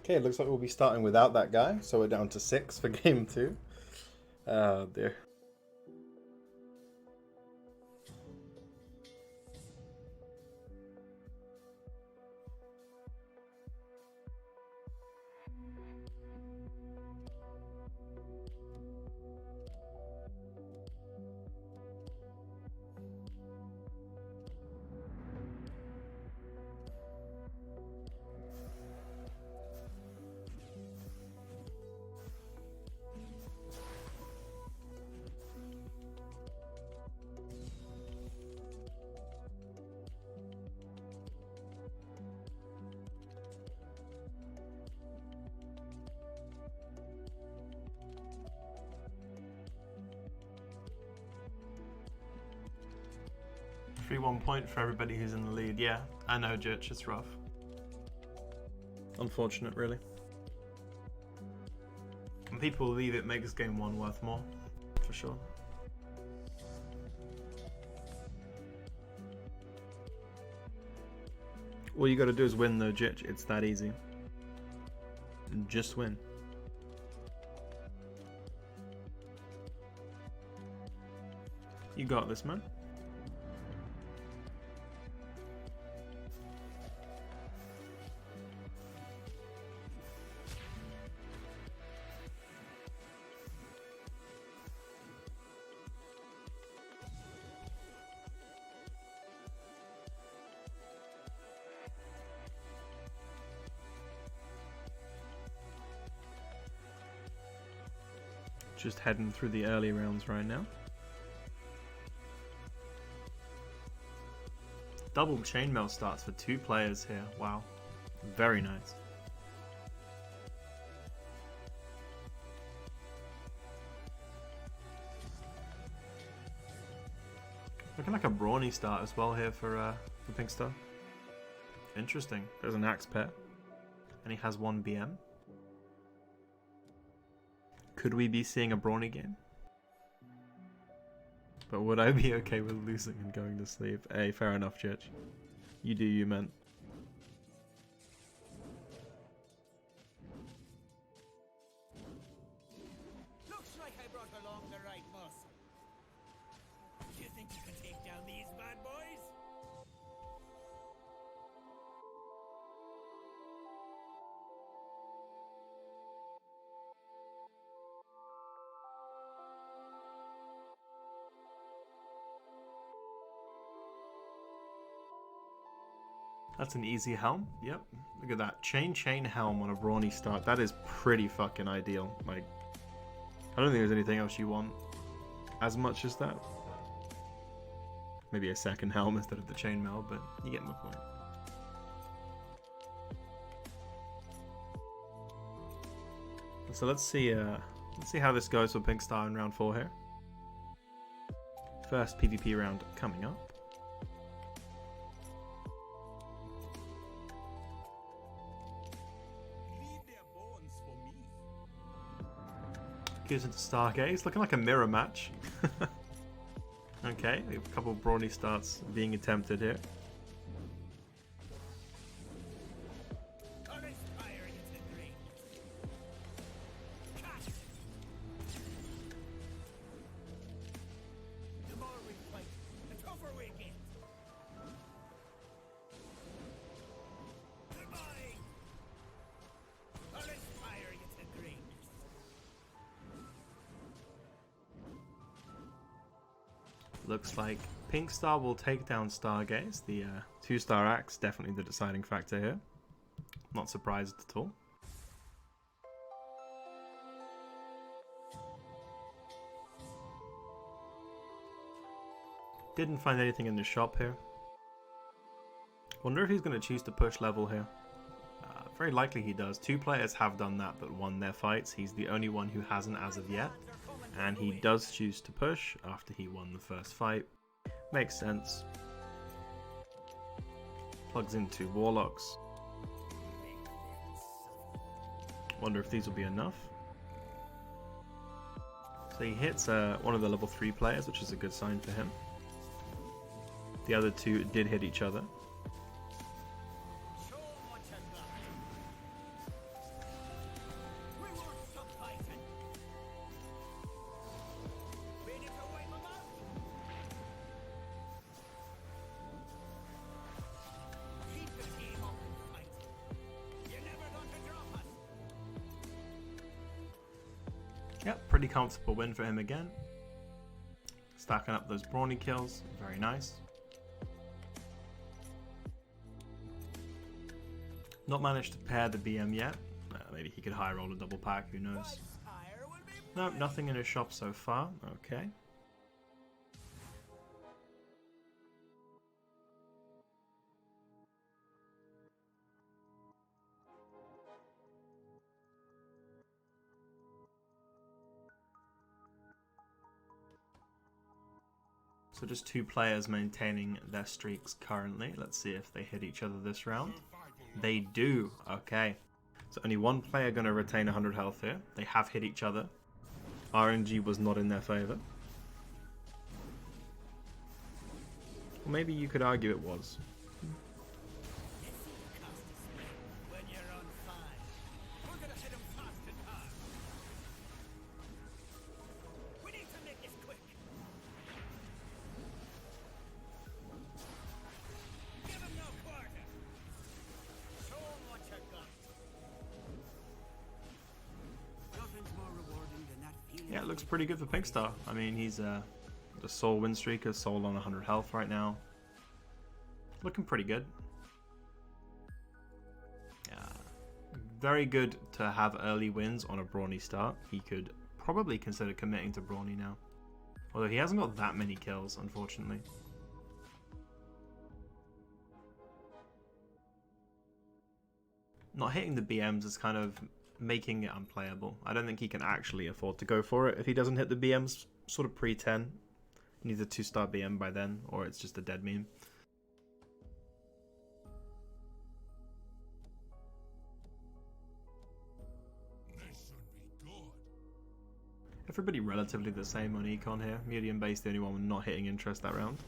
Okay, it looks like we'll be starting without that guy, so we're down to 6 for game 2. Oh dear. Free 1 point for everybody who's in the lead. Yeah, I know, Jitch, it's rough. Unfortunate, really. When people leave, it makes game 1 worth more, for sure. All you gotta do is win though, Jitch. It's that easy. Just win. You got this, man. Just heading through the early rounds right now. Double chainmail starts for 2 players here. Wow. Very nice. Looking like a brawny start as well here for Pink Star. Interesting. There's an axe pet. And he has 1 BM. Could we be seeing a brawny game? But would I be okay with losing and going to sleep? Hey, fair enough, Chich. You do you, man. Looks like I brought along the right muscle. You think you can take down these bad boys? That's an easy helm. Yep. Look at that. Chain helm on a brawny start. That is pretty fucking ideal. Like, I don't think there's anything else you want as much as that. Maybe a second helm instead of the chainmail, but you get my point. So let's see how this goes for Pink Star in round 4 here. First PvP round coming up. Goes into Stargaze, looking like a mirror match. Okay, a couple of brawny starts being attempted here. Looks like Pink Star will take down Stargaze. The 2-star axe, definitely the deciding factor here. Not surprised at all. Didn't find anything in the shop here. Wonder if he's going to choose to push level here. Very likely he does. 2 players have done that but won their fights. He's the only one who hasn't as of yet. And he does choose to push after he won the first fight. Makes sense. Plugs into Warlocks. Wonder if these will be enough. So he hits one of the level 3 players, which is a good sign for him. The other 2 did hit each other. Yep, pretty comfortable win for him again. Stacking up those brawny kills, very nice. Not managed to pair the BM yet. Maybe he could high roll a double pack, who knows. No, nothing in his shop so far. Okay. So just two players maintaining their streaks currently. Let's see if they hit each other this round. They do. Okay. So only one player going to retain 100 health here. They have hit each other. RNG was not in their favor. Or maybe you could argue it was. Yeah, it looks pretty good for Pinkstar. I mean, he's the sole win streaker, sole on 100 health right now. Looking pretty good. Yeah, very good to have early wins on a brawny start. He could probably consider committing to brawny now. Although he hasn't got that many kills, unfortunately. Not hitting the BMs is kind of making it unplayable. I don't think he can actually afford to go for it if he doesn't hit the BMs sort of pre-10. He needs a 2-star BM by then, or it's just a dead meme. Everybody relatively the same on Econ here. Medium base, the only one not hitting interest that round.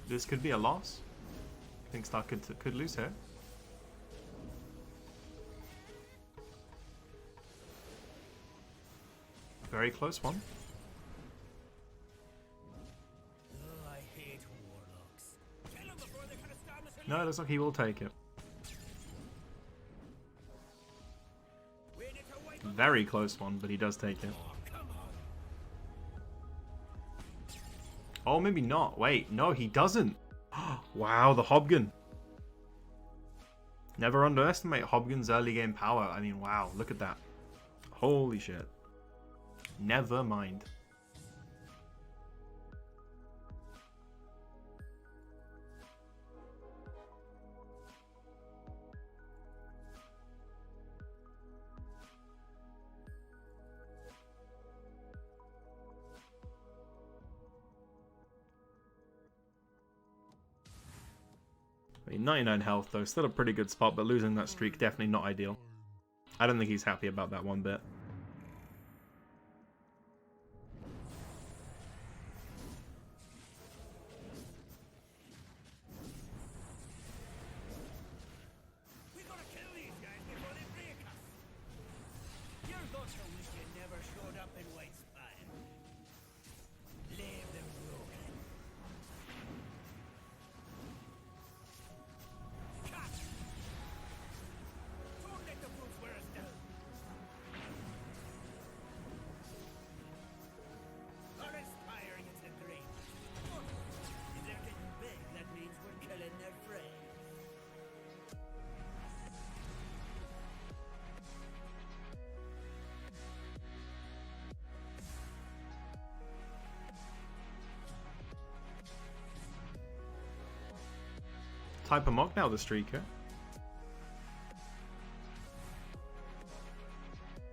This could be a loss. Pinkstar could lose here. Very close one. Oh, I hate warlocks. Kill them before they can establish a No, it looks like he will take it. Very close one, but he does take it. Oh, maybe not. Wait, no, he doesn't. Wow, the Hobgun. Never underestimate Hobgun's early game power. I mean, wow, look at that. Holy shit. Never mind. I mean, 99 health though, still a pretty good spot, but losing that streak definitely not ideal. I don't think he's happy about that one bit. We gotta kill these guys before they break us. Your daughter wish you never showed up in White Spire. Leave them broken. Cut! Don't let the brutes wear us down. Our Spire is a great. If they're getting big, that means we're killing their prey. Type of mock now, the streaker.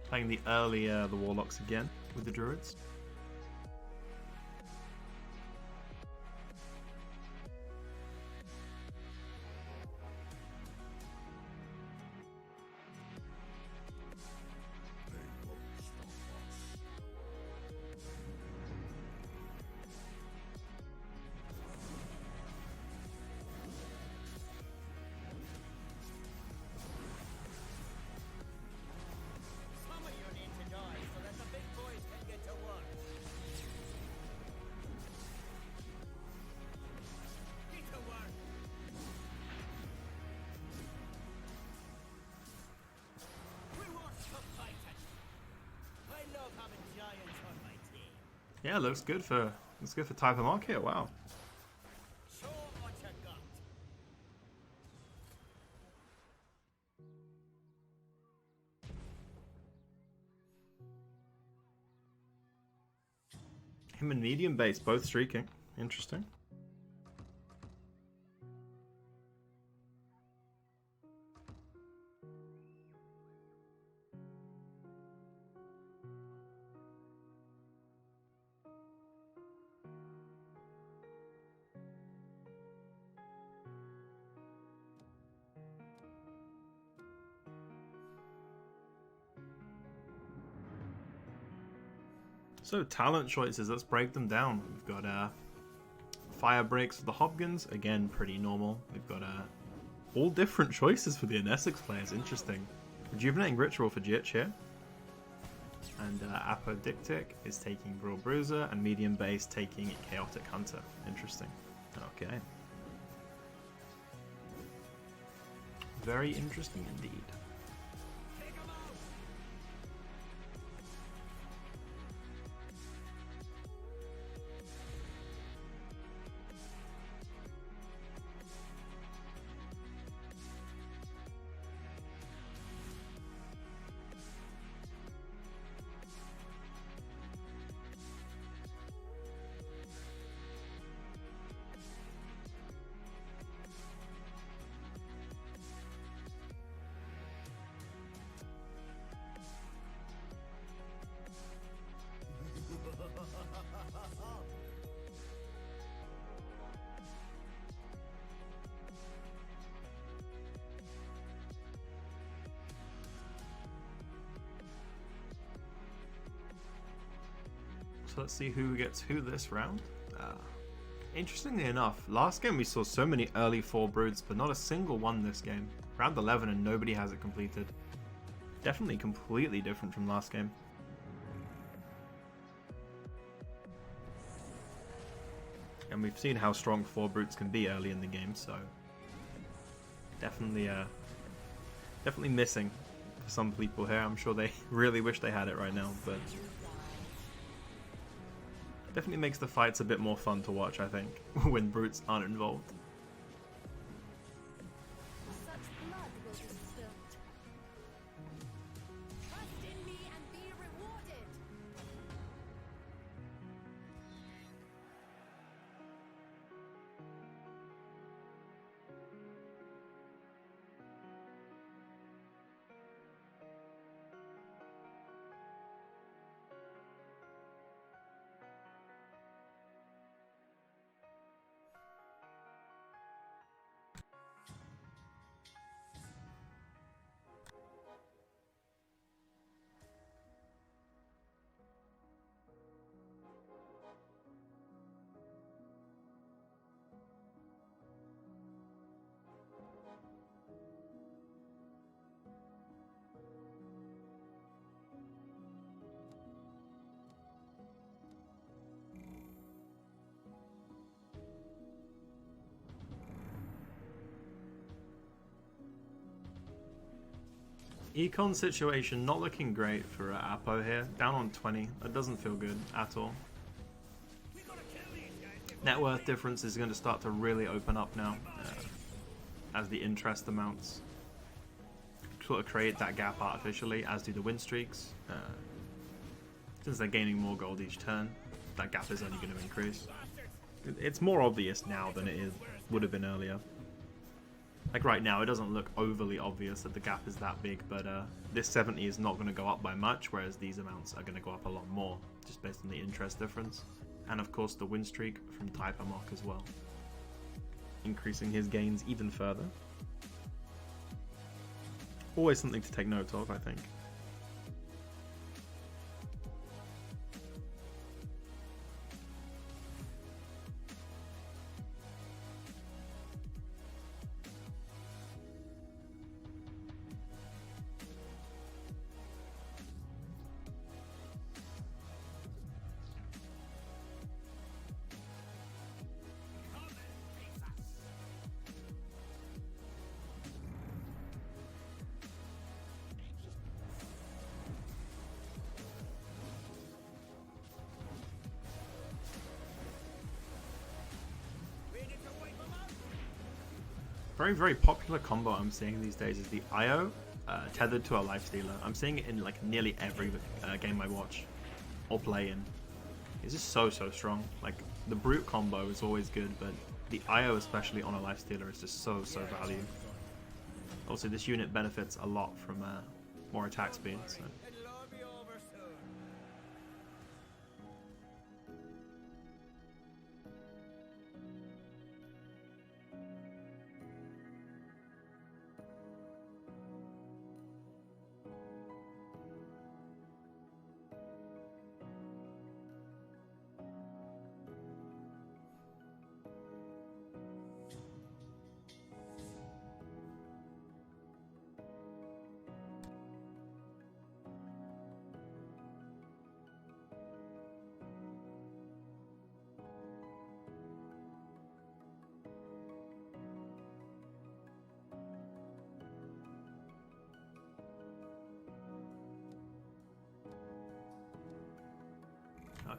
Playing the earlier the warlocks again with the druids. Some of you need to die so that the big Yeah, looks good for type of market. Wow. Show 'em what you got. Him and medium base both streaking. Interesting. So talent choices, let's break them down. We've got fire breaks for the Hobgons, again pretty normal. We've got all different choices for the Essex players, interesting. Rejuvenating Ritual for Jitch here. And Apodictic is taking Brawl Bruiser, and medium base taking Chaotic Hunter. Interesting. Okay. Very interesting indeed. Take 'em out. So let's see who gets who this round. Interestingly enough, last game we saw so many early 4 broods, but not a single one this game. Round 11 and nobody has it completed. Definitely completely different from last game. And we've seen how strong 4 brutes can be early in the game, so definitely definitely missing for some people here. I'm sure they really wish they had it right now, but definitely makes the fights a bit more fun to watch, I think, when brutes aren't involved. Such blood will be spilt. Trust in me and be rewarded. Econ situation not looking great for Apo here. Down on 20. That doesn't feel good at all. We gotta kill these guys before Net worth difference is going to start to really open up now as the interest amounts sort of create that gap artificially, as do the win streaks. Since they're gaining more gold each turn, that gap is only going to increase. It's more obvious now than it would have been earlier. Like right now, it doesn't look overly obvious that the gap is that big, but this 70 is not going to go up by much, whereas these amounts are going to go up a lot more, just based on the interest difference. And of course the win streak from Typer Mark as well, increasing his gains even further. Always something to take note of, I think. come and face us. Very popular combo I'm seeing these days is the IO tethered to a lifestealer. I'm seeing it in like nearly every game I watch or play in. It's just so strong. Like the brute combo is always good, but the IO especially on a lifestealer is just so value. Also, this unit benefits a lot from more attack speed. So. It'll all be over soon.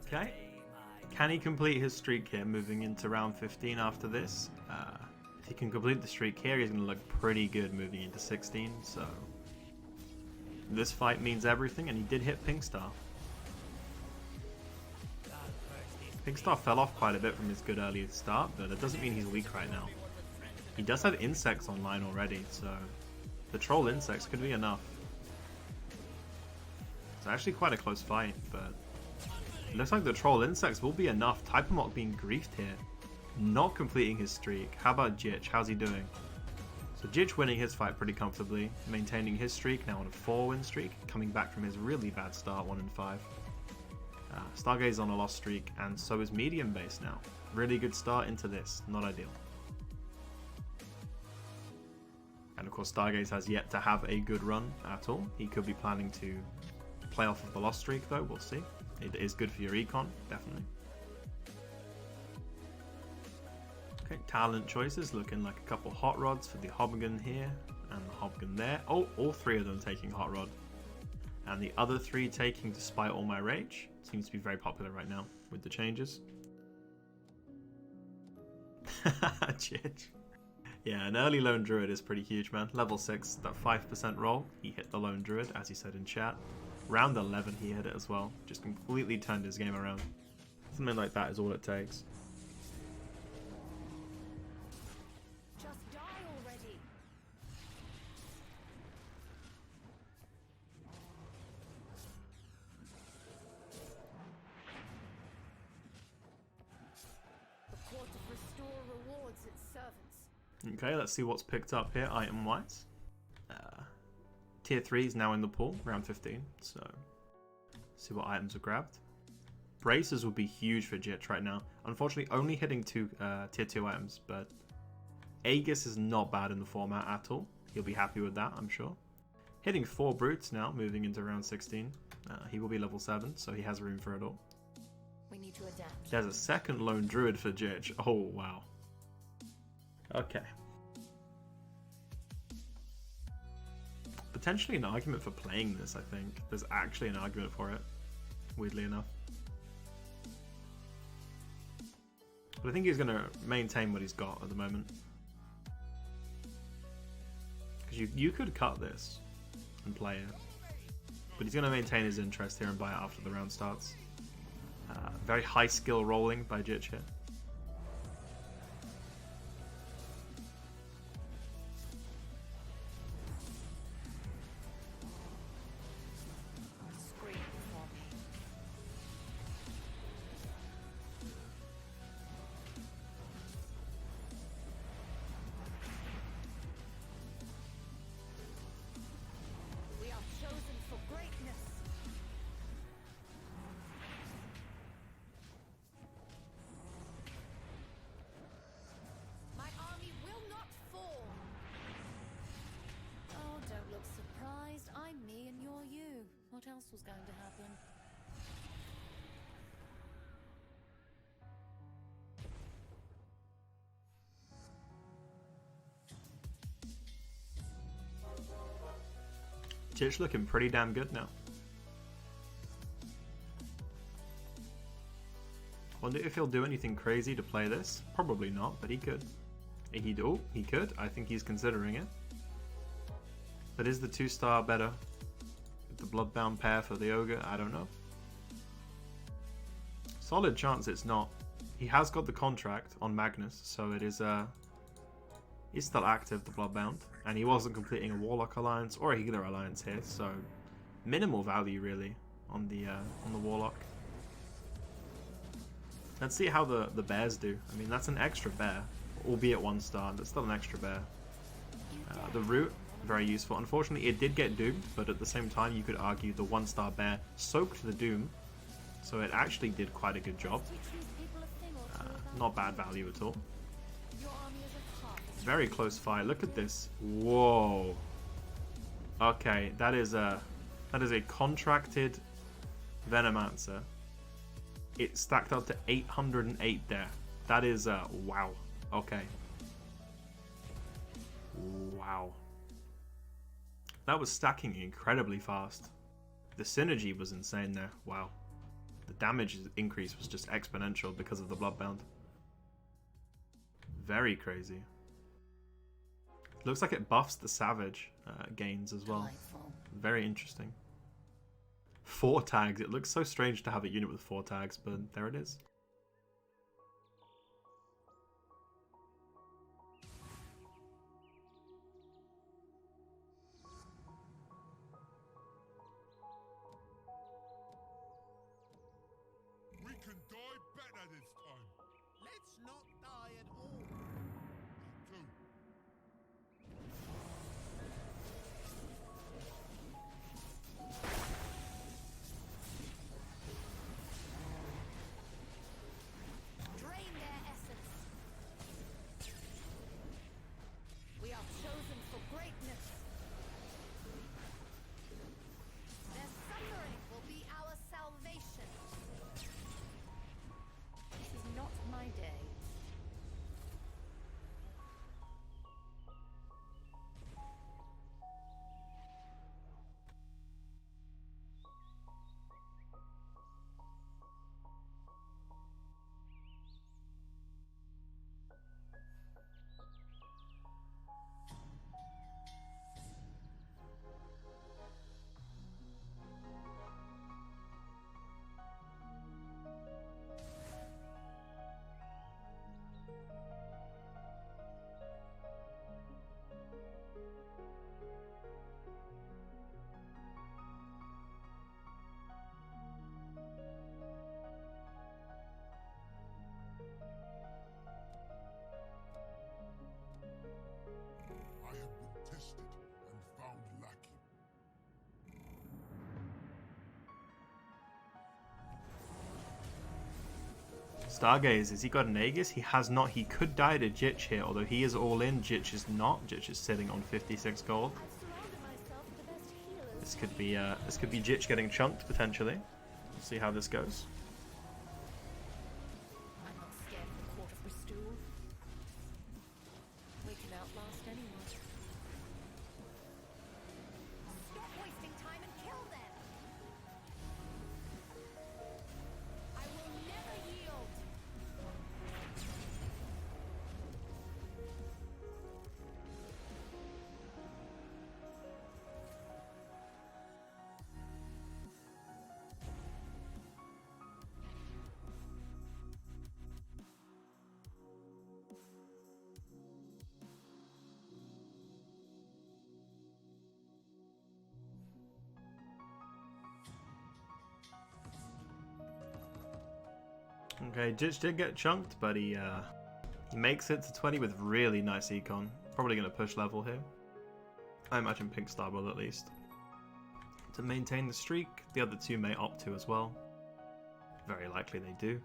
Okay. Can he complete his streak here, moving into round 15 after this? If he can complete the streak here, he's going to look pretty good moving into 16, so... This fight means everything, and he did hit Pink Star. Pink Star fell off quite a bit from his good early start, but that doesn't mean he's weak right now. He does have insects online already, so... The troll insects could be enough. It's actually quite a close fight, but... It looks like the troll insects will be enough. Typamok being griefed here. Not completing his streak. How about Jitch? How's he doing? So Jitch winning his fight pretty comfortably. Maintaining his streak, now on a 4-win streak. Coming back from his really bad start, 1-5. Stargaze on a lost streak, and so is Medium Base now. Really good start into this. Not ideal. And of course Stargaze has yet to have a good run at all. He could be planning to play off of the lost streak though, we'll see. It is good for your econ, definitely. Okay, talent choices looking like a couple hot rods for the Hobgun here and the Hobgun there. Oh, all three of them taking hot rod. And the other three taking Despite All My Rage. Seems to be very popular right now with the changes. Chidge. Yeah, an early Lone Druid is pretty huge, man. Level 6, that 5% roll. He hit the Lone Druid, as he said in chat. Round 11 he hit it as well. Just completely turned his game around. Something like that is all it takes. Just die already. The court of restore rewards its servants. Okay, let's see what's picked up here item-wise. Tier 3 is now in the pool, round 15, so see what items are grabbed. Braces would be huge for Jitch right now. Unfortunately, only hitting two tier 2 items, but Aegis is not bad in the format at all. He'll be happy with that, I'm sure. Hitting 4 brutes now, moving into round 16. He will be level 7, so he has room for it all. We need to adapt. There's a second Lone Druid for Jitch. Oh, wow. Okay. Potentially an argument for playing this, I think. There's actually an argument for it, weirdly enough. But I think he's going to maintain what he's got at the moment. Because you could cut this and play it. But he's going to maintain his interest here and buy it after the round starts. Very high skill rolling by Jitch here. Scream for me. We are chosen for greatness. My army will not fall. Oh, don't look surprised. I'm me and you're you. What else was going to happen? Jitch looking pretty damn good now. Wonder if he'll do anything crazy to play this. Probably not, but he could. He could. I think he's considering it. But is the 2-star better? The Bloodbound pair for the Ogre? I don't know. Solid chance it's not. He has got the contract on Magnus, so it is he's still active, the Bloodbound, and he wasn't completing a Warlock alliance or a Healer alliance here, so minimal value really on the Warlock. Let's see how the bears do. I mean, that's an extra bear, albeit 1-star. That's still an extra bear. The root, very useful. Unfortunately, it did get doomed, but at the same time, you could argue the 1-star bear soaked the doom, so it actually did quite a good job. Not bad value at all. Very close fight. Look at this. Whoa. Okay, that is a contracted Venomancer. It stacked up to 808 there. That is wow. Okay. Wow. That was stacking incredibly fast. The synergy was insane there. Wow. The damage increase was just exponential because of the Bloodbound. Very crazy. Looks like it buffs the Savage gains as well. Very interesting. 4 tags. It looks so strange to have a unit with 4 tags, but there it is. We can die better this time. Let's not die at all. Two. Drain their essence. We are chosen for greatness. Their suffering will be our salvation. This is not my day. I have been tested and found lacking. Stargaze, has he got an Aegis? He has not. He could die to Jitch here, although he is all in. Jitch is not. Jitch is sitting on 56 gold. I've surrounded myself with the best healers. This could be Jitch getting chunked potentially. We'll see how this goes. I'm not scared of the court of Bristol. We can outlast anyone. Stop wasting time and kill them! I will never yield! Okay, Jitch did get chunked, but he makes it to 20 with really nice econ. Probably going to push level here. I imagine Pink Star will at least. To maintain the streak, the other two may opt to as well. Very likely they do.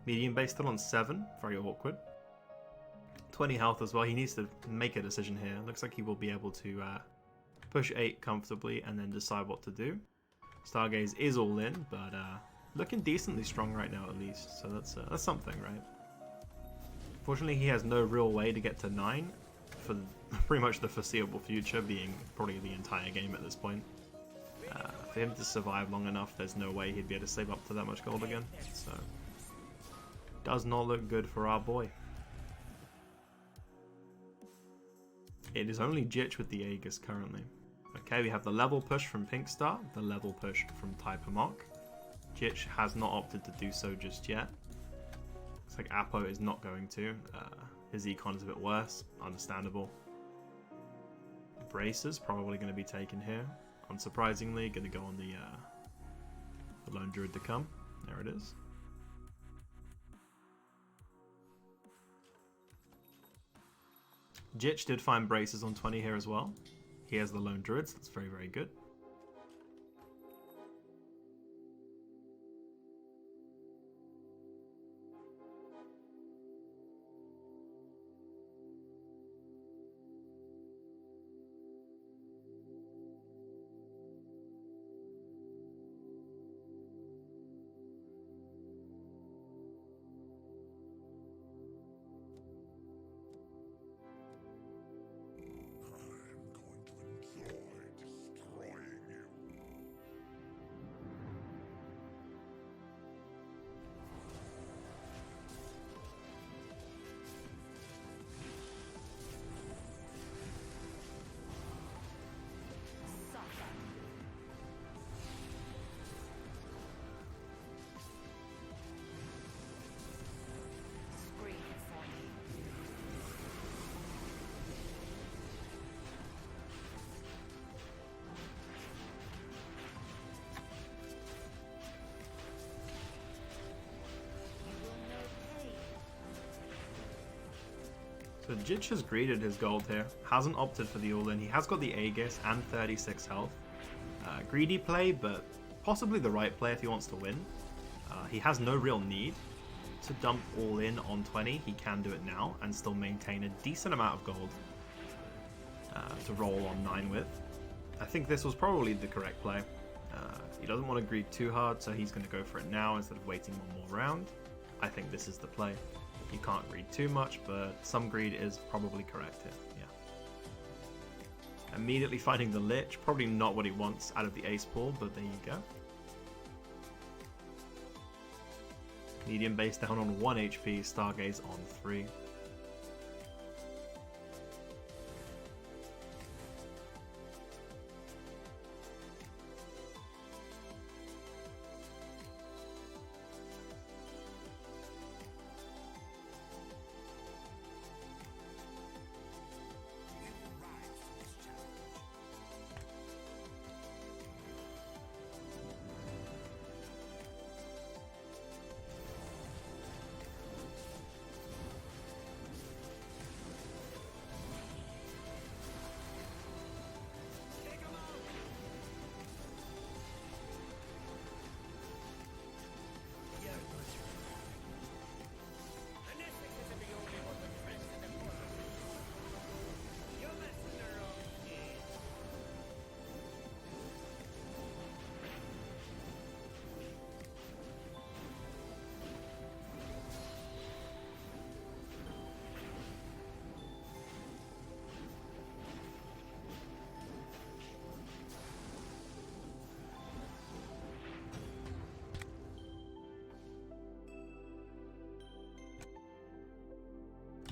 Medium base still on 7, very awkward. 20 health as well, he needs to make a decision here. Looks like he will be able to push 8 comfortably and then decide what to do. Stargaze is all in, but looking decently strong right now at least, so that's something, right? Fortunately, he has no real way to get to 9 for pretty much the foreseeable future, being probably the entire game at this point. For him to survive long enough, there's no way he'd be able to save up to that much gold again, so does not look good for our boy. It is only Jitch with the Aegis currently. Okay, we have the level push from Pinkstar, the level push from Typamok. Jitch has not opted to do so just yet. Looks like Apo is not going to. His econ is a bit worse, understandable. Braces probably going to be taken here. Unsurprisingly, going to go on the Lone Druid to come. There it is. Jitch did find braces on 20 here as well. He has the Lone Druids, that's very, very good. So Jitch has greeted his gold here, hasn't opted for the all-in. He has got the Aegis and 36 health. Greedy play, but possibly the right play if he wants to win. He has no real need to dump all-in on 20. He can do it now and still maintain a decent amount of gold to roll on 9 with. I think this was probably the correct play. He doesn't want to greed too hard, so he's going to go for it now instead of waiting one more round. I think this is the play. You can't greed too much, but some greed is probably correct here. Yeah. Immediately finding the Lich, probably not what he wants out of the ace pool, but there you go. Medium base down on 1 HP, Stargaze on 3.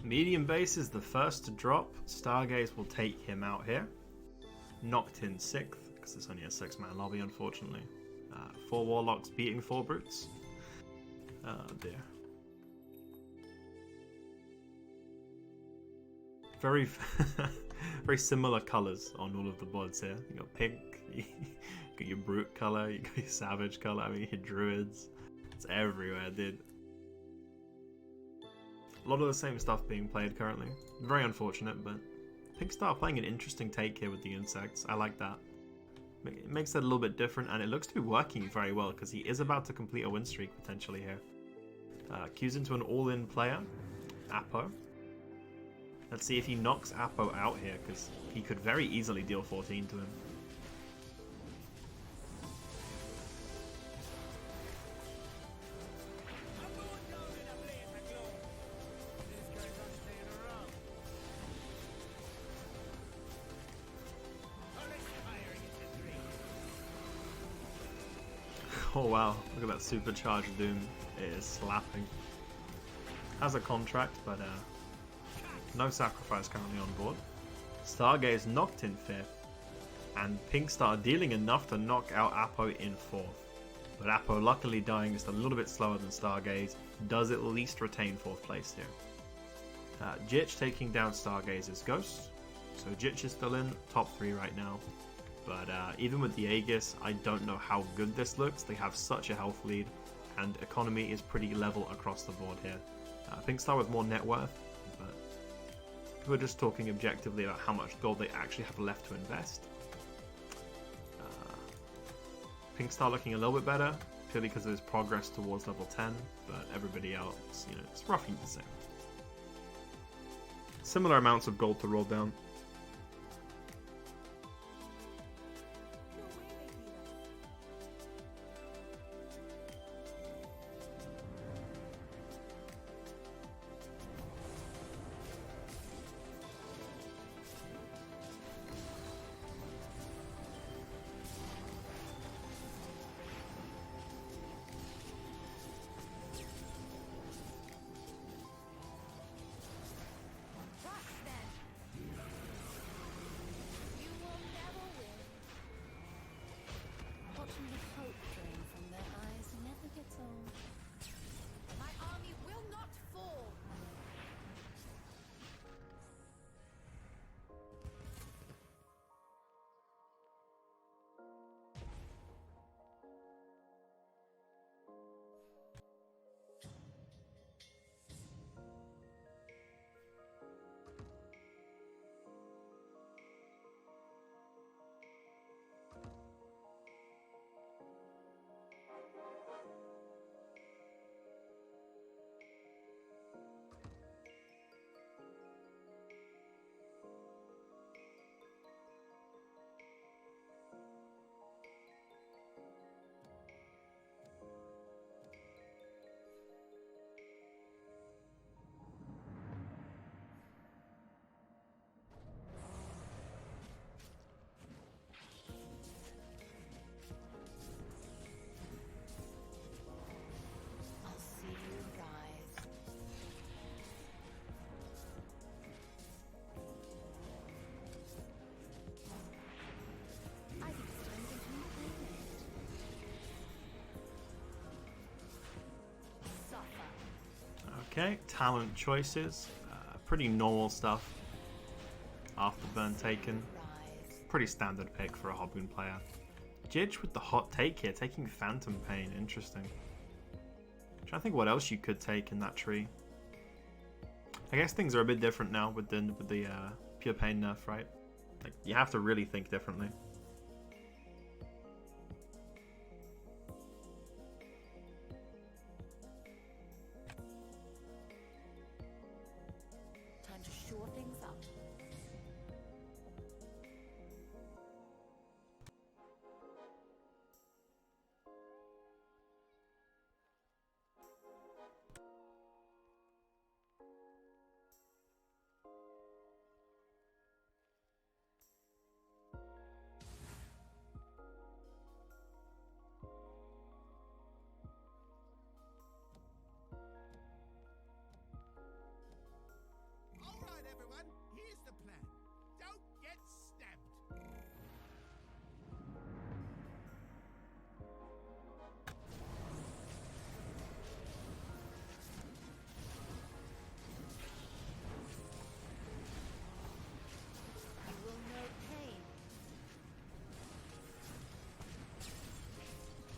Medium base is the first to drop. Stargaze will take him out here. Knocked in 6th, because it's only a 6-man lobby, unfortunately. 4 Warlocks beating 4 Brutes. Oh dear. Very, very similar colours on all of the boards here. You got pink, you got your Brute colour, you got your Savage colour, I mean your Druids. It's everywhere, dude. A lot of the same stuff being played currently. Very unfortunate, but Pinkstar playing an interesting take here with the insects. I like that. It makes it a little bit different, and it looks to be working very well because he is about to complete a win streak potentially here. Cues into an all-in player, Apo. Let's see if he knocks Apo out here because he could very easily deal 14 to him. Oh wow, look at that supercharged Doom. It is slapping. Has a contract, but no sacrifice currently on board. Stargaze knocked in 5th, and Pinkstar dealing enough to knock out Apo in 4th. But Apo luckily dying just a little bit slower than Stargaze does at least retain 4th place here. Jitch taking down Stargaze's Ghost, so Jitch is still in top 3 right now. But even with the Aegis, I don't know how good this looks. They have such a health lead, and economy is pretty level across the board here. Pinkstar with more net worth, but if we're just talking objectively about how much gold they actually have left to invest, Pinkstar looking a little bit better, purely because of his progress towards level 10, but everybody else, you know, it's roughly the same. Similar amounts of gold to roll down. Watching the hope drain from their eyes never gets old. My army will not fall! I'll see you guys. I think it's time to complete it. Suffer. Okay, talent choices. Pretty normal stuff. After burn taken. Rise. Pretty standard pick for a Hobgoon player. Jitch with the hot take here, taking Phantom Pain. Interesting. Trying to think what else you could take in that tree. I guess things are a bit different now with the pure pain nerf, right? Like, you have to really think differently. Time to shore things up. All right, everyone, here's the plan. Don't get stabbed. You will know pain.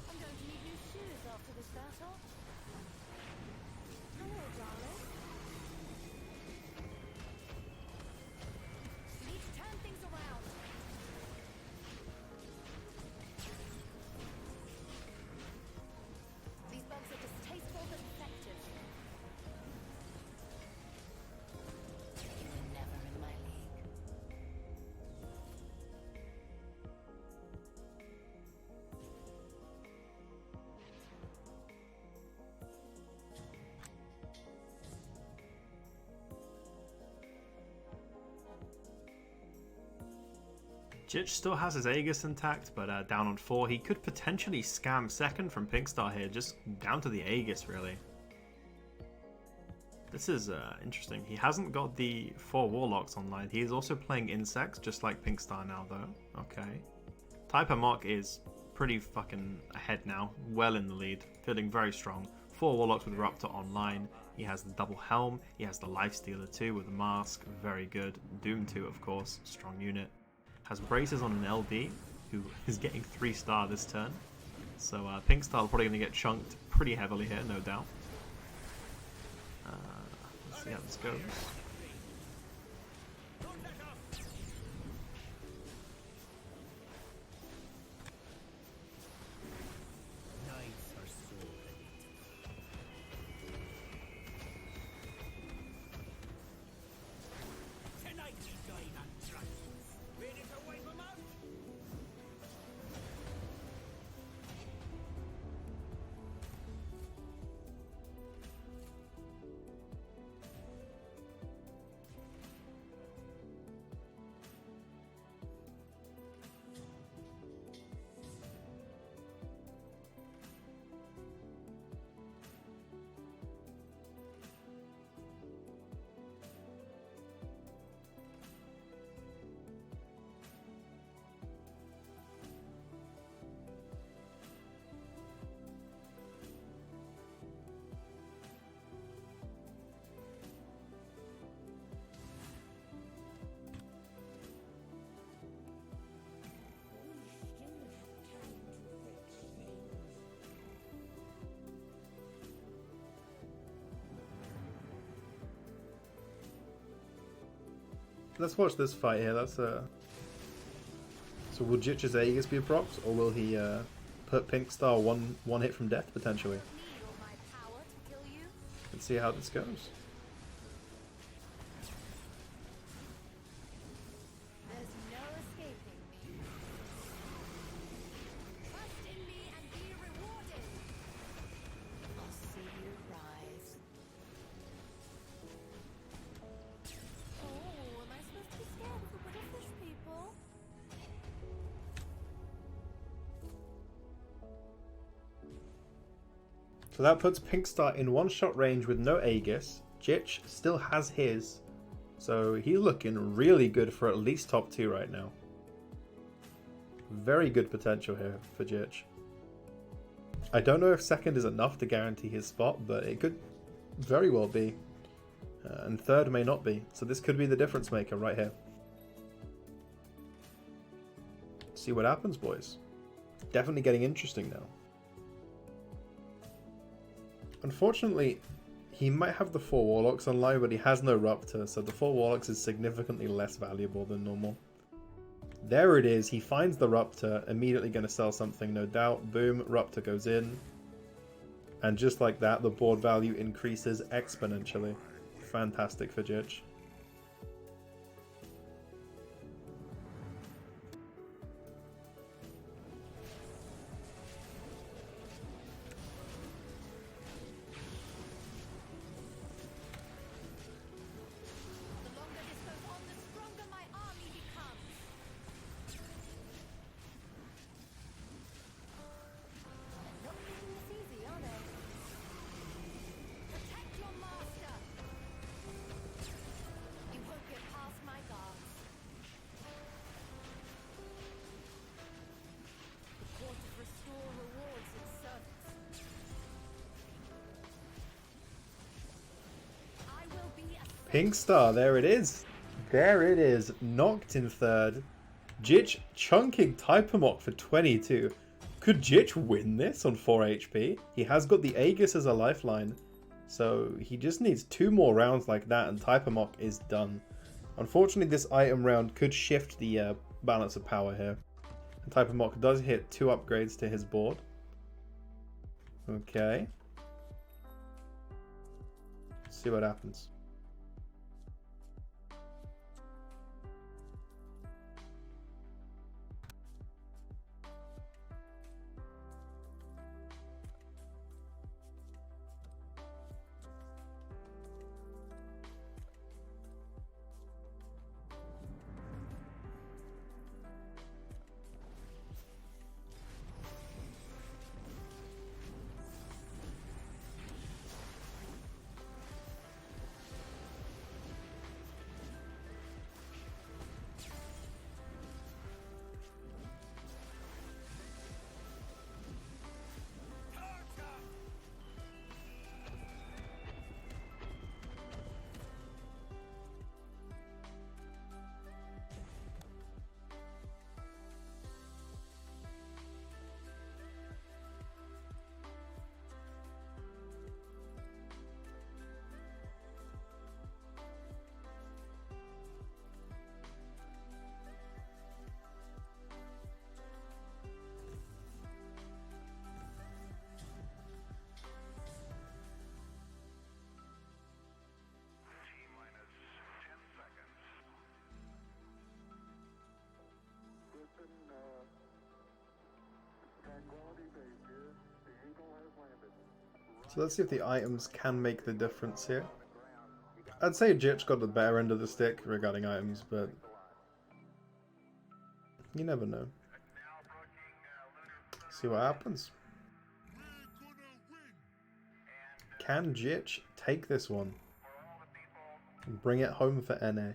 I'm going to need new shoes after this battle. Hello, darling. We need to turn things around. These bugs are distasteful but effective. You were never in my league. Jitch still has his Aegis intact, but down on 4. He could potentially scam second from Pinkstar here, just down to the Aegis, really. This is interesting. He hasn't got the 4 Warlocks online. He is also playing Insects, just like Pinkstar now, though. Okay. Type Amok is pretty fucking ahead now. Well in the lead. Feeling very strong. 4 Warlocks with Raptor online. He has the double helm. He has the Lifestealer too with the mask. Very good. Doom 2, of course. Strong unit. Has braces on an LD, who is getting 3-star this turn. So Pinkstar probably going to get chunked pretty heavily here, no doubt. Let's see how this goes. Knights are so ready. Tonight we dine on dragons. Ready to wipe them out? Let's watch this fight here. That's So will Jitch's Aegis be a procs, or will he put Pinkstar one hit from death potentially? Need all my power to kill you? Let's see how this goes. There's no escaping me. Trust in me and be rewarded. I'll see you rise. Oh, am I supposed to be scared of the little fish people? So that puts Pinkstar in one-shot range with no Aegis. Jitch still has his, so he's looking really good for at least top 2 right now. Very good potential here for Jitch. I don't know if second is enough to guarantee his spot, but it could very well be. And third may not be, so this could be the difference maker right here. See what happens, boys. Definitely getting interesting now. Unfortunately, he might have the 4 Warlocks online, but he has no Ruptor, so the 4 Warlocks is significantly less valuable than normal. There it is, he finds the Ruptor, immediately going to sell something, no doubt. Boom, Ruptor goes in. And just like that, the board value increases exponentially. Fantastic for Jitch. The longer this goes on, the stronger my army becomes. Not making this easy, are they? Protect your master. You won't get past my guards. The court of restore rewards its servants. I will be a Pinkstar, there it is. There it is. Knocked in third. Jitch chunking Typamok for 22. Could Jitch win this on 4 HP? He has got the Aegis as a lifeline. So he just needs 2 more rounds like that and Typamok is done. Unfortunately, this item round could shift the balance of power here. And Typamok does hit 2 upgrades to his board. Okay. Let's see what happens. So let's see if the items can make the difference here. I'd say Jitch got the better end of the stick regarding items, but you never know. See what happens. Can Jitch take this one and bring it home for NA?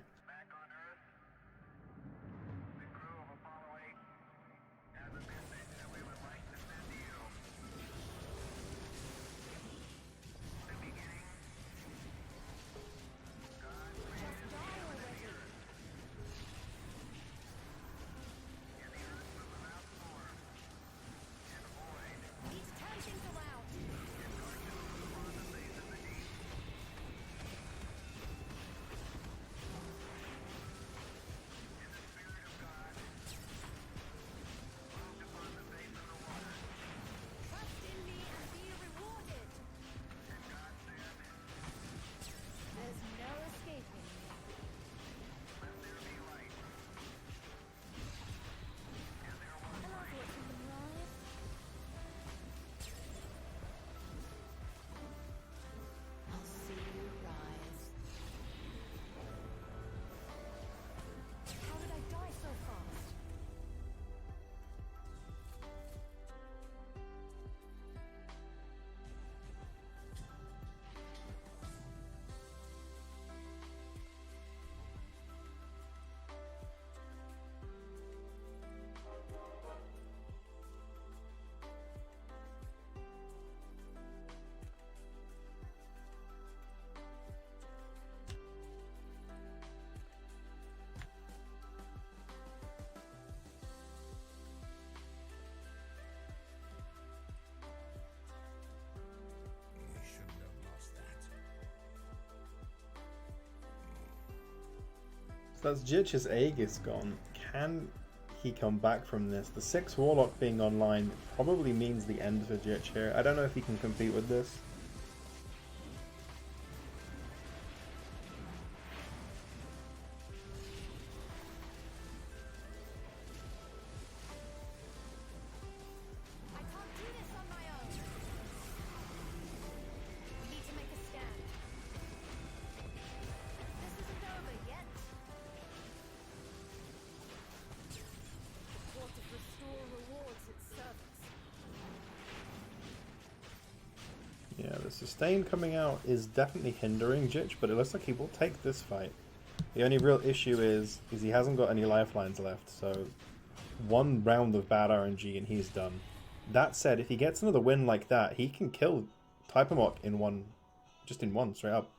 We shouldn't have lost that. So that's Jitch's Aegis gone. Can he come back from this? The 6 Warlock being online probably means the end for Jitch here. I don't know if he can compete with this. I can't do this on my own. We need to make a stand. This isn't over yet. The Court of Restore rewards its servants. Yeah, the sustain coming out is definitely hindering Jitch, but it looks like he will take this fight. The only real issue is he hasn't got any lifelines left, so one round of bad RNG and he's done. That said, if he gets another win like that, he can kill Typemok in one, just in one, straight up.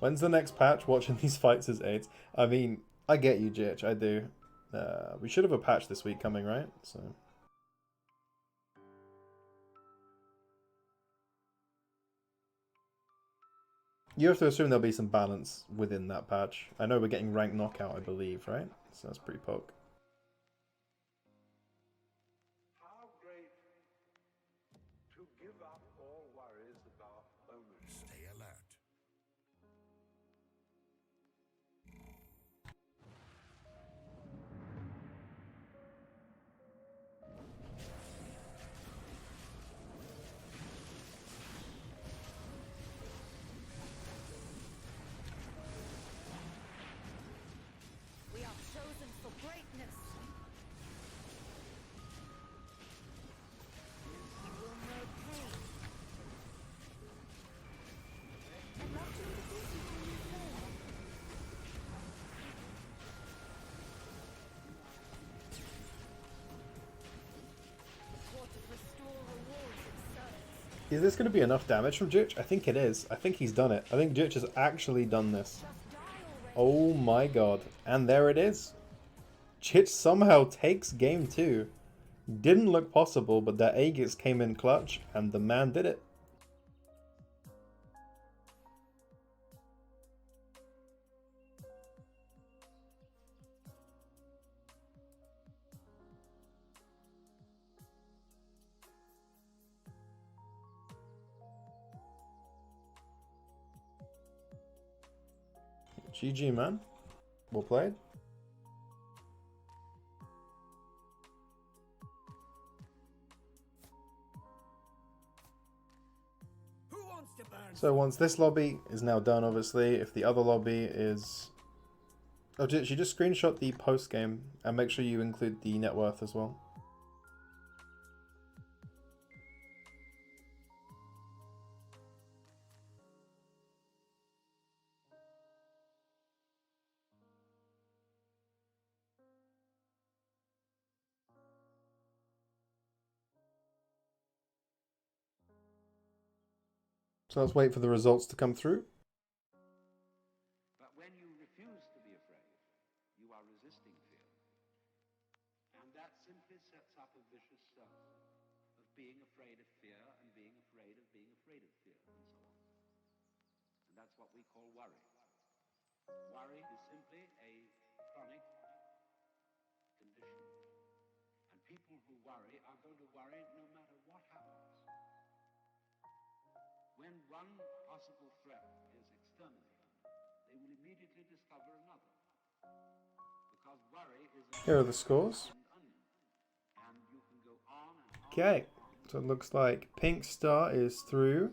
When's the next patch? Watching these fights as aids. I mean, I get you, Jitch, I do. We should have a patch this week coming, right? So you have to assume there'll be some balance within that patch. I know we're getting ranked knockout, I believe, right? So that's pretty poke. How great to give up all worries about ownership. Stay alert. We are chosen for greatness. You will know pain. And love to introduce you to new flame. The Court of Restore rewards its servants. Is this going to be enough damage from Jitch? I think it is. I think he's done it. I think Jitch has actually done this. Just die already. Oh my god. And there it is. Jitch somehow takes game 2. Didn't look possible, but that Aegis came in clutch, and the man did it. GG, man. Well played. to burn. So once this lobby is now done, obviously, if the other lobby is... Oh, she just screenshot the post game and make sure you include the net worth as well. So let's wait for the results to come through. But when you refuse to be afraid, you are resisting fear. And that simply sets up a vicious circle of being afraid of fear and being afraid of being afraid of fear and so on. And that's what we call worry. Worry is simply a chronic condition. And people who worry are going to worry no matter what happens. When one possible threat is exterminated, they will immediately discover another. Because worry is a Here are the scores. onion. And you can go on and on. Okay, so it looks like Pink Star is through.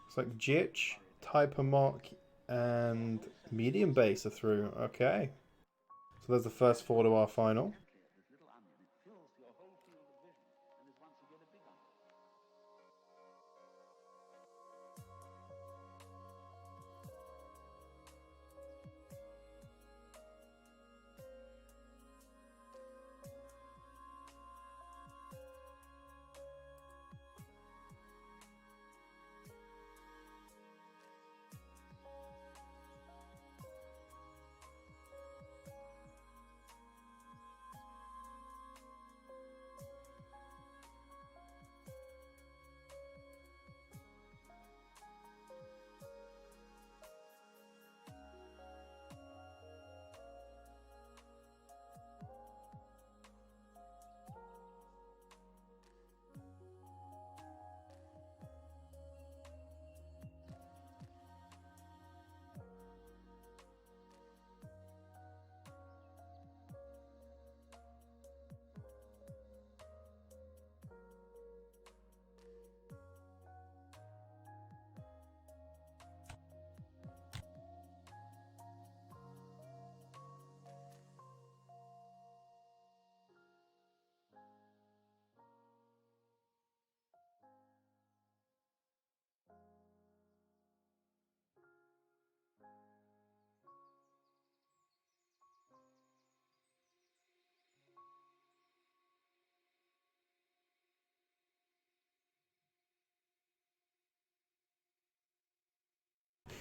Looks like Jitch, Typermock, and Medium Base are through. Okay. So there's the first four to our final. This little onion, it fills your whole field of vision and is once again a big onion.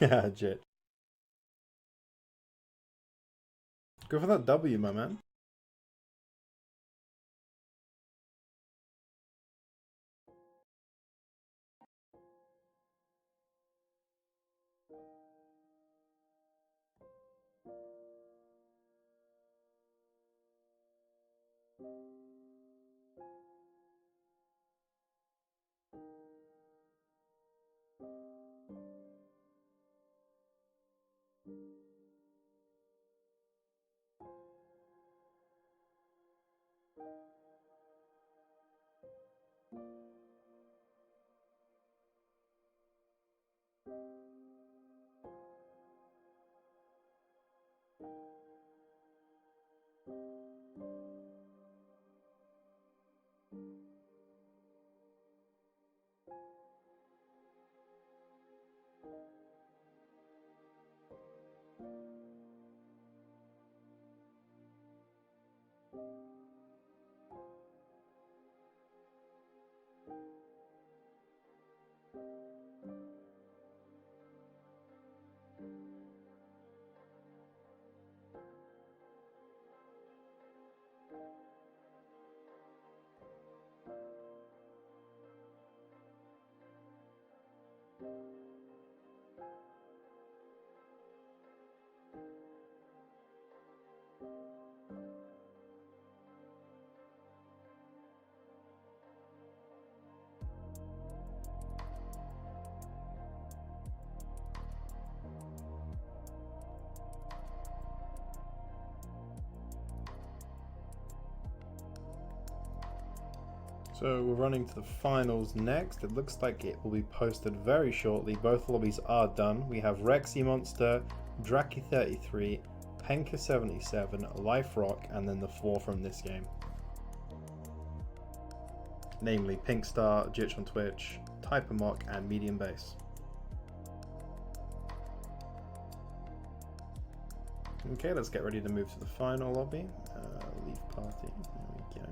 Yeah, Jitch. Go for that W, my man. So we're running to the finals next. It looks like it will be posted very shortly. Both lobbies are done. We have Rexy Monster, Draki 33, Penka 77, Life Rock, and then the 4 from this game. Namely Pink Star, Jitch on Twitch, Typermock, and Medium Bass. Okay, let's get ready to move to the final lobby. Leave party. There we go.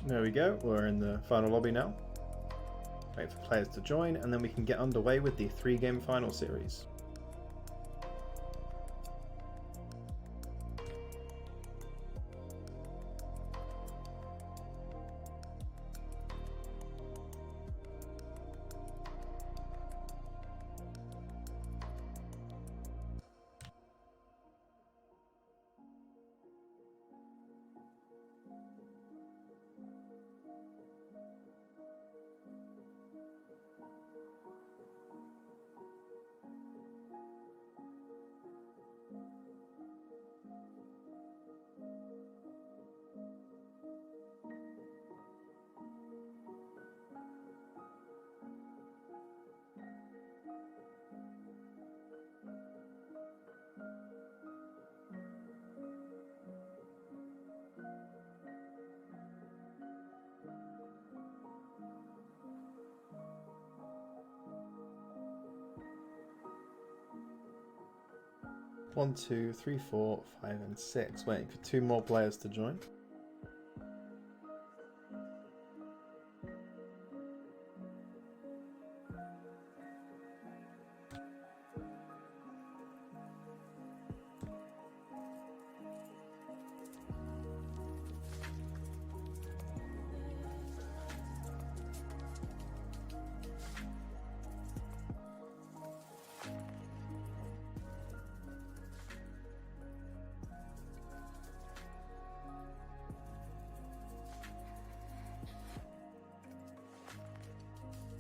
There we go, we're in the final lobby now. Wait for players to join, and then we can get underway with the 3-game final series. One, 2, 3, 4, 5, and 6. Waiting for 2 more players to join.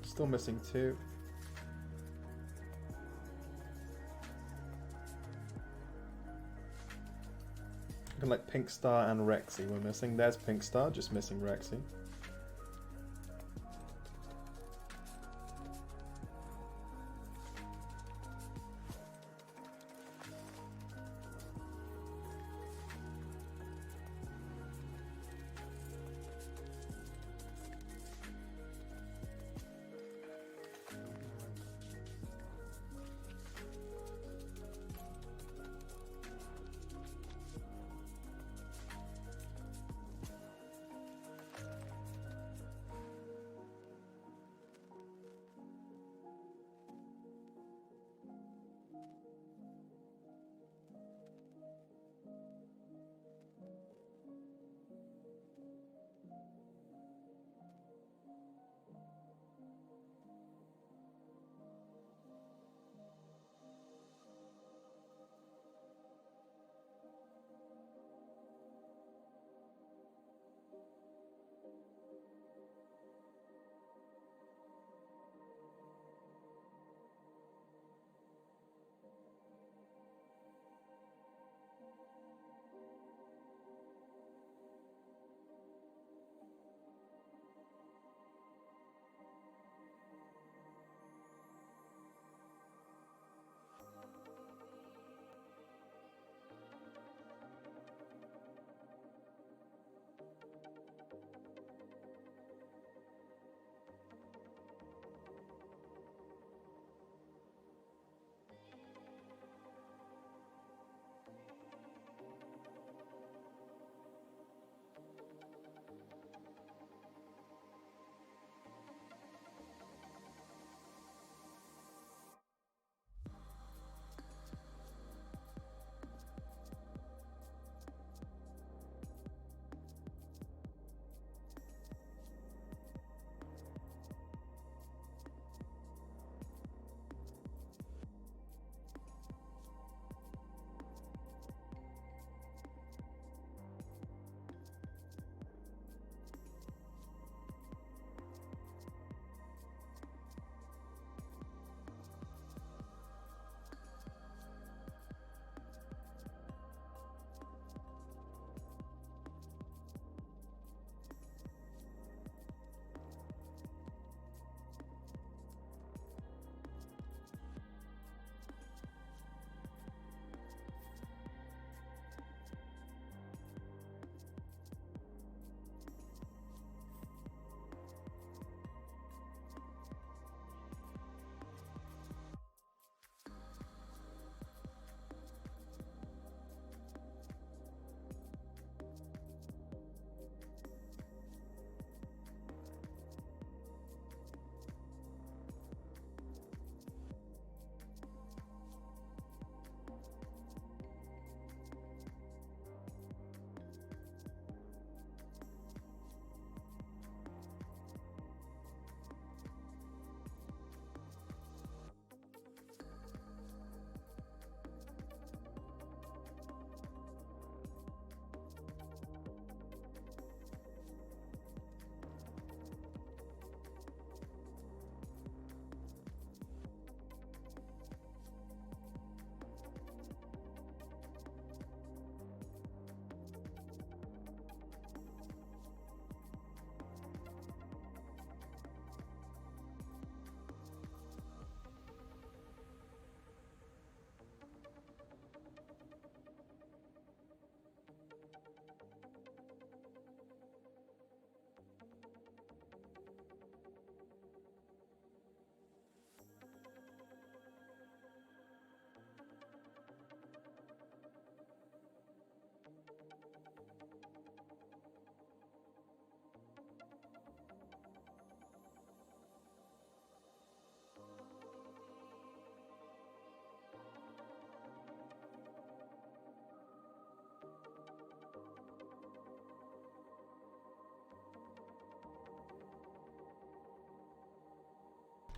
Still missing 2. Looking like Pink Star and Rexy we're missing. There's Pink Star, just missing Rexy.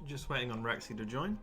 Just waiting on Rexy to join.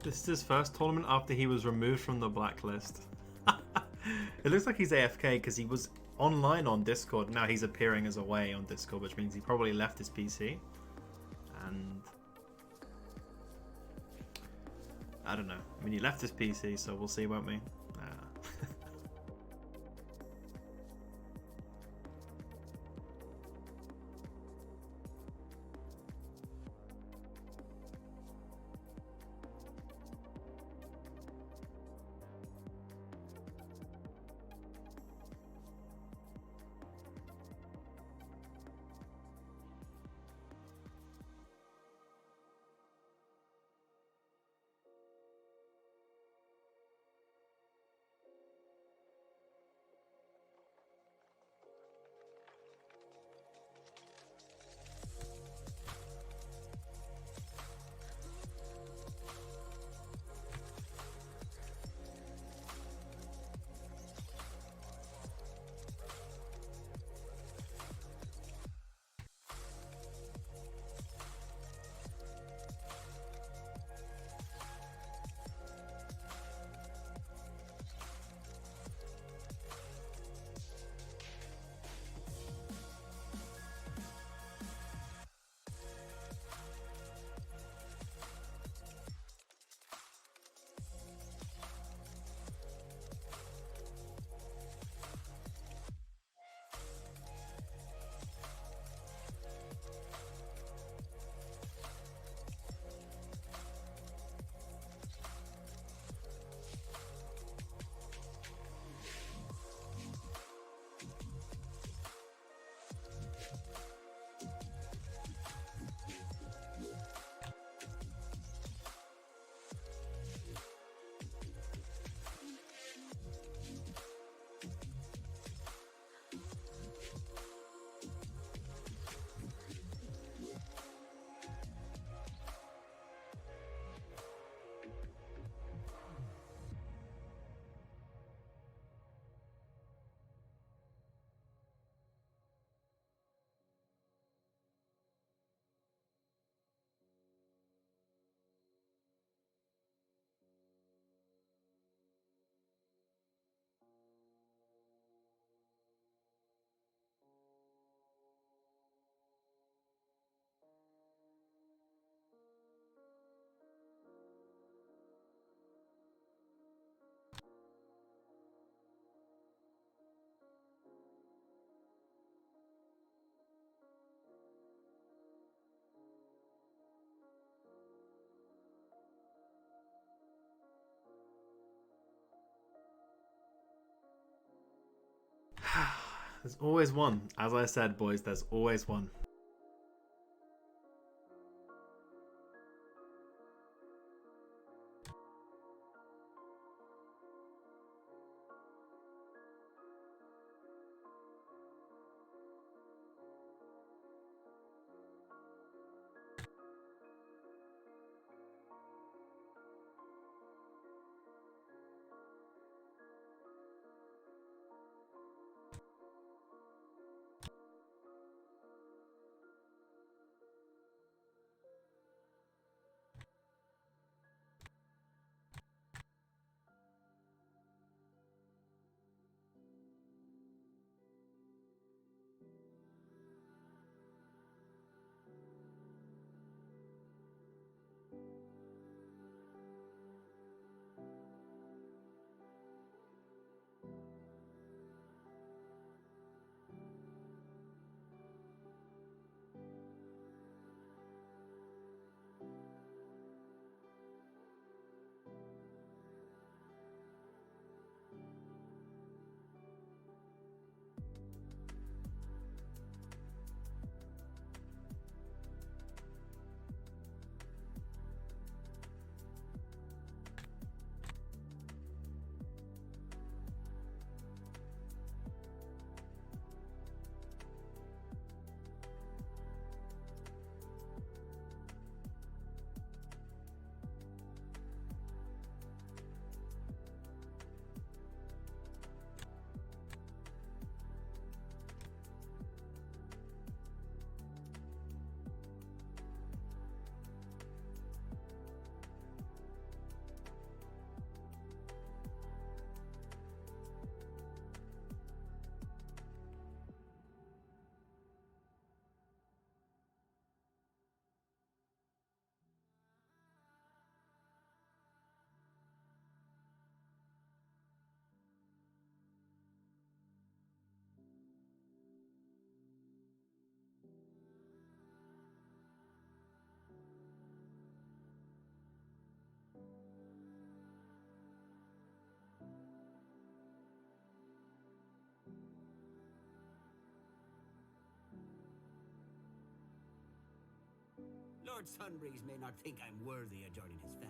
This is his first tournament after he was removed from the blacklist. It looks like he's AFK because he was online on Discord. Now he's appearing as away on Discord, which means he probably left his PC. And I don't know. I mean, he left his PC, so we'll see, won't we? There's always one. As I said, boys, there's always one. Lord Sunbreeze may not think I'm worthy of joining his family.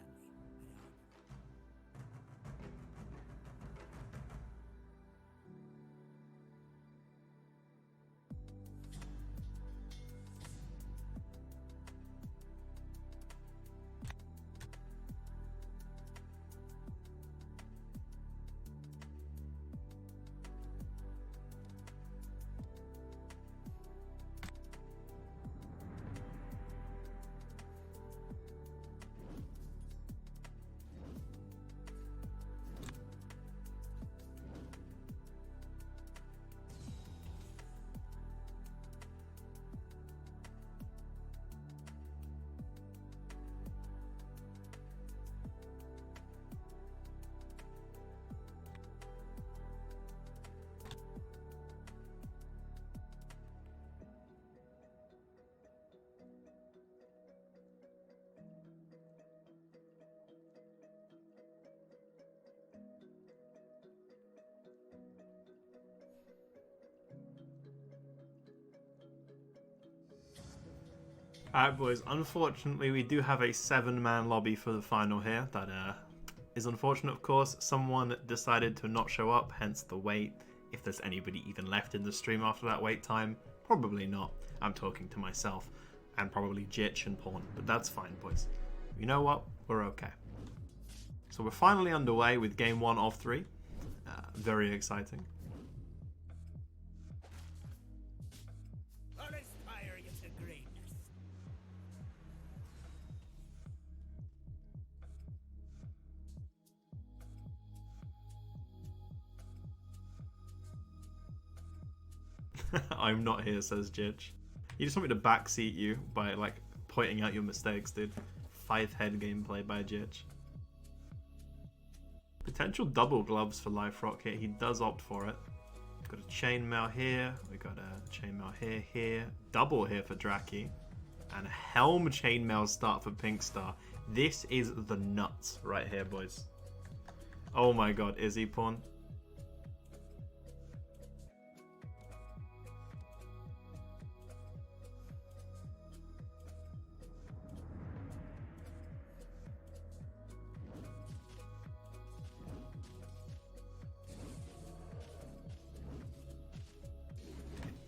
Alright boys, unfortunately we do have a 7-man lobby for the final here. That is unfortunate, of course. Someone decided to not show up, hence the wait. If there's anybody even left in the stream after that wait time, probably not. I'm talking to myself, and probably Jitch and Pawn, but that's fine boys. You know what? We're okay. So we're finally underway with game 1 of 3. Very exciting. I'll inspire you to greatness. I'm not here, says Jitch. You just want me to backseat you by like pointing out your mistakes, dude. 5-head gameplay by Jitch. Potential double gloves for Life Rock here. He does opt for it. Got a chainmail here. We got a chainmail here. Double here for Draki. And a helm chainmail start for Pink Star. This is the nuts right here, boys. Oh my god, is he Pawn?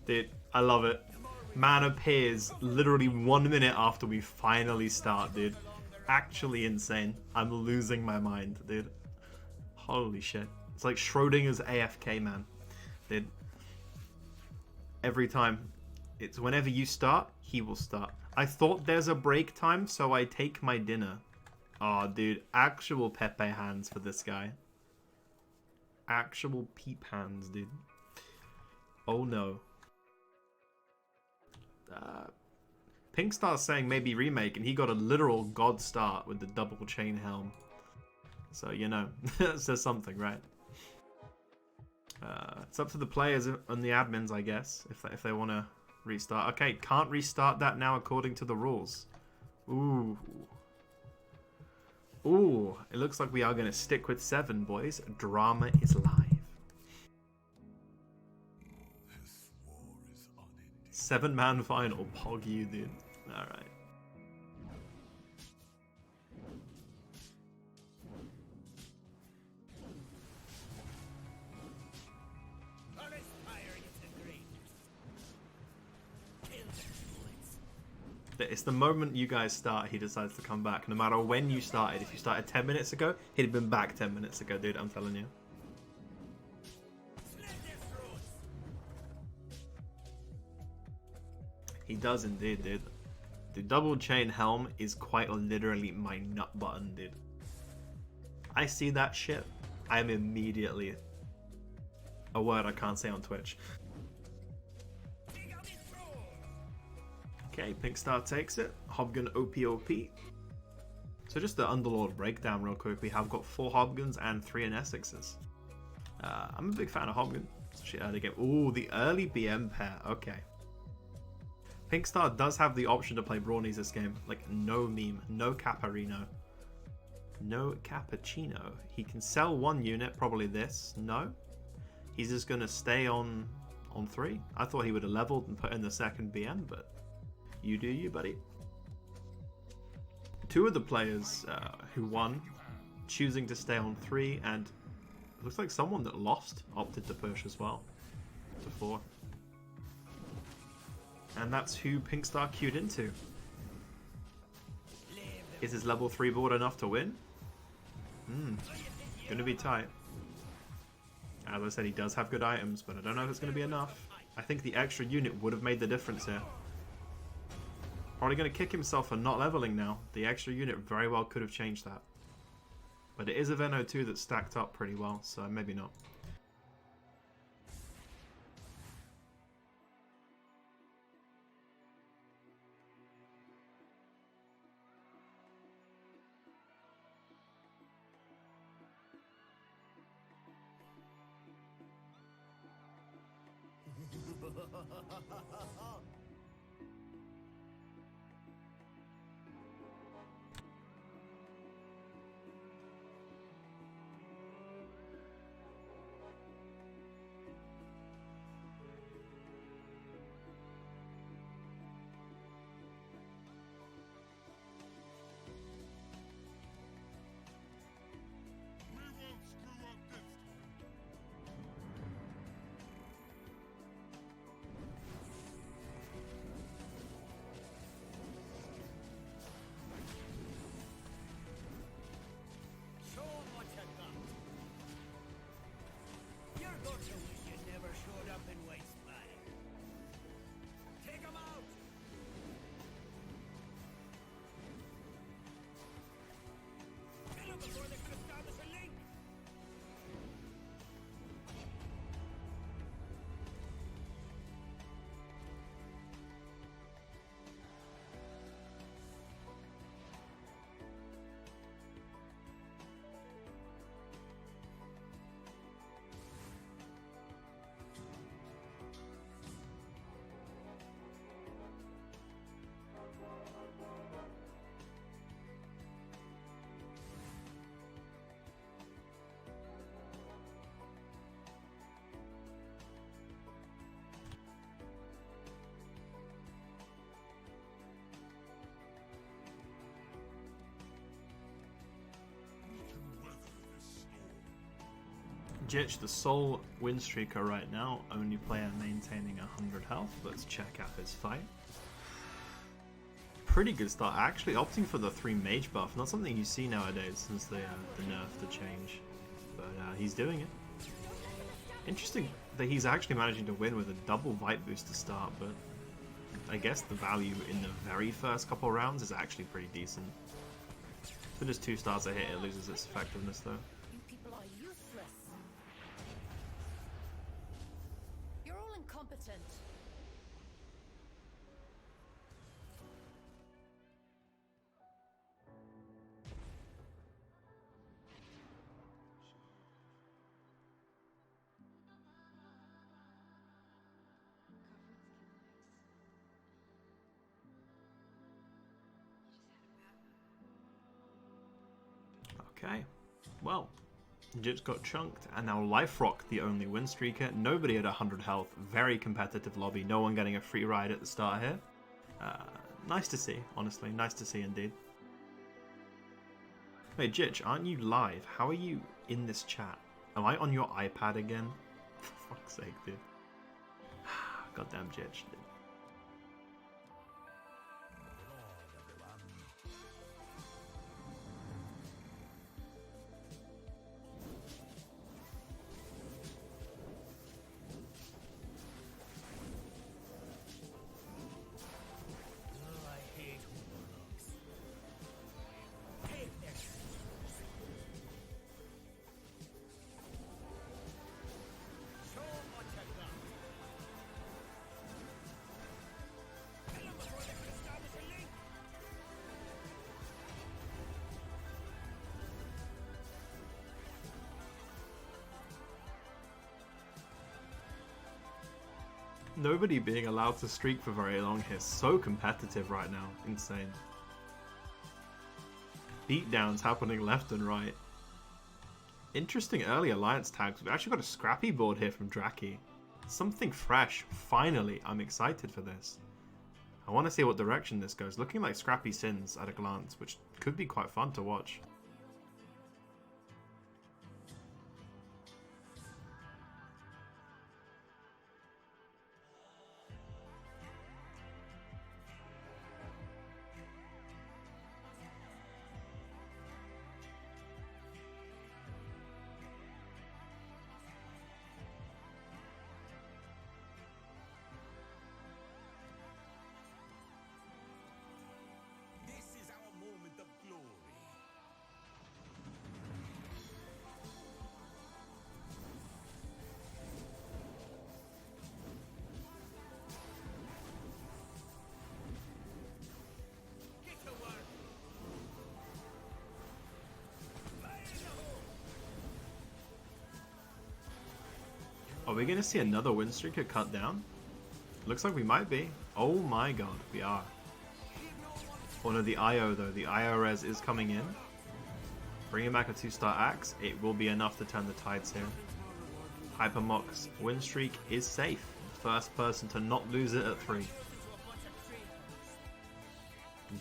Dude, I love it. Man appears literally 1 minute after we finally start, dude. Actually insane. I'm losing my mind, dude. Holy shit. It's like Schrodinger's AFK, man. Dude. Every time. It's whenever you start, he will start. I thought there's a break time, so I take my dinner. Oh, dude. Actual Pepe hands for this guy. Actual peep hands, dude. Oh no. Pink Star's saying maybe remake, and he got a literal god start with the double chain helm. So, you know, that says something, right? It's up to the players and the admins, I guess, if they want to restart. Okay, can't restart that now according to the rules. Ooh. Ooh, it looks like we are going to stick with 7, boys. Drama is live. 7-man final. Pog you, dude. Alright. I'll inspire you to greatness. Kill the bullets. It's the moment you guys start, he decides to come back. No matter when you started. If you started 10 minutes ago, he'd have been back 10 minutes ago, dude. I'm telling you. Slit their throats. He does indeed, dude. The double chain helm is quite literally my nut button, dude. I see that shit, I am immediately... a word I can't say on Twitch. Take out his throat. Okay, Pink Star takes it. Hobgun OP. So just the Underlord breakdown real quick. We have got 4 Hobguns and 3 Essexes. I'm a big fan of Hobgun. Especially early game. Ooh, the early BM pair. Okay. Pink Star does have the option to play Brawnies this game. Like, no meme. No Caparino. No Cappuccino. He can sell 1 unit, probably this. No. He's just going to stay on 3. I thought he would have leveled and put in the second BM, but you do you, buddy. two of the players who won choosing to stay on 3, and it looks like someone that lost opted to push as well to 4. And that's who Pinkstar queued into. Is his level 3 board enough to win? Gonna be tight. As I said, he does have good items, but I don't know if it's gonna be enough. I think the extra unit would have made the difference here. Probably gonna kick himself for not leveling now. The extra unit very well could have changed that. But it is a Veno 2 that's stacked up pretty well, so maybe not. We won't screw up this time. Show 'em what you got. You're going to wish you never showed up in White Spire. Take 'em out! Kill 'em before they can establish a link! We can weather this storm. Jitch, the sole win streaker right now, only player maintaining 100 health. Let's check out his fight. Pretty good start, actually opting for the 3 mage buff, not something you see nowadays since the nerf, the change. But he's doing it. Interesting that he's actually managing to win with a double Vipe boost to start, but I guess the value in the very first couple rounds is actually pretty decent. For just 2 stars a hit, it loses its effectiveness though. You people are useless. You're all incompetent. Okay, well, Jit's got chunked, and now Life Rock, the only win streaker. Nobody at 100 health, very competitive lobby, no one getting a free ride at the start here. Nice to see, honestly, nice to see indeed. Wait, Jitch, aren't you live? How are you in this chat? Am I on your iPad again? For fuck's sake, dude. Goddamn Jitch, dude. Oh, I hate warlocks. Take their shoes. Show 'em what you got. Kill 'em before they can establish a link! Nobody being allowed to streak for very long here. So competitive right now. Insane. Beatdowns happening left and right. Interesting early alliance tags. We've actually got a scrappy board here from Draki. Something fresh. Finally, I'm excited for this. I want to see what direction this goes. Looking like Scrappy Sins at a glance, which could be quite fun to watch. This is our moment of glory. Get to work. Fire in the hole. Are we going to see another win streaker cut down? Looks like we might be. Oh my god, we are. Oh no, the IO though. The IO res is coming in. Bringing back a 2-star axe. It will be enough to turn the tides here. Hypermock's win streak is safe. First person to not lose it at 3.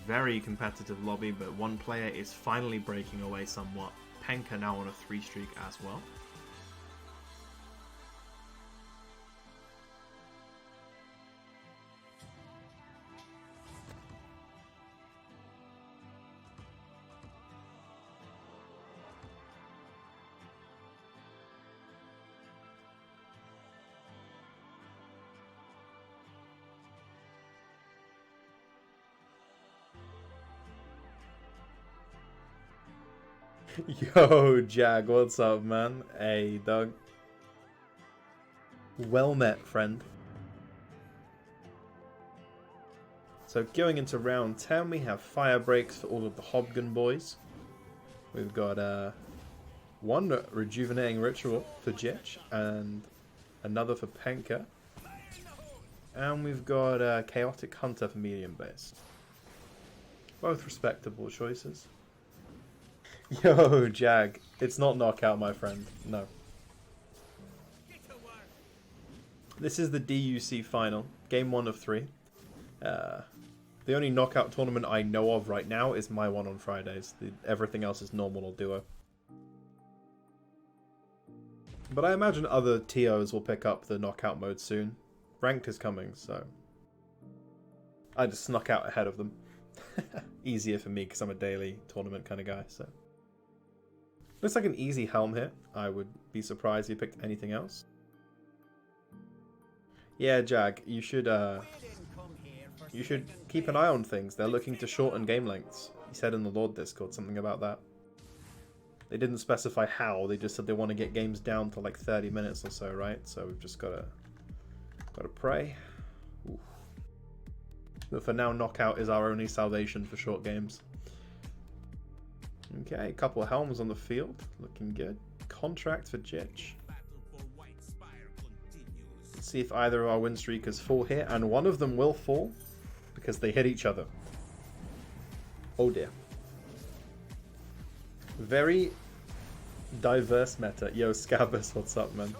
Very competitive lobby, but one player is finally breaking away somewhat. Penka now on a 3 streak as well. Yo, Jag, what's up, man? Hey, Doug. Well met, friend. So going into round 10, we have fire breaks for all of the Hobgun boys. We've got one rejuvenating ritual for Jitch and another for Penka. And we've got chaotic hunter for medium base. Both respectable choices. Yo, Jag, it's not knockout, my friend. No. This is the DUC final, game 1 of 3. The only knockout tournament I know of right now is my one on Fridays. Everything else is normal or duo. But I imagine other TOs will pick up the knockout mode soon. Ranked is coming, so I just snuck out ahead of them. Easier for me because I'm a daily tournament kind of guy, so. Looks like an easy helm here. I would be surprised if you picked anything else. Yeah, Jag, you should keep an eye on things. They're looking to shorten game lengths. He said in the Lord Discord something about that. They didn't specify how. They just said they want to get games down to like 30 minutes or so, right? So we've just gotta pray. Oof. But for now, knockout is our only salvation for short games. Okay, a couple of helms on the field. Looking good. Contract for Jitch. Let's see if either of our win streakers fall here. And one of them will fall because they hit each other. Oh dear. Very diverse meta. Yo, Scabbers, what's up, man?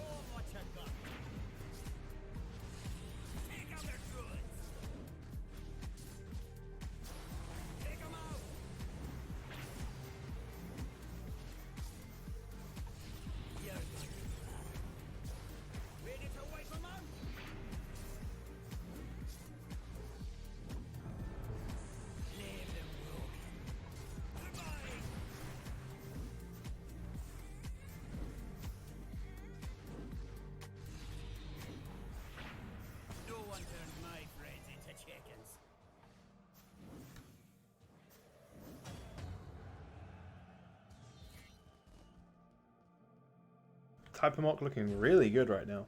Hypermock looking really good right now.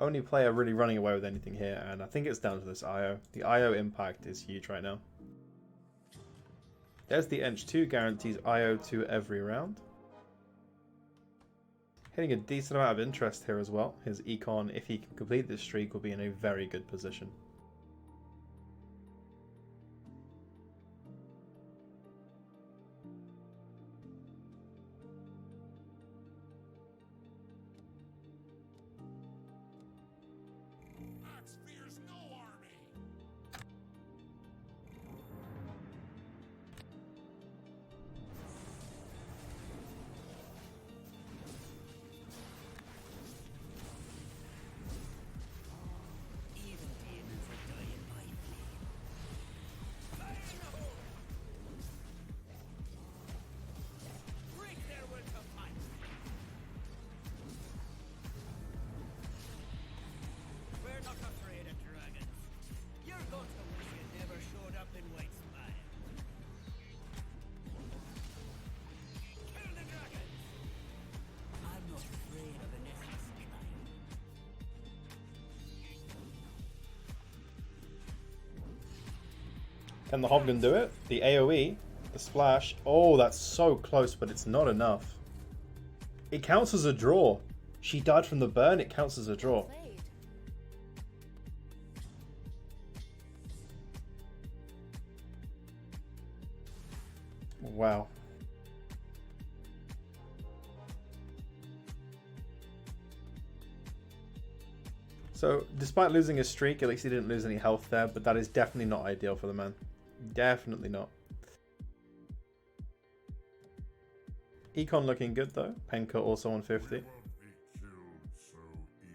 Only player really running away with anything here, and I think it's down to this IO. The IO impact is huge right now. There's the Ench 2, guarantees IO 2 every round. Hitting a decent amount of interest here as well. His Econ, if he can complete this streak, will be in a very good position. Can the Hovgen do it? The AoE, the splash. Oh, that's so close, but it's not enough. It counts as a draw. She died from the burn, it counts as a draw. Played. Wow. So, despite losing his streak, at least he didn't lose any health there, but that is definitely not ideal for the man. Definitely not. Econ looking good though. Penka also on 50. Won't be killed so easily.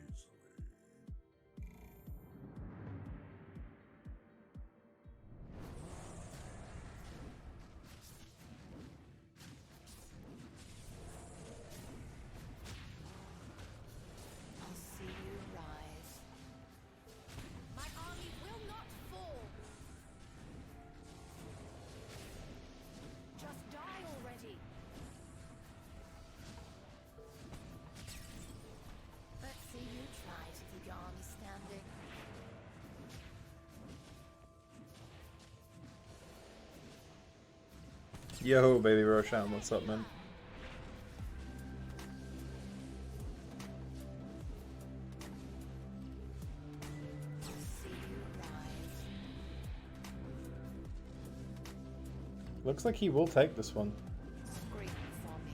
I'll see you rise. My army will not fall. Just die already. Let's see you try to keep your army standing. Yo, baby Roshan, what's up, man? I'll see you rise. Looks like he will take this one. Scream for me.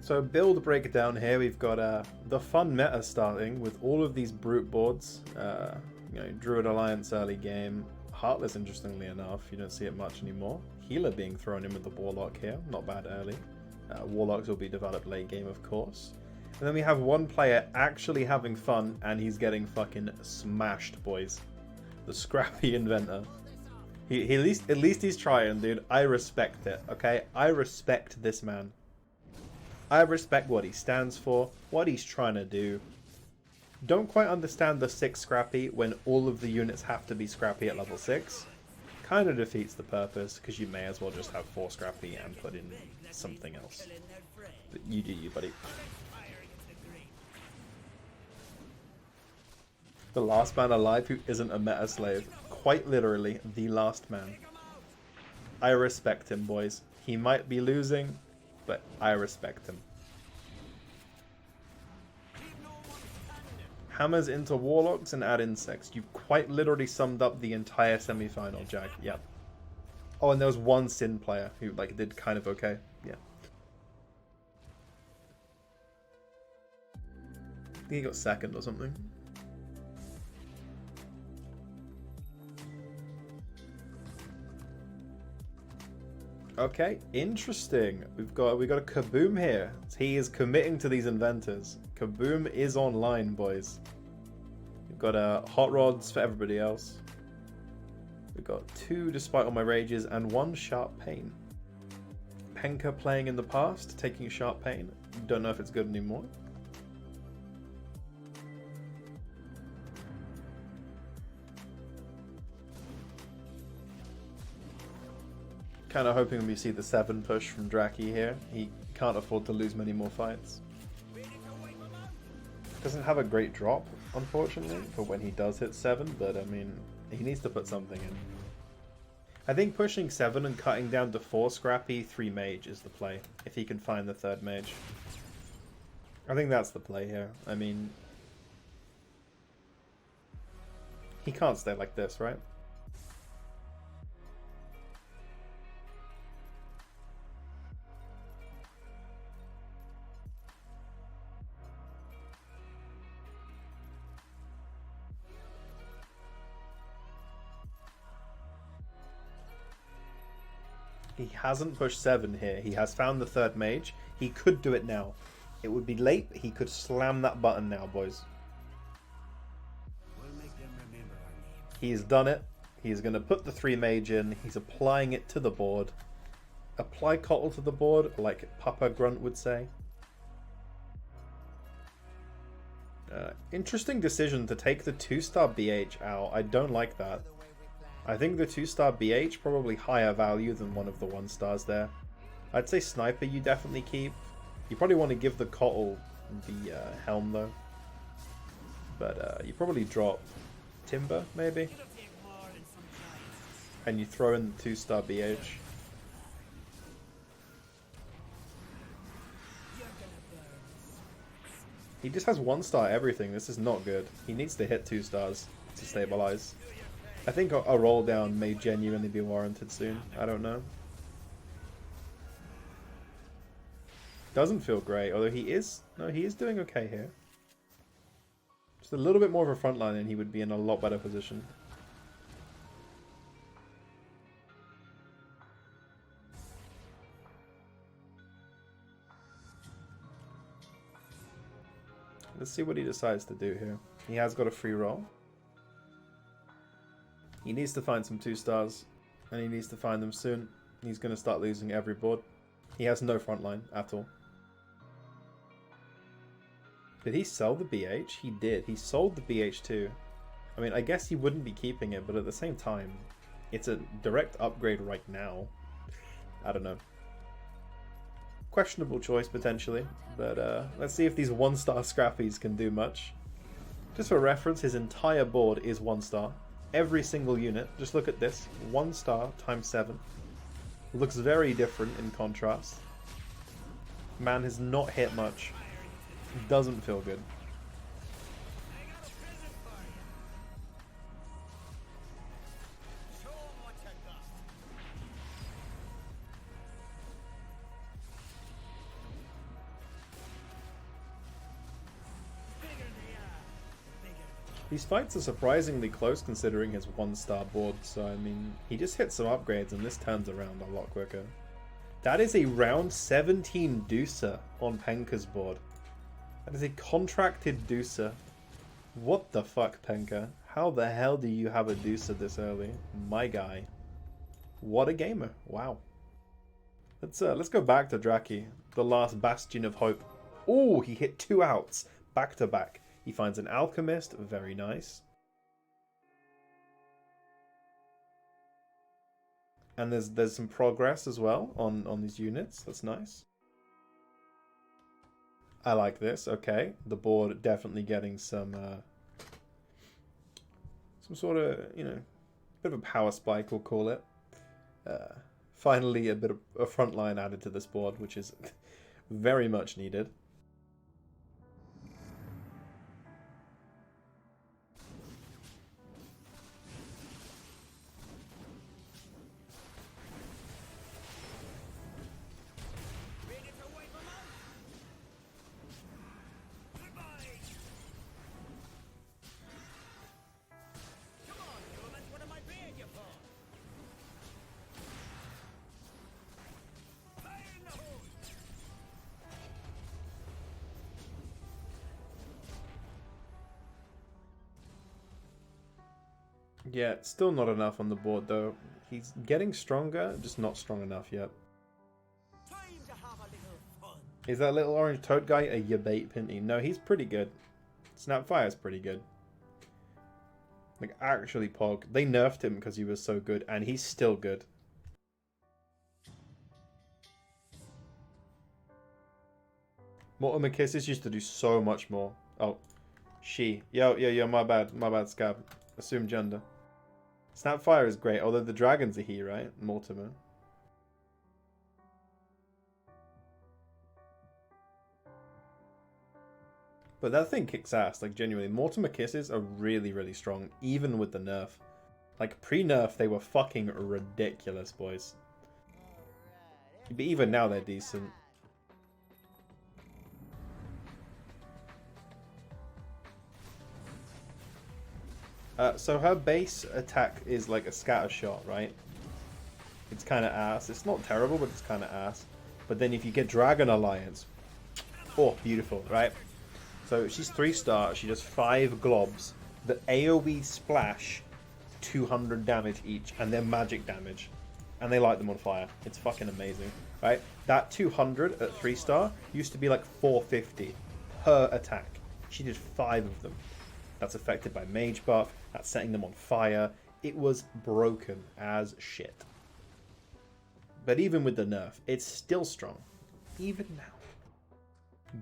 So build breakdown here, we've got the fun meta starting with all of these brute boards. You know, Druid Alliance early game. Heartless, interestingly enough, you don't see it much anymore. Healer being thrown in with the Warlock here, not bad early. Warlocks will be developed late game, of course. And then we have one player actually having fun, and he's getting fucking smashed, boys. The Scrappy Inventor. He at least he's trying, dude. I respect it, okay? I respect this man. I respect what he stands for, what he's trying to do. Don't quite understand the 6 Scrappy when all of the units have to be Scrappy at level 6. Kind of defeats the purpose, because you may as well just have 4 Scrappy and put in something else. But you do you, buddy. The last man alive who isn't a meta slave. Quite literally, the last man. I respect him, boys. He might be losing, but I respect him. Hammers into Warlocks and add Insects. You quite literally summed up the entire semi-final, Jack. Yep. Oh, and there was one Sin player who like did kind of okay. Yeah. I think he got second or something. Okay, interesting. We got a Kaboom here. He is committing to these inventors. Kaboom is online, boys. We've got hot rods for everybody else. We've got 2 despite all my rages and 1 sharp pain. Penka playing in the past, taking sharp pain. Don't know if it's good anymore. Kind of hoping we see the 7 push from Draki here. He can't afford to lose many more fights. Doesn't have a great drop, unfortunately, for when he does hit 7, but I mean, he needs to put something in. I think pushing 7 and cutting down to 4 Scrappy, 3 Mage is the play, if he can find the 3rd Mage. I think that's the play here. I mean, he can't stay like this, right? He hasn't pushed 7 here. He has found the 3rd Mage. He could do it now. It would be late, but he could slam that button now, boys. We'll make them remember our name. He's done it. He's going to put the 3 Mage in. He's applying it to the board. Apply Cottle to the board, like Papa Grunt would say. Interesting decision to take the 2-star BH out. I don't like that. I think the 2-star BH probably higher value than one of the 1-stars there. I'd say Sniper you definitely keep. You probably want to give the Kotl the Helm though. But you probably drop Timber maybe. It'll take more than some tries. And you throw in the 2-star BH. You're gonna burn. He just has 1-star everything. This is not good. He needs to hit 2 stars to stabilize. I think a roll down may genuinely be warranted soon. I don't know. Doesn't feel great, although he is... No, he is doing okay here. Just a little bit more of a front line and he would be in a lot better position. Let's see what he decides to do here. He has got a free roll. He needs to find some 2 stars, and he needs to find them soon. He's going to start losing every board. He has no front line at all. Did he sell the BH? He did. He sold the BH too. I mean, I guess he wouldn't be keeping it, but at the same time, it's a direct upgrade right now. I don't know. Questionable choice, potentially. But let's see if these 1-star scrappies can do much. Just for reference, his entire board is 1-star. Every single unit. Just look at this. 1-star times 7. Looks very different in contrast. Man has not hit much. Doesn't feel good. I got a present for you. Show 'em what you got. Bigger they are, bigger. These fights are surprisingly close considering his 1-star board, so I mean, he just hits some upgrades and this turns around a lot quicker. That is a round 17 DUC on Penka's board. That is a contracted DUC. What the fuck, Penka? How the hell do you have a DUC this early? My guy. What a gamer. Wow. Let's go back to Draki, the last bastion of hope. Oh, he hit 2 outs back to back. He finds an Alchemist, very nice. And there's some progress as well on these units. That's nice. I like this. Okay, the board definitely getting some sort of, you know, bit of a power spike, we'll call it. Finally, a bit of a front line added to this board, which is very much needed. Ready to wipe 'em out? Goodbye. Come on, humans, what am I paying you for? Fire in the hole. Yeah, still not enough on the board though. He's getting stronger, just not strong enough yet. Time to have a little fun. Is that little orange toad guy a Yabate Pinti? No, he's pretty good. Snapfire's pretty good. Like, actually Pog. They nerfed him because he was so good, and he's still good. Mortimer Kisses used to do so much more. Oh, she. Yo, my bad, Scab. Assume gender. Snapfire is great, although the dragon's a he, right? Mortimer. But that thing kicks ass, like genuinely. Mortimer Kisses are really, really strong, even with the nerf. Like, pre-nerf, they were fucking ridiculous, boys. But even now, they're decent. So her base attack is like a scatter shot, right? It's kind of ass. It's not terrible, but it's kind of ass. But then if you get Dragon Alliance, oh, beautiful, right? So she's 3-star. She does 5 globs. The AoE splash, 200 damage each, and they're magic damage, and they light them on fire. It's fucking amazing, right? That 200 at 3-star used to be like 450 per attack. She did 5 of them. That's affected by mage buff. That's setting them on fire. It was broken as shit. But even with the nerf, it's still strong. Even now.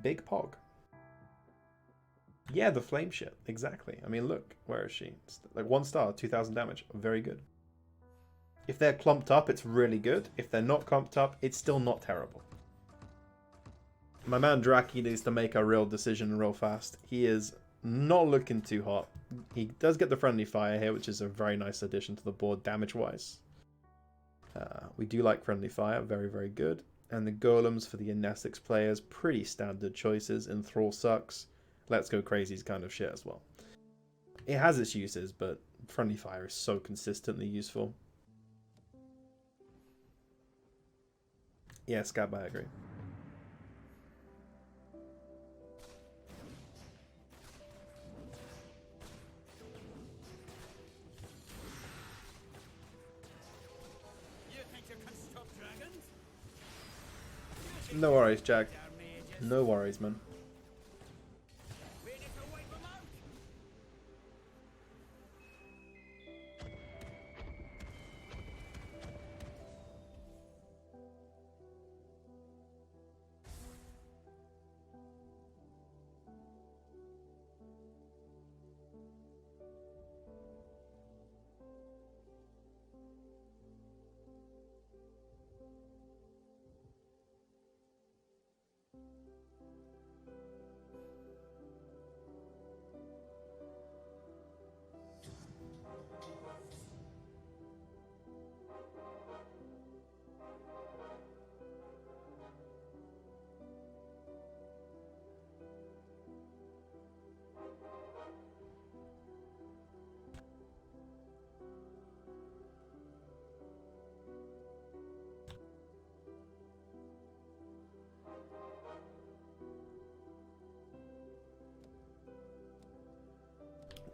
Big Pog. Yeah, the flame shit. Exactly. I mean, look. Where is she? Like 1 star, 2000 damage. Very good. If they're clumped up, it's really good. If they're not clumped up, it's still not terrible. My man Draki needs to make a real decision real fast. He is not looking too hot. He does get the friendly fire here, which is a very nice addition to the board damage-wise. We do like friendly fire. Very, very good. And the golems for the Inestics players, pretty standard choices. Enthrall sucks. Let's Go Crazy's kind of shit as well. It has its uses, but friendly fire is so consistently useful. Yeah, Scab, I agree. No worries, Jack. No worries, man.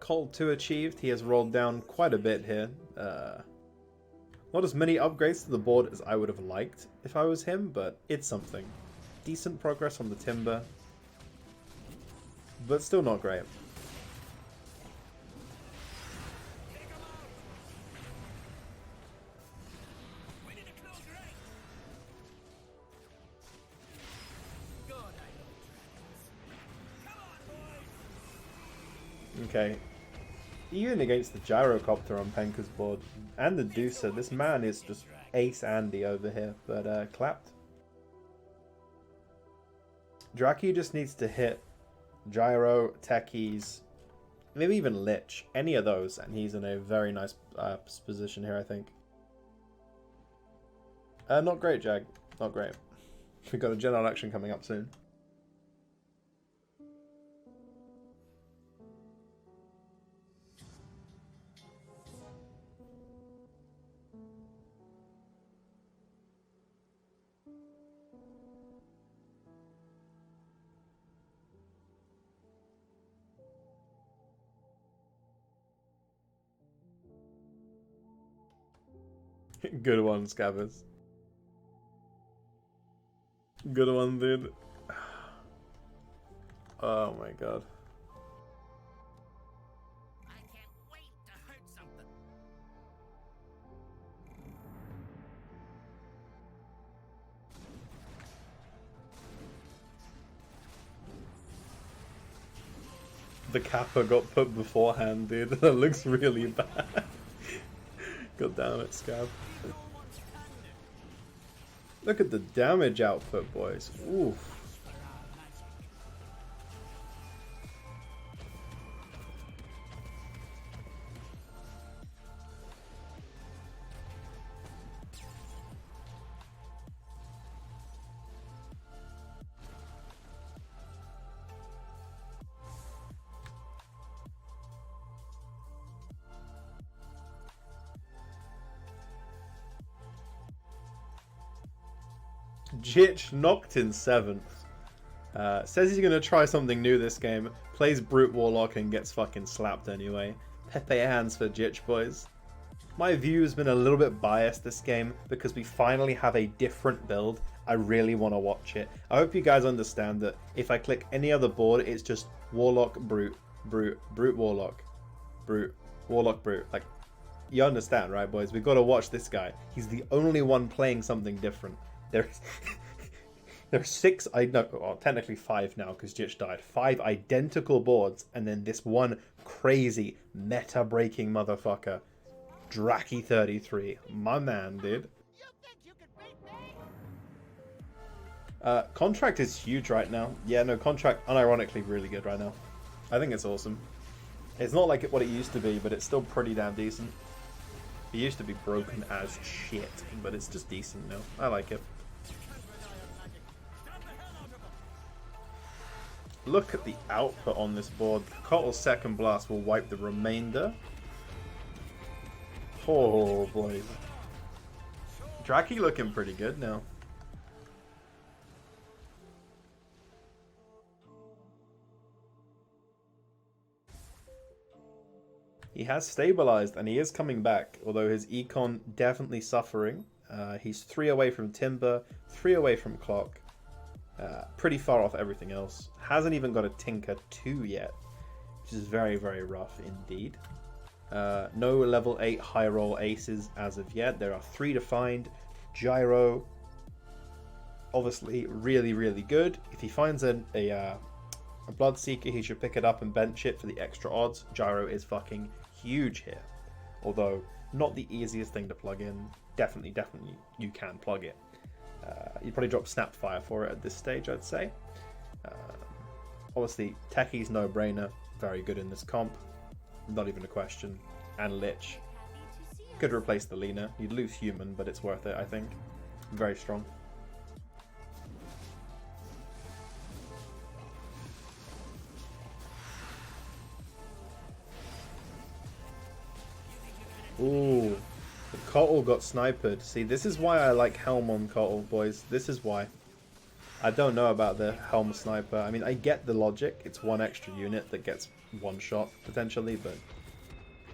Cold 2 achieved. He has rolled down quite a bit here. Not as many upgrades to the board as I would have liked if I was him, but it's something. Decent progress on the timber, but still not great. Okay. Even against the Gyrocopter on Penka's board and the DUC, this man is just ace Andy over here, but clapped. Draki just needs to hit Gyro, Techies, maybe even Lich, any of those, and he's in a very nice position here, I think. Not great, Jag. Not great. We've got a general election coming up soon. Good one, Scabbers. Good one, dude. Oh my god. I can't wait to hurt something. The Kappa got put beforehand, dude. That looks really bad. God damn it, Scab. Look at the damage output, boys. Oof. Jitch knocked in 7th. Says he's going to try something new this game. Plays Brute Warlock and gets fucking slapped anyway. Pepe hands for Jitch, boys. My view has been a little bit biased this game because we finally have a different build. I really want to watch it. I hope you guys understand that if I click any other board, it's just Warlock, Brute, Brute, Brute, Warlock, Brute, Warlock, Brute. Like, You understand, right, boys? We've got to watch this guy. He's the only one playing something different. There's there are 6, well, technically 5 now because Jitch died. 5 identical boards, and then this one crazy meta-breaking motherfucker, Draki33. My man, dude. Contract is huge right now. Yeah, no, Contract, unironically, really good right now. I think it's awesome. It's not like what it used to be, but it's still pretty damn decent. It used to be broken as shit, but it's just decent now. I like it. Look at the output on this board. Kotl's second blast will wipe the remainder. Oh boy. Draki looking pretty good now. He has stabilized and he is coming back, although his econ definitely suffering. He's 3 away from Timber, 3 away from Clock. Pretty far off everything else. Hasn't even got a Tinker 2 yet, which is very, very rough indeed. No level 8 high roll aces as of yet. There are 3 to find. Gyro, obviously really, really good. If he finds a Bloodseeker, he should pick it up and bench it for the extra odds. Gyro is fucking huge here. Although, not the easiest thing to plug in. Definitely, you can plug it. You'd probably drop Snapfire for it at this stage, I'd say. Obviously, Techie's no-brainer. Very good in this comp. Not even a question. And Lich. Could replace the Lina. You'd lose Human, but it's worth it, I think. Very strong. Ooh. Kotl got sniped. See, this is why I like Helm on Kotl, boys. This is why. I don't know about the Helm sniper. I mean, I get the logic. It's 1 extra unit that gets 1 shot, potentially, but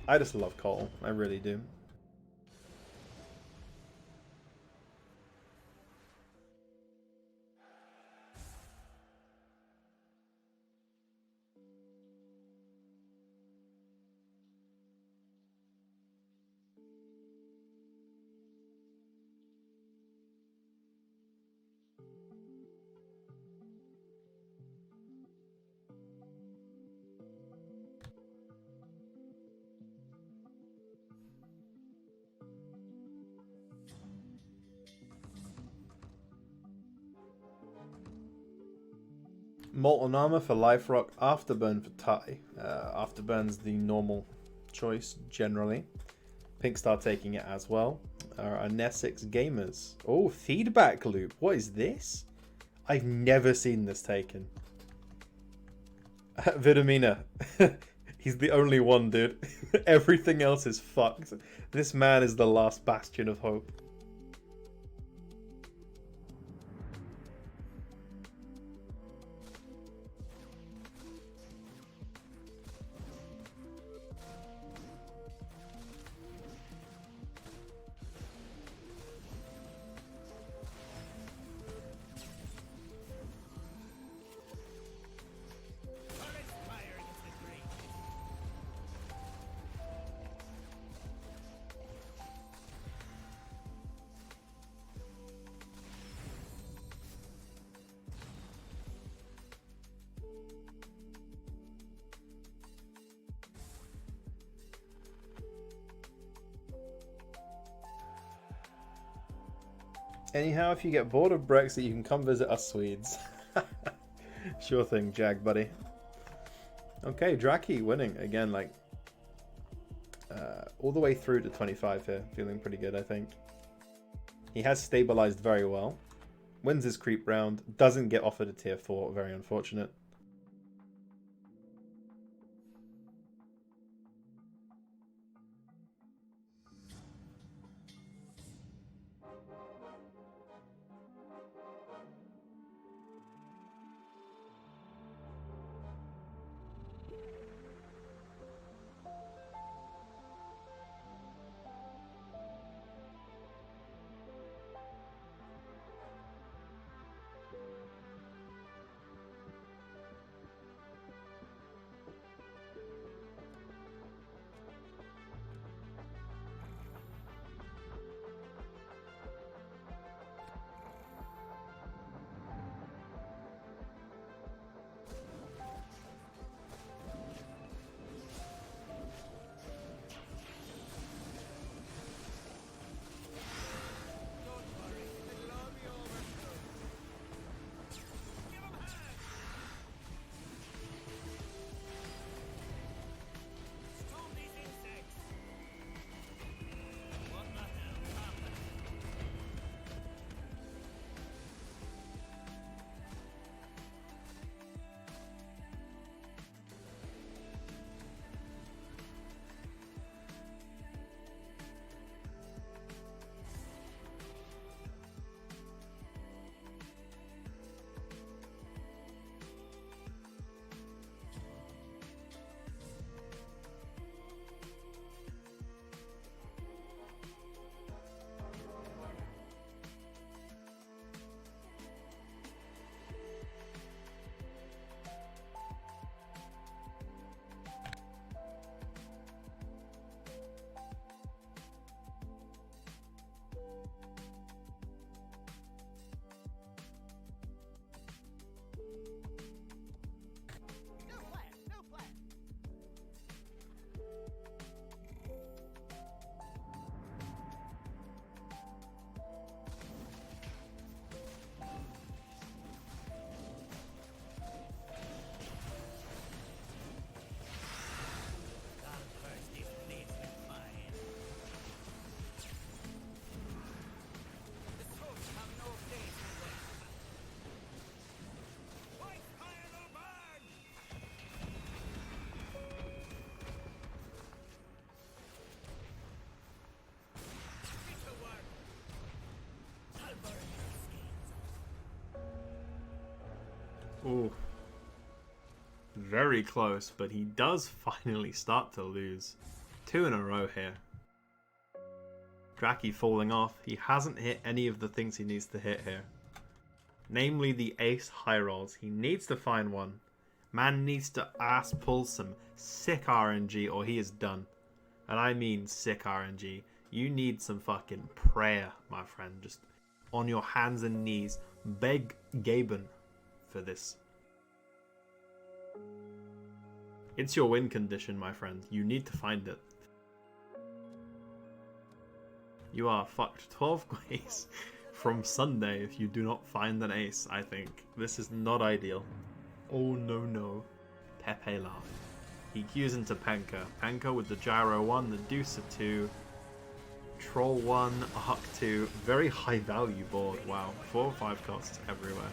I just love Kotl. I really do. Molten Armor for Life Rock, Afterburn for Tai. Afterburn's the normal choice, generally. Pinkstar taking it as well. Our Nessix Gamers. Oh, Feedback Loop. What is this? I've never seen this taken. Vitamina. He's the only one, dude. Everything else is fucked. This man is the last bastion of hope. Anyhow, if you get bored of Brexit, you can come visit us Swedes. Sure thing, Jag, buddy. Okay, Draki winning again, like all the way through to 25 here. Feeling pretty good, I think. He has stabilized very well. Wins his creep round. Doesn't get offered a tier 4. Very unfortunate. Ooh. Very close, but he does finally start to lose. 2 in a row here. Draki falling off. He hasn't hit any of the things he needs to hit here. Namely the ace high rolls. He needs to find one. Man needs to ass pull some sick RNG or he is done. And I mean sick RNG. You need some fucking prayer, my friend. Just on your hands and knees. Beg Gaben for this. It's your win condition, my friend. You need to find it. You are fucked 12 ways from Sunday if you do not find an ace, I think. This is not ideal. Oh no no. Pepe laugh. He cues into Penka. Penka with the Gyro 1, the Deuce of 2, Troll 1, a Huck 2. Very high value board. Wow. 4 or 5 costs everywhere.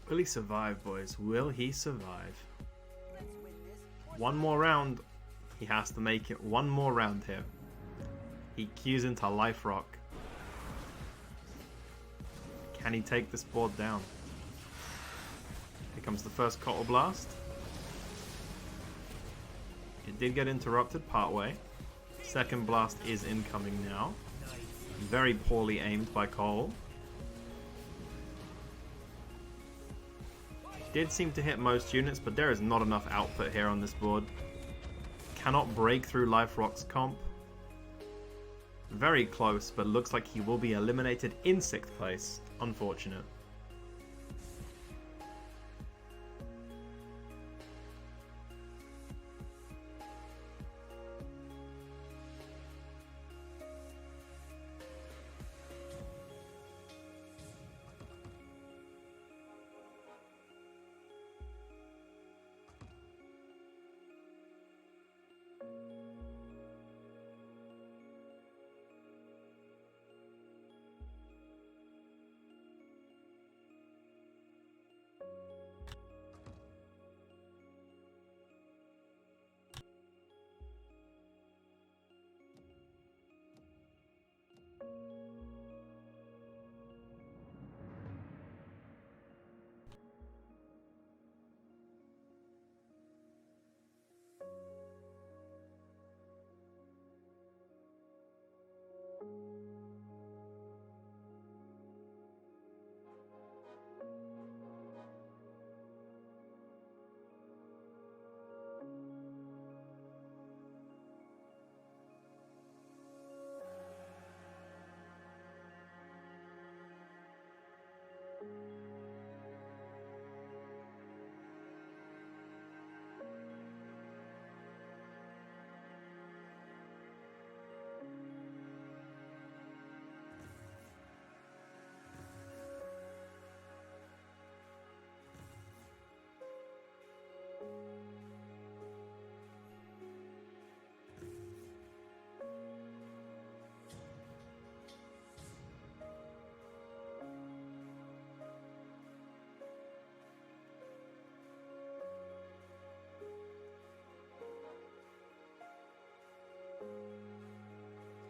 Will he survive, boys? Will he survive? One more round. He has to make it one more round here. He cues into Life Rock. Can he take this board down? Here comes the first Cottle Blast. It did get interrupted partway. Second blast is incoming now. Very poorly aimed by Cole. Did seem to hit most units, but there is not enough output here on this board. Cannot break through Life Rock's comp. Very close, but looks like he will be eliminated in 6th place. Unfortunate.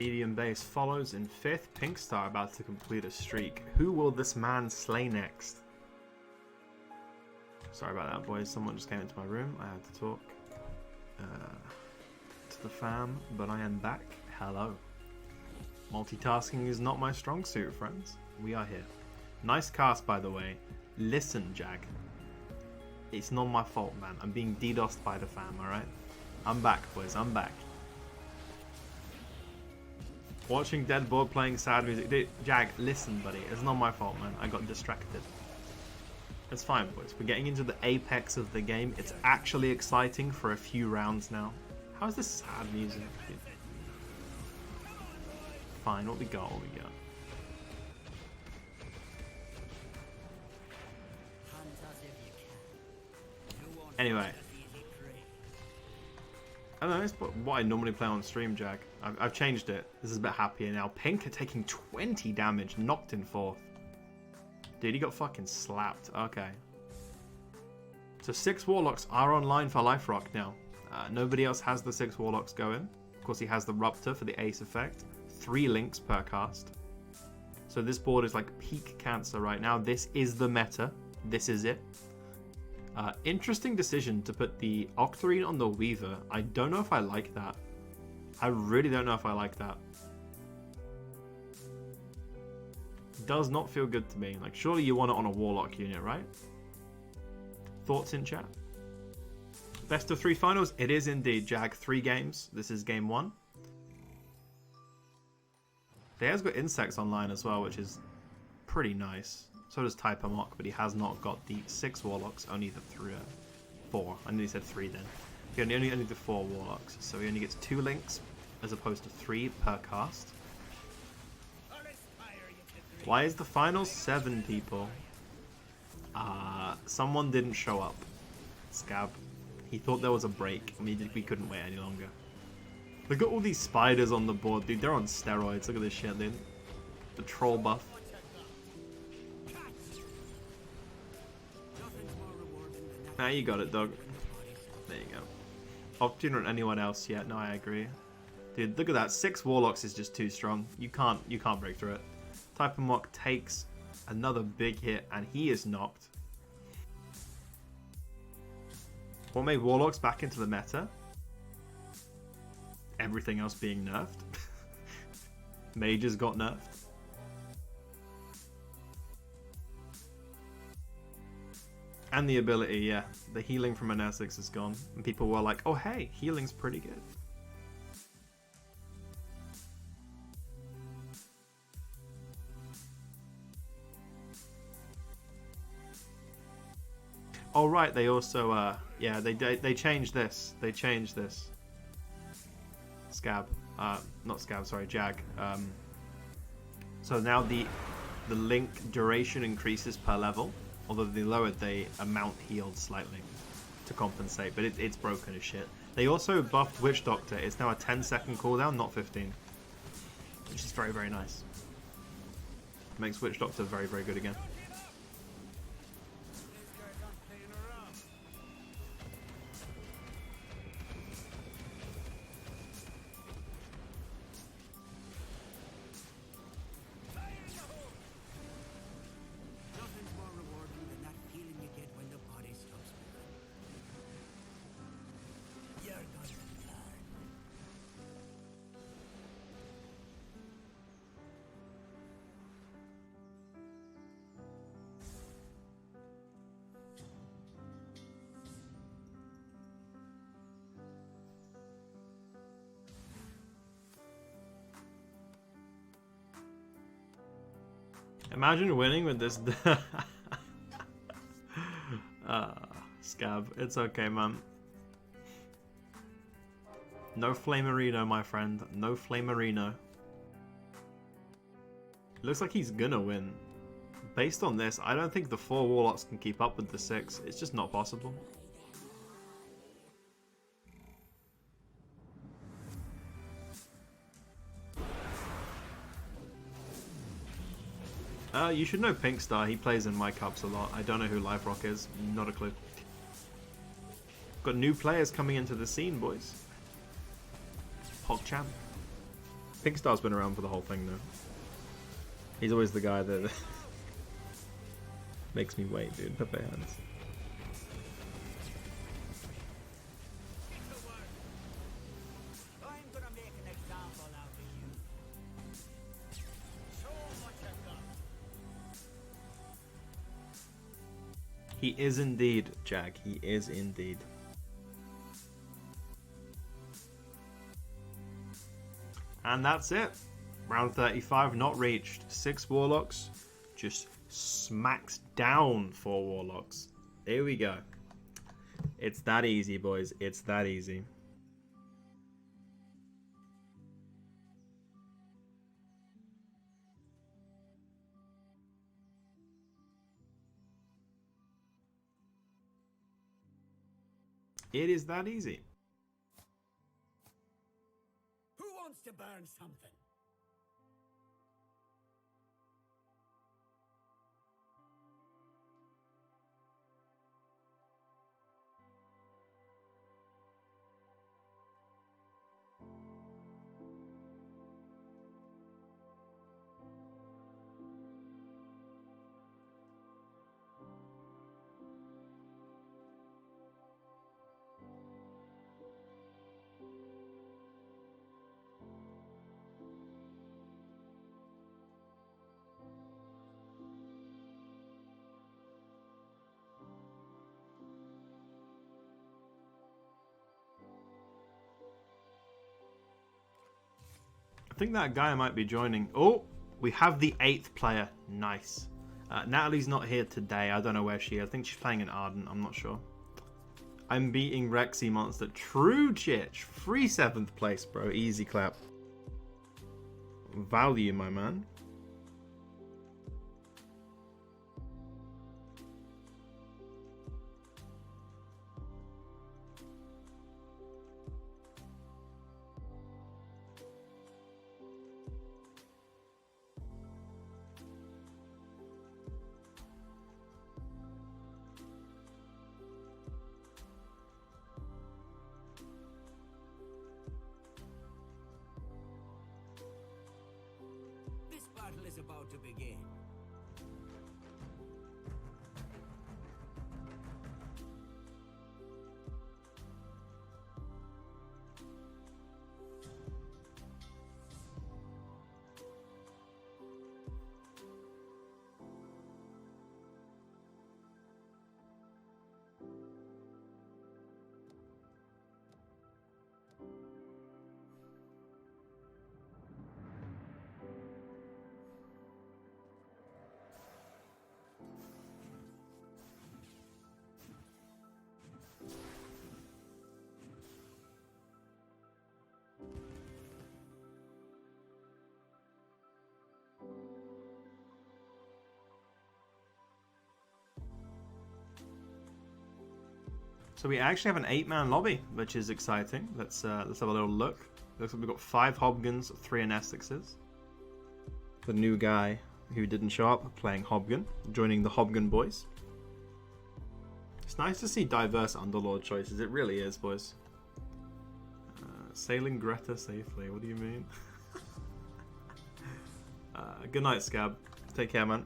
Medium base follows in 5th. Pink Star about to complete a streak. Who will this man slay next? Sorry about that, boys. Someone just came into my room. I had to talk to the fam, but I am back. Hello. Multitasking is not my strong suit, friends. We are here. Nice cast, by the way. Listen, Jag. It's not my fault, man. I'm being DDoSed by the fam, alright? I'm back, boys. I'm back. Watching Deadboard playing sad music. Dude, Jag, listen, buddy. It's not my fault, man. I got distracted. It's fine, boys. We're getting into the apex of the game. It's actually exciting for a few rounds now. How's this sad music? Dude? Fine, what we got, what we got. Anyway. I don't know, it's what I normally play on stream, Jag. I've changed it. This is a bit happier now. Pinker taking 20 damage, knocked in 4th. Dude, he got fucking slapped. Okay. So 6 Warlocks are online for Life Rock now. Nobody else has the 6 Warlocks going. Of course, he has the Ruptor for the Ace effect. 3 links per cast. So this board is like peak cancer right now. This is the meta. This is it. Interesting decision to put the Octarine on the Weaver. I don't know if I like that. I really don't know if I like that. Does not feel good to me. Like, surely you want it on a Warlock unit, right? Thoughts in chat? Best of 3 finals? It is indeed, Jag. 3 games. This is game 1. He has got Insects online as well, which is pretty nice. So does Type Amok, but he has not got the 6 Warlocks, only the 4. I nearly said 3 then. He only the 4 Warlocks, so he only gets 2 links as opposed to 3 per cast. Why is the final 7 people? Someone didn't show up. Scab. He thought there was a break, and we couldn't wait any longer. Look at all these spiders on the board, dude. They're on steroids. Look at this shit, dude. The troll buff. Now you got it, dog. There you go. Opportune on anyone else yet? No, I agree. Dude, look at that. 6 Warlocks is just too strong. You can't break through it. Type of Mock takes another big hit, and he is knocked. What made Warlocks back into the meta? Everything else being nerfed. Mages got nerfed. And the ability, yeah. The healing from an Essex is gone. And people were like, oh hey, healing's pretty good. Oh right, they also, yeah, they changed this. They changed this. Scab. Not Scab, sorry, Jag. So now the link duration increases per level. Although they lowered the amount healed slightly to compensate, but it's broken as shit. They also buffed Witch Doctor. It's now a 10-second cooldown, not 15. Which is very, very nice. Makes Witch Doctor very, very good again. Imagine winning with this. Scab. It's okay, man. No Flamerino, my friend. No Flamerino. Looks like he's gonna win. Based on this, I don't think the 4 Warlocks can keep up with the 6. It's just not possible. You should know Pink Star. He plays in my cups a lot. I don't know who Life Rock is. Not a clue. Got new players coming into the scene, boys. PogChamp. Pink Star's been around for the whole thing, though. He's always the guy that makes me wait, dude. Pepe hands. He is indeed, Jag. He is indeed. And that's it. Round 35 not reached. 6 Warlocks. Just smacks down 4 Warlocks. Here we go. It's that easy, boys. It's that easy. It is that easy. Who wants to burn something? I think that guy might be joining. Oh, we have the 8th player. Nice. Natalie's not here today. I don't know where she is. I think she's playing in Arden. I'm not sure. I'm beating Rexy Monster. True, Chich. Free 7th place, bro. Easy clap. Value, my man. This battle is about to begin. So we actually have an 8-man lobby, which is exciting. Let's have a little look. Looks like we've got 5 Hobgons, 3 Anestixes. The new guy who didn't show up playing Hobgon, joining the Hobgon boys. It's nice to see diverse Underlord choices. It really is, boys. Sailing Greta safely. What do you mean? Good night, Scab. Take care, man.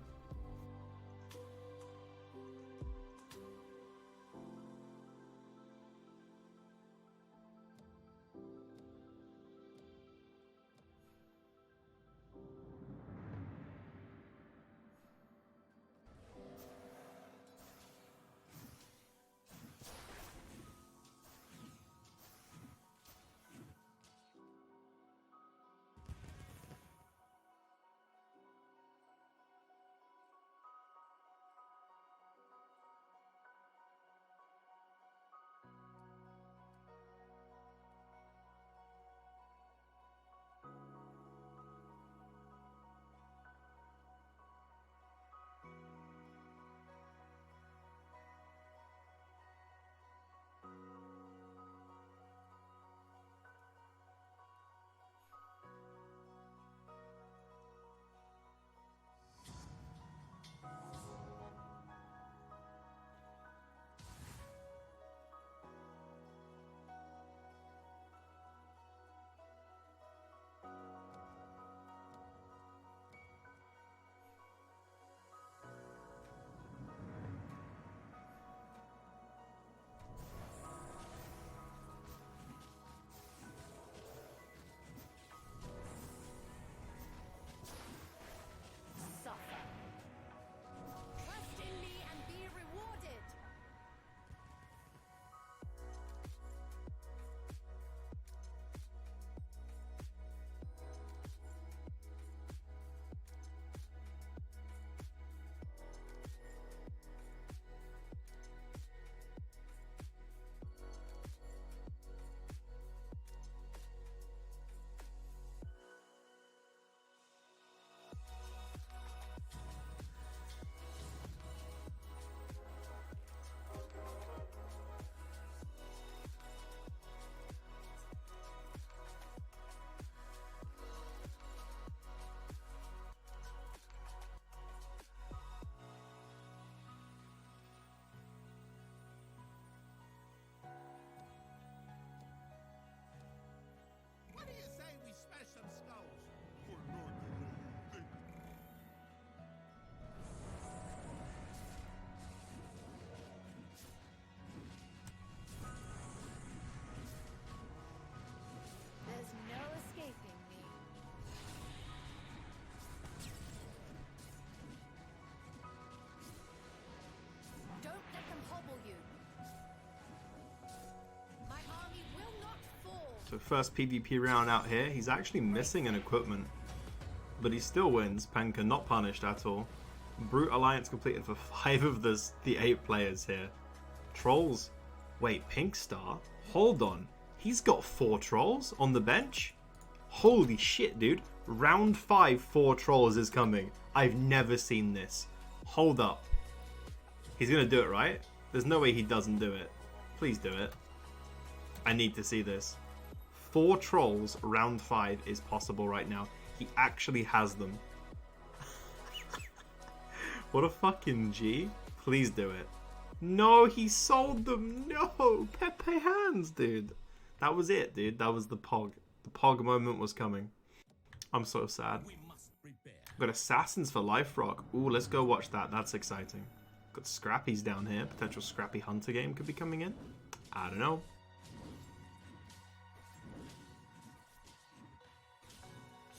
So first PvP round out here. He's actually missing an equipment, but he still wins. Penka not punished at all. Brute Alliance completed for 5 of the 8 players here. Trolls. Wait, Pink Star? Hold on. He's got 4 trolls on the bench? Holy shit, dude. Round 5, 4 trolls is coming. I've never seen this. Hold up. He's gonna do it, right? There's no way he doesn't do it. Please do it. I need to see this. 4 trolls, round 5 is possible right now. He actually has them. What a fucking G. Please do it. No, he sold them. No, Pepe hands, dude. That was it, dude. That was the Pog. The Pog moment was coming. I'm so sad. Got Assassins for Life Rock. Ooh, let's go watch that. That's exciting. Got Scrappy's down here. Potential Scrappy Hunter game could be coming in. I don't know.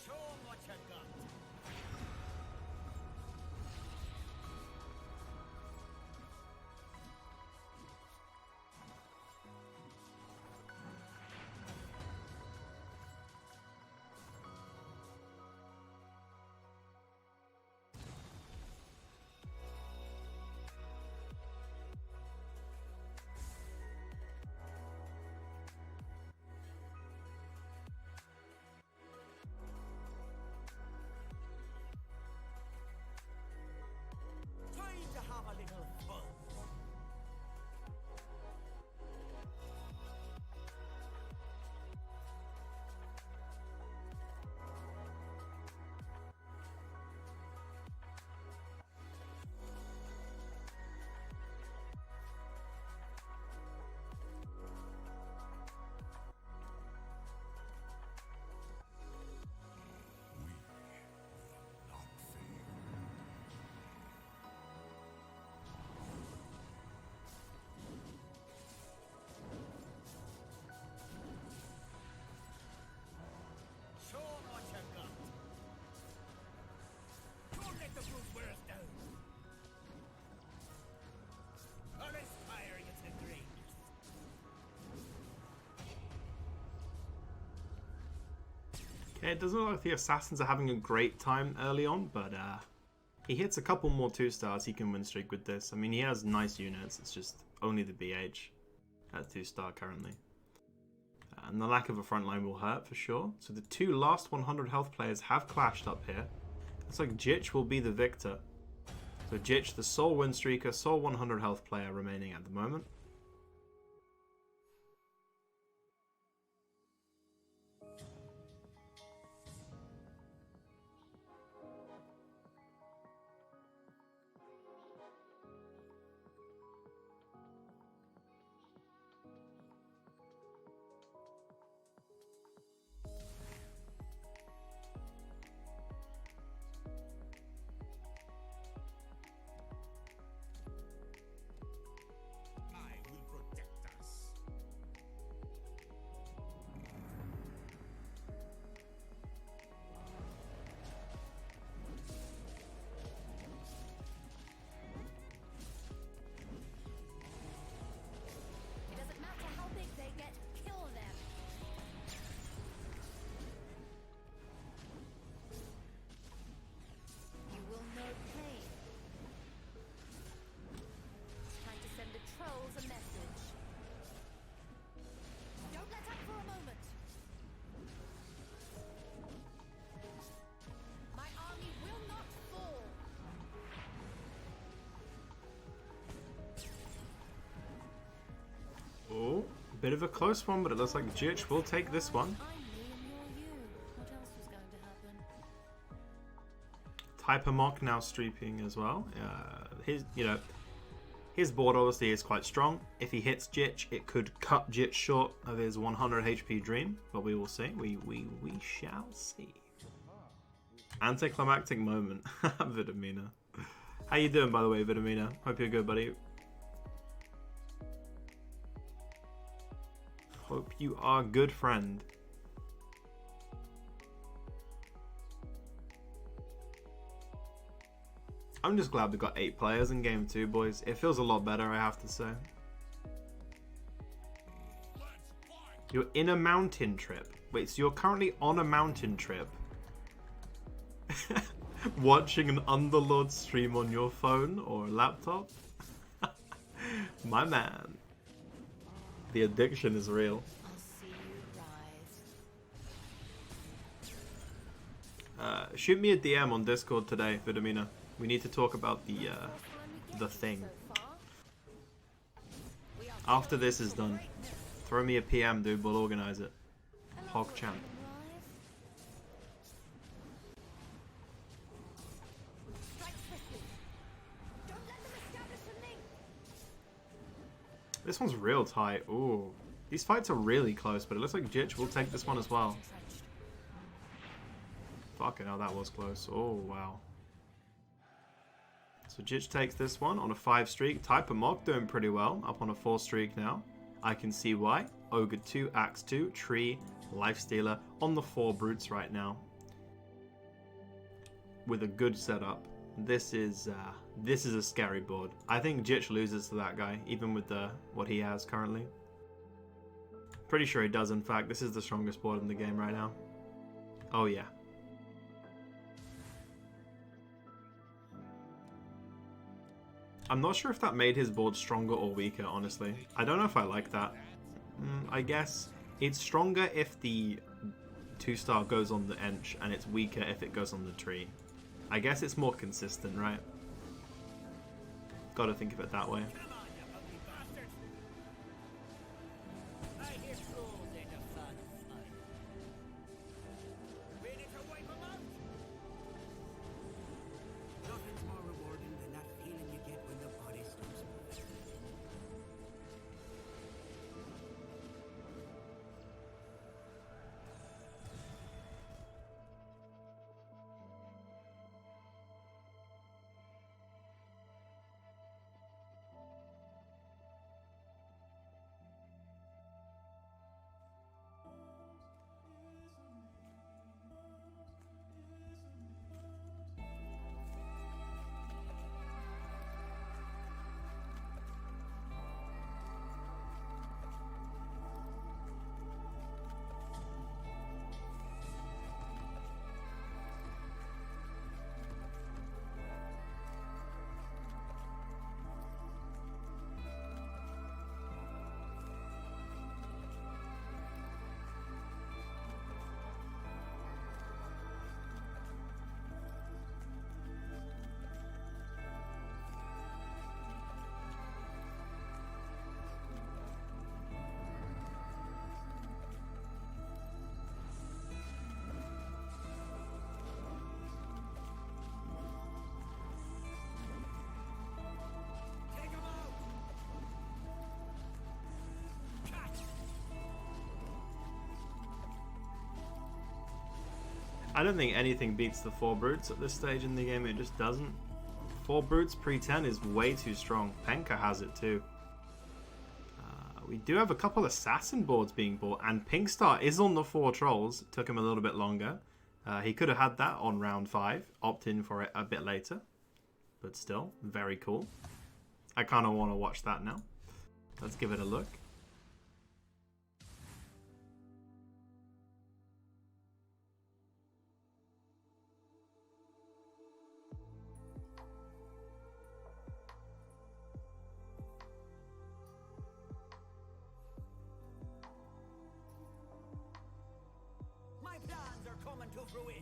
Show 'em what you got. Time to have a little fun. Show 'em what you got. Don't let the brute wear us down. I'll inspire you to greatness. Okay, it doesn't look like the Assassins are having a great time early on, but he hits a couple more 2-stars. He can win streak with this. I mean, he has nice units. It's just only the BH at 2-star currently. And the lack of a front line will hurt for sure. So the 2 last 100 health players have clashed up here. Looks like Jitch will be the victor. So Jitch, the sole win streaker, sole 100 health player remaining at the moment. I will protect us. It doesn't matter how big they get, kill them. You will know pain. It's time to send the trolls a message. Don't let up for a moment. My army will not fall. Oh, a bit of a close one, but it looks like Jitch will take this one. I'm me and you're you. What else was going to happen? Type Amok now streaking as well. His board obviously is quite strong. If he hits Jitch, it could cut Jitch short of his 100 HP dream, but we will see. We shall see. Anticlimactic moment. Vitamina. How you doing, by the way, Vitamina? Hope you're good, buddy. Hope you are good, friend. I'm just glad we got 8 players in game 2, boys. It feels a lot better, I have to say. Let's fight! You're in a mountain trip. Wait, so you're currently on a mountain trip. Watching an Underlord stream on your phone or laptop? My man. The addiction is real. I'll see you rise. Shoot me a DM on Discord today, Vidamina. We need to talk about the thing. After this is done, throw me a PM, dude. We'll organize it. Hog champ. This one's real tight. Ooh. These fights are really close, but it looks like Jitch will take this one as well. Fucking hell, that was close. Oh, wow. So Jitch takes this one on a 5 streak. Type of Mock doing pretty well. Up on a 4 streak now. I can see why. Ogre 2, Axe 2, Tree, Lifestealer on the 4 Brutes right now. With a good setup. This is a scary board. I think Jitch loses to that guy, even with what he has currently. Pretty sure he does, in fact. This is the strongest board in the game right now. Oh yeah. I'm not sure if that made his board stronger or weaker, honestly. I don't know if I like that. I guess it's stronger if the 2-star goes on the Ench, and it's weaker if it goes on the Tree. I guess it's more consistent, right? Gotta think of it that way. Come on, you ugly bastards! I hear trolls ain't a fan of fun. Ready to wipe 'em out? Nothing's more rewarding than that feeling you get when the body stops moving. Take 'em out! Catch! I don't think anything beats the 4 Brutes at this stage in the game. It just doesn't. 4 Brutes pre-10 is way too strong. Penka has it too. We do have a couple Assassin boards being bought, and Pinkstar is on the 4 Trolls. It took him a little bit longer. He could have had that on round 5. Opt in for it a bit later. But still, very cool. I kind of want to watch that now. Let's give it a look. My plans are coming to fruition.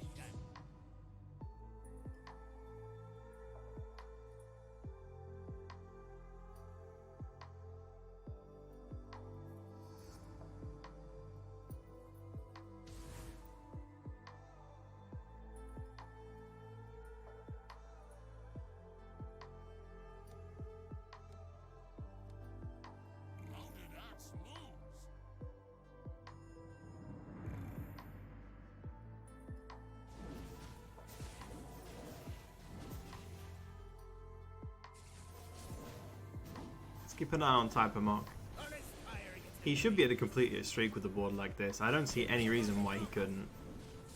How did Axe lose? Let's keep an eye on Type of Mock. Honest fire gets He should be able to complete a streak with a board like this. I don't see any reason why he couldn't,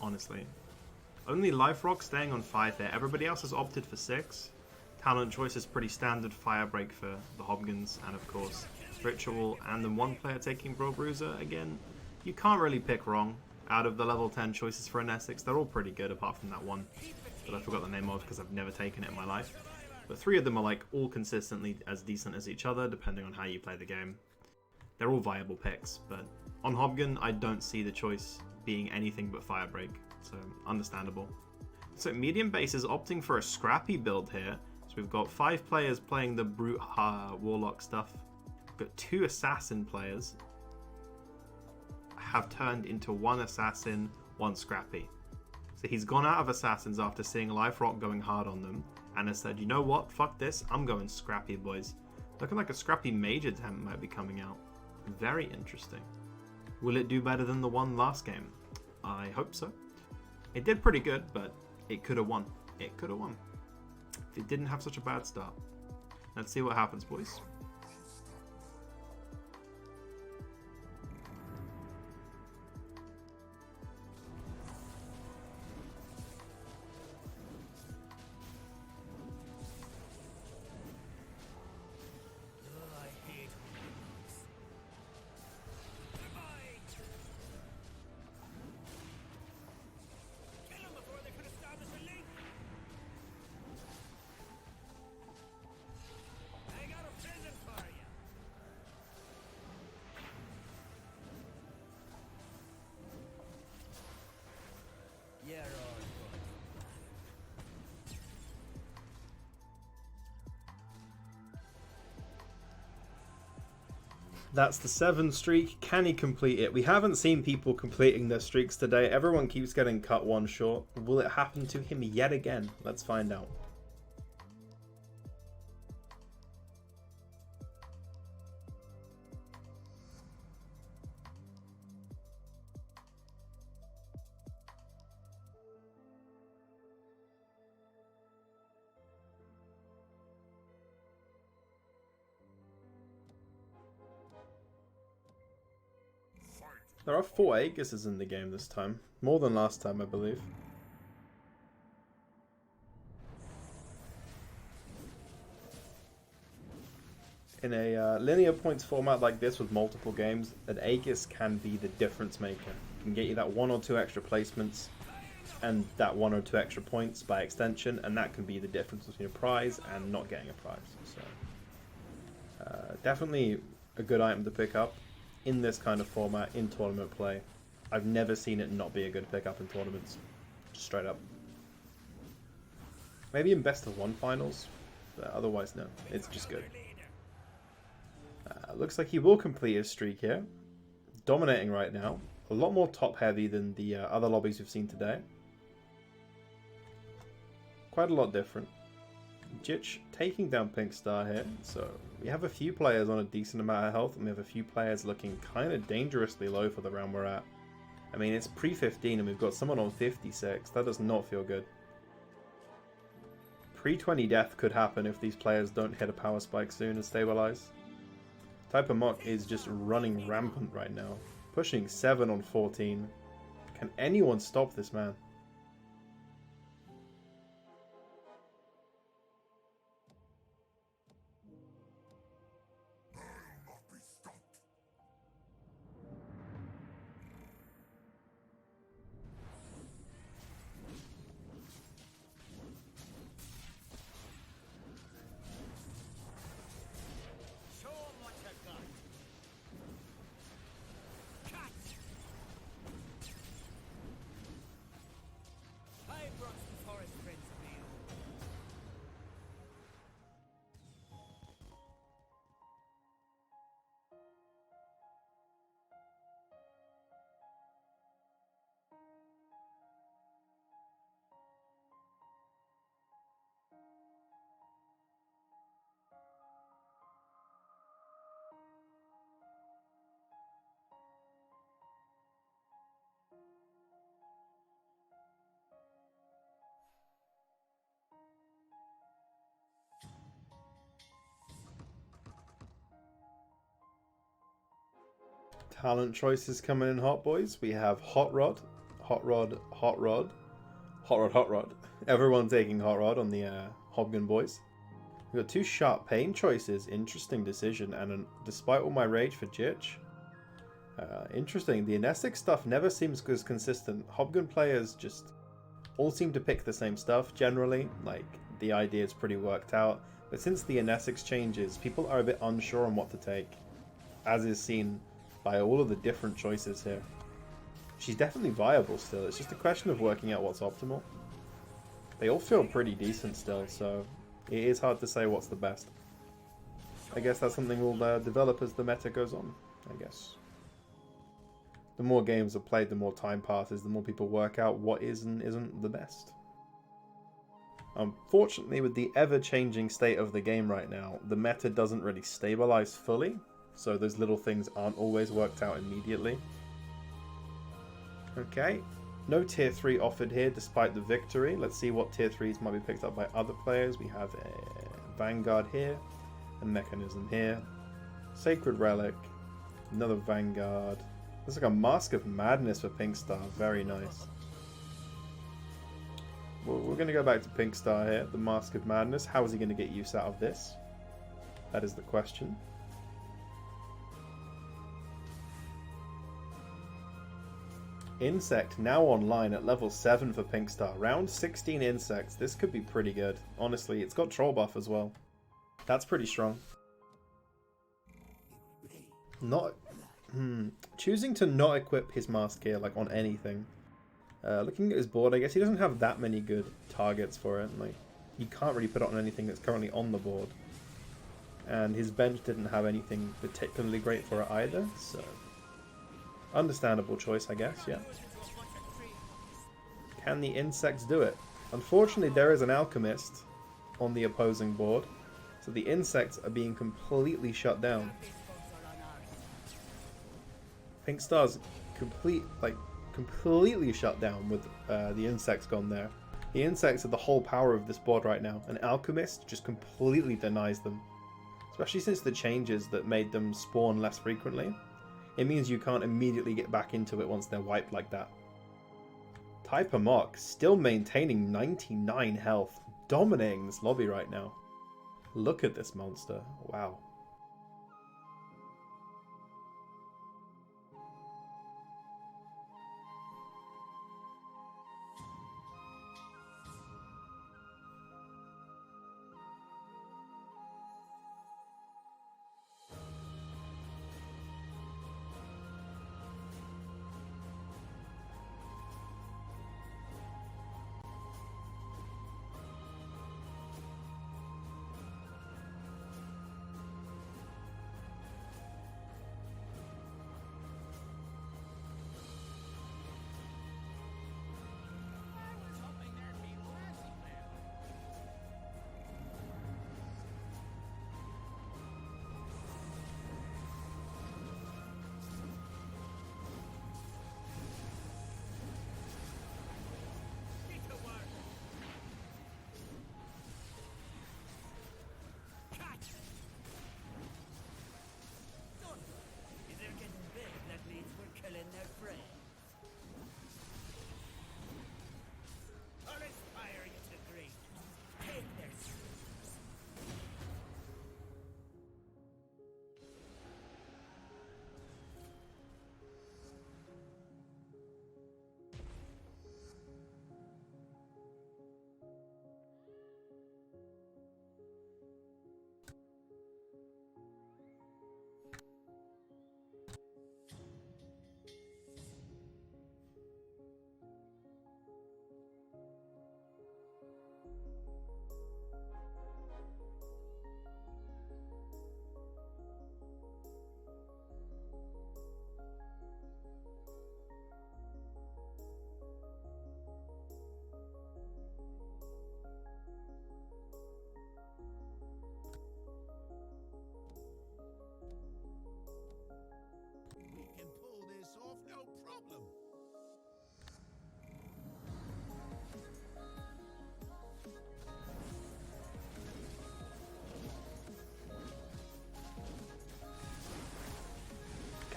honestly. Only Life Rock staying on 5 here. Everybody else has opted for 6. Talent choice is pretty standard. Fire Break for the Hobgons, and of course Ritual, and then one player taking Bro Bruiser again. You can't really pick wrong. Out of the level 10 choices for an Essex, they're all pretty good apart from that one that I forgot the name of because I've never taken it in my life. But 3 of them are like all consistently as decent as each other depending on how you play the game. They're all viable picks, but on Hobgun I don't see the choice being anything but Firebreak, so understandable. So medium base is opting for a scrappy build here. So we've got 5 players playing the Brute Warlock stuff. We've got 2 Assassin players have turned into 1 Assassin, 1 Scrappy. So he's gone out of Assassins after seeing Life Rock going hard on them and has said, you know what, fuck this, I'm going Scrappy, boys. Looking like a Scrappy Mage attempt might be coming out. Very interesting. Will it do better than the one last game? I hope so. It did pretty good, but it could have won. It could have won. If it didn't have such a bad start. Let's see what happens, boys. Oh, I hate Warlocks. Goodbye! Kill them before they could establish a link! I got a present for you! You're all good. That's the 7 streak. Can he complete it? We haven't seen people completing their streaks today. Everyone keeps getting cut 1 short. Will it happen to him yet again? Let's find out. There are 4 Aegises in the game this time. More than last time, I believe. In a linear points format like this with multiple games, an Aegis can be the difference maker. It can get you that 1 or 2 extra placements and that 1 or 2 extra points by extension, and that can be the difference between a prize and not getting a prize. So, definitely a good item to pick up in this kind of format in tournament play. I've never seen it not be a good pickup in tournaments, just straight up. Maybe in best of 1 finals, but otherwise no, it's just good. Looks like he will complete his streak here, dominating right now. A lot more top heavy than the other lobbies we've seen today. Quite a lot different. Jitch taking down Pink Star here, so we have a few players on a decent amount of health, and we have a few players looking kind of dangerously low for the round we're at. I mean, it's pre-15 and we've got someone on 56. That does not feel good. Pre-20 death could happen if these players don't hit a power spike soon and stabilize. Type of Mock is just running rampant right now, pushing 7 on 14. Can anyone stop this man? Show 'em what you got! Catch! I brought some forest friends for you. Talent choices coming in hot, boys. We have Hot Rod, Hot Rod, Hot Rod, Hot Rod, Hot Rod. Everyone taking Hot Rod on the Hobgun boys. We've got 2 Sharp Pain choices. Interesting decision. And despite all my rage for Jitch, Interesting. The Inestic stuff never seems as consistent. Hobgun players just all seem to pick the same stuff generally. Like, the idea is pretty worked out. But since the Inestic changes, people are a bit unsure on what to take, as is seen by all of the different choices here. She's definitely viable still. It's just a question of working out what's optimal. They all feel pretty decent still, so it is hard to say what's the best. I guess that's something we'll develop as the meta goes on, I guess. The more games are played, the more time passes, the more people work out what is and isn't the best. Unfortunately, with the ever-changing state of the game right now, the meta doesn't really stabilize fully, so those little things aren't always worked out immediately. Okay, no tier 3 offered here despite the victory. Let's see what tier 3s might be picked up by other players. We have a Vanguard here, a Mechanism here, Sacred Relic, another Vanguard. There's like a Mask of Madness for Pink Star, very nice. Well, we're going to go back to Pink Star here, the Mask of Madness. How is he going to get use out of this? That is the question. Insect now online at level 7 for Pink Star. Round 16 insects. This could be pretty good. Honestly, it's got troll buff as well. That's pretty strong. Not choosing to not equip his mask here, like on anything. Looking at his board, I guess he doesn't have that many good targets for it. Like, you can't really put it on anything that's currently on the board. And his bench didn't have anything particularly great for it either, so understandable choice, I guess, yeah. Can the insects do it? Unfortunately, there is an alchemist on the opposing board, so the insects are being completely shut down. Pink Star's completely shut down with the insects gone there. The insects are the whole power of this board right now. An alchemist just completely denies them. Especially since the changes that made them spawn less frequently. It means you can't immediately get back into it once they're wiped like that. Typer Mock still maintaining 99 health, dominating this lobby right now. Look at this monster, wow.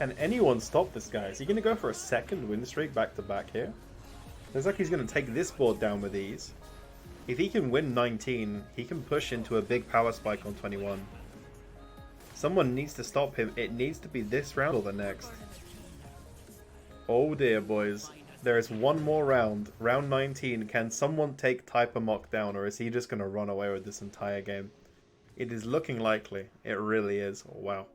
Can anyone stop this guy? Is he going to go for a second win streak back to back here? Looks like he's going to take this board down with ease. If he can win 19, he can push into a big power spike on 21. Someone needs to stop him. It needs to be this round or the next. Oh dear, boys. There is one more round. Round 19. Can someone take Type Mock down, or is he just going to run away with this entire game? It is looking likely. It really is. Oh, wow.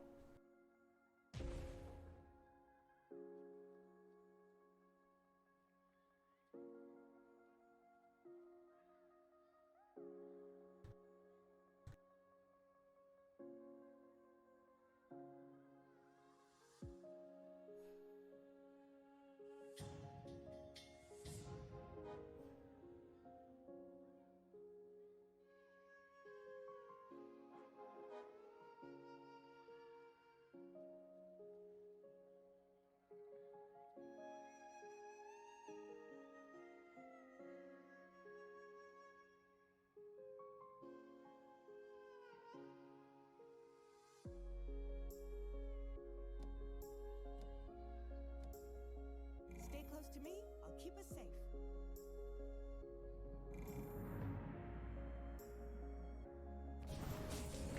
Stay close to me, I'll keep us safe.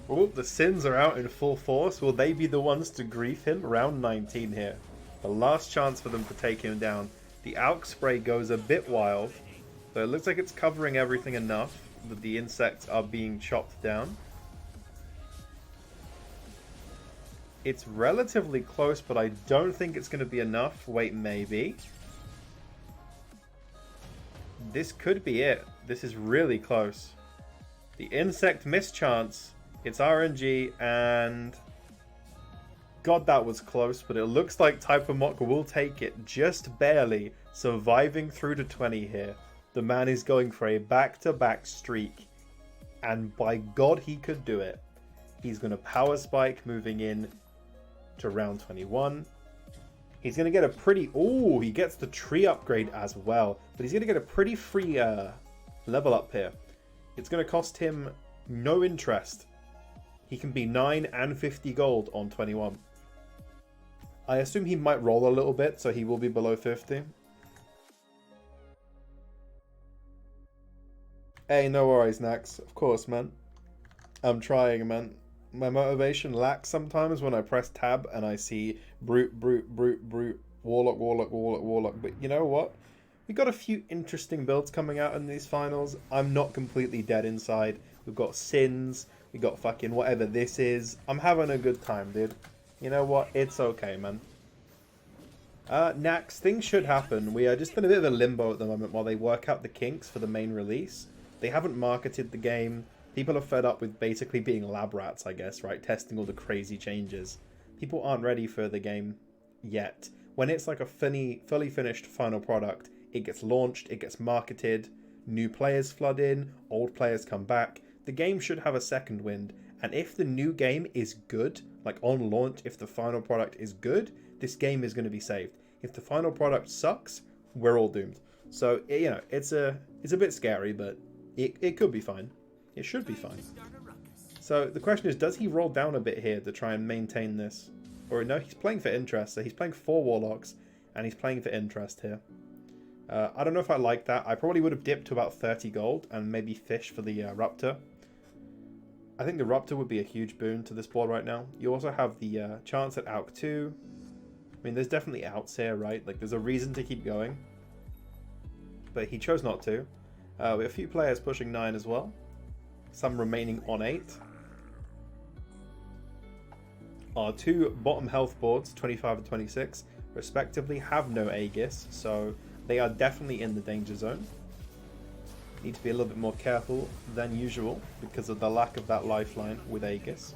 Oh, the Sins are out in full force. Will they be the ones to grief him? Round 19 here. The last chance for them to take him down. The AUC spray goes a bit wild. So it looks like it's covering everything enough that the insects are being chopped down. It's relatively close, but I don't think it's going to be enough. Wait, maybe. This could be it. This is really close. The insect mischance. It's RNG, and God, that was close, but it looks like Type Mock will take it just barely, surviving through to 20 here. The man is going for a back-to-back streak, and by God, he could do it. He's going to Power Spike moving in to round 21. He's going to get a pretty... Ooh, he gets the tree upgrade as well, but he's going to get a pretty free level up here. It's going to cost him no interest. He can be 9 and 50 gold on 21. I assume he might roll a little bit, so he will be below 50. Hey, no worries, Nax. Of course, man. I'm trying, man. My motivation lacks sometimes when I press tab and I see brute, warlock, warlock. But you know what? We got a few interesting builds coming out in these finals. I'm not completely dead inside. We've got Sins. We got fucking whatever this is. I'm having a good time, dude. You know what? It's okay, man. Nax, things should happen. We are just in a bit of a limbo at the moment while they work out the kinks for the main release. They haven't marketed the game. People are fed up with basically being lab rats, I guess, right? Testing all the crazy changes. People aren't ready for the game yet. When it's like a fully finished final product, it gets launched, it gets marketed, new players flood in, old players come back. The game should have a second wind, and if the new game is good, like on launch, if the final product is good, this game is going to be saved. If the final product sucks, we're all doomed. So, you know, it's a bit scary, but it could be fine. It should be fine. So the question is, does he roll down a bit here to try and maintain this? Or no, he's playing for interest, so he's playing 4 Warlocks, and he's playing for interest here. I don't know if I like that. I probably would have dipped to about 30 gold and maybe fish for the Ruptor. I think the Ruptor would be a huge boon to this board right now. You also have the chance at AUC 2. I mean, there's definitely outs here, right? Like, there's a reason to keep going. But he chose not to. We have a few players pushing 9 as well. Some remaining on 8. Our 2 bottom health boards, 25 and 26, respectively, have no Aegis, so they are definitely in the danger zone. Need to be a little bit more careful than usual because of the lack of that lifeline with Aegis.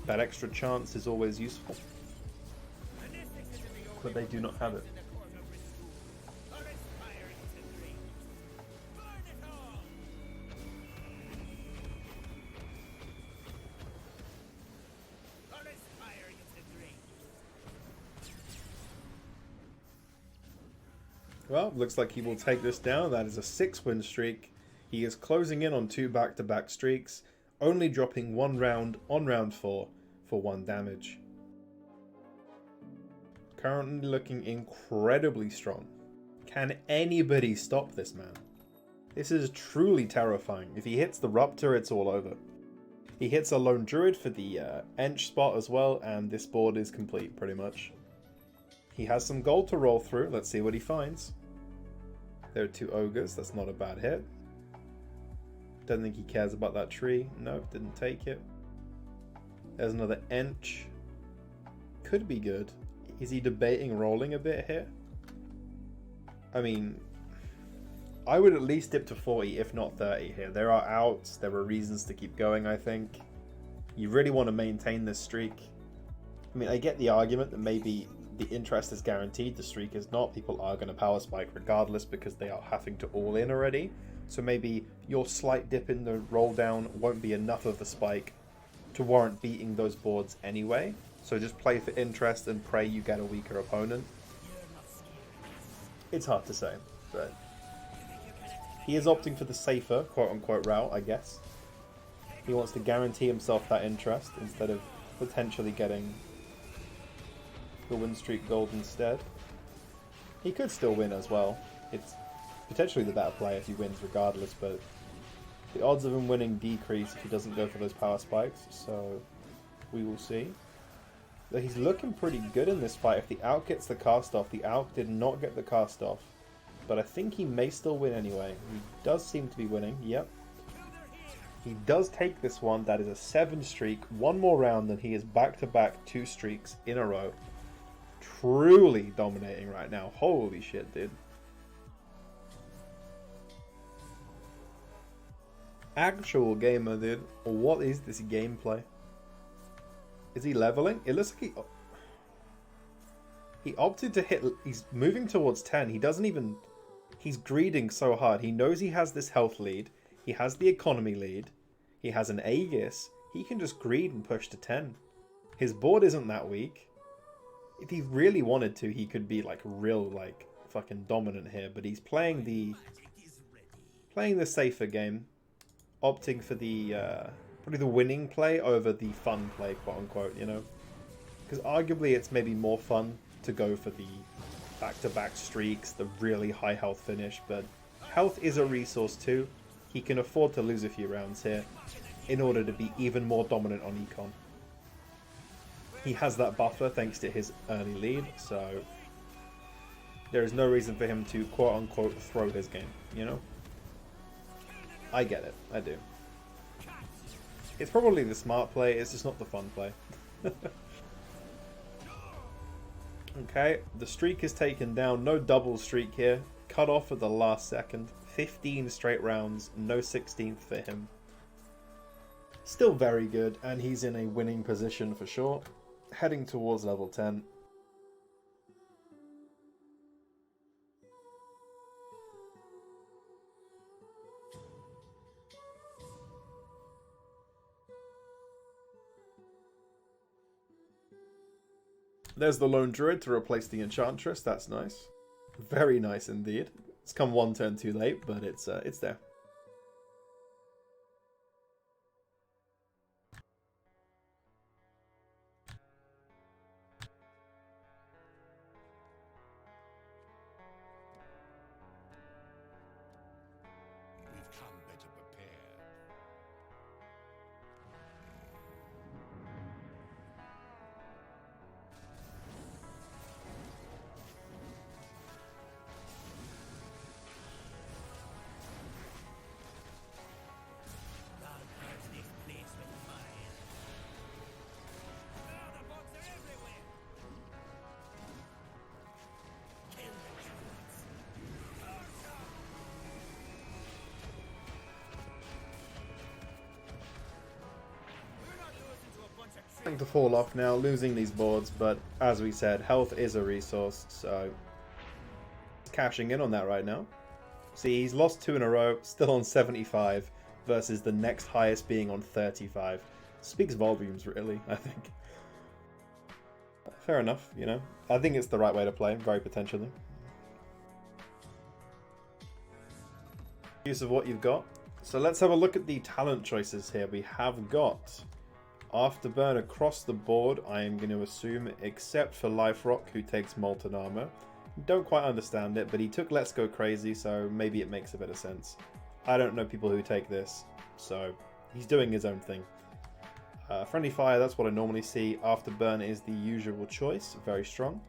That extra chance is always useful, but they do not have it. Well, looks like he will take this down. That is a 6-win streak. He is closing in on 2 back-to-back streaks, only dropping 1 round on round 4 for 1 damage. Currently looking incredibly strong. Can anybody stop this man? This is truly terrifying. If he hits the Ruptor, it's all over. He hits a Lone Druid for the Ench spot as well, and this board is complete, pretty much. He has some gold to roll through. Let's see what he finds. There are 2 ogres. That's not a bad hit. Don't think he cares about that tree. No, didn't take it. There's another ench. Could be good. Is he debating rolling a bit here? I mean, I would at least dip to 40, if not 30 here. There are outs. There are reasons to keep going, I think. You really want to maintain this streak. I mean, I get the argument that maybe the interest is guaranteed, the streak is not. People are going to power spike regardless because they are having to all in already. So maybe your slight dip in the roll down won't be enough of a spike to warrant beating those boards anyway. So just play for interest and pray you get a weaker opponent. It's hard to say, but he is opting for the safer, quote-unquote, route, I guess. He wants to guarantee himself that interest instead of potentially getting the win streak gold instead. He could still win as well. It's potentially the better play if he wins regardless, but the odds of him winning decrease if he doesn't go for those power spikes, so we will see. But he's looking pretty good in this fight. If the out gets the cast off, the out did not get the cast off, but I think he may still win anyway. He does seem to be winning, yep. He does take this one. That is a 7 streak. One more round and he is back-to-back 2 streaks in a row. Truly dominating right now. Holy shit, dude. Actual gamer, dude. What is this gameplay? Is he leveling? It looks like he opted to hit. He's moving towards 10. He doesn't even. He's greeding so hard. He knows he has this health lead. He has the economy lead. He has an Aegis. He can just greed and push to 10. His board isn't that weak. If he really wanted to, he could be like real, like fucking dominant here. But he's playing the safer game, opting for the probably the winning play over the fun play, quote unquote. You know, because arguably it's maybe more fun to go for the back-to-back streaks, the really high health finish. But health is a resource too. He can afford to lose a few rounds here in order to be even more dominant on econ. He has that buffer thanks to his early lead, so there is no reason for him to quote-unquote throw his game, you know? I get it, I do. It's probably the smart play, it's just not the fun play. Okay, the streak is taken down, no double streak here. Cut off at the last second. 15 straight rounds, no 16th for him. Still very good, and he's in a winning position for sure. Heading towards level 10. There's the Lone Druid to replace the Enchantress, that's nice. Very nice indeed. It's come one turn too late, but it's there. We've come better prepared. God burns this place with fire. Oh, the bugs are everywhere. Kill the druids. We're not losing to a bunch of Starting to fall off now, losing these boards, but as we said, health is a resource, so cashing in on that right now. See, he's lost 2 in a row, still on 75, versus the next highest being on 35. Speaks volumes, really, I think. Fair enough, you know. I think it's the right way to play, very potentially. Use of what you've got. So let's have a look at the talent choices here. We have got Afterburn across the board, I am going to assume, except for Life Rock, who takes Molten Armor. Don't quite understand it, but he took Let's Go Crazy, so maybe it makes a bit of sense. I don't know people who take this, so he's doing his own thing. Friendly Fire, that's what I normally see. Afterburn is the usual choice, very strong.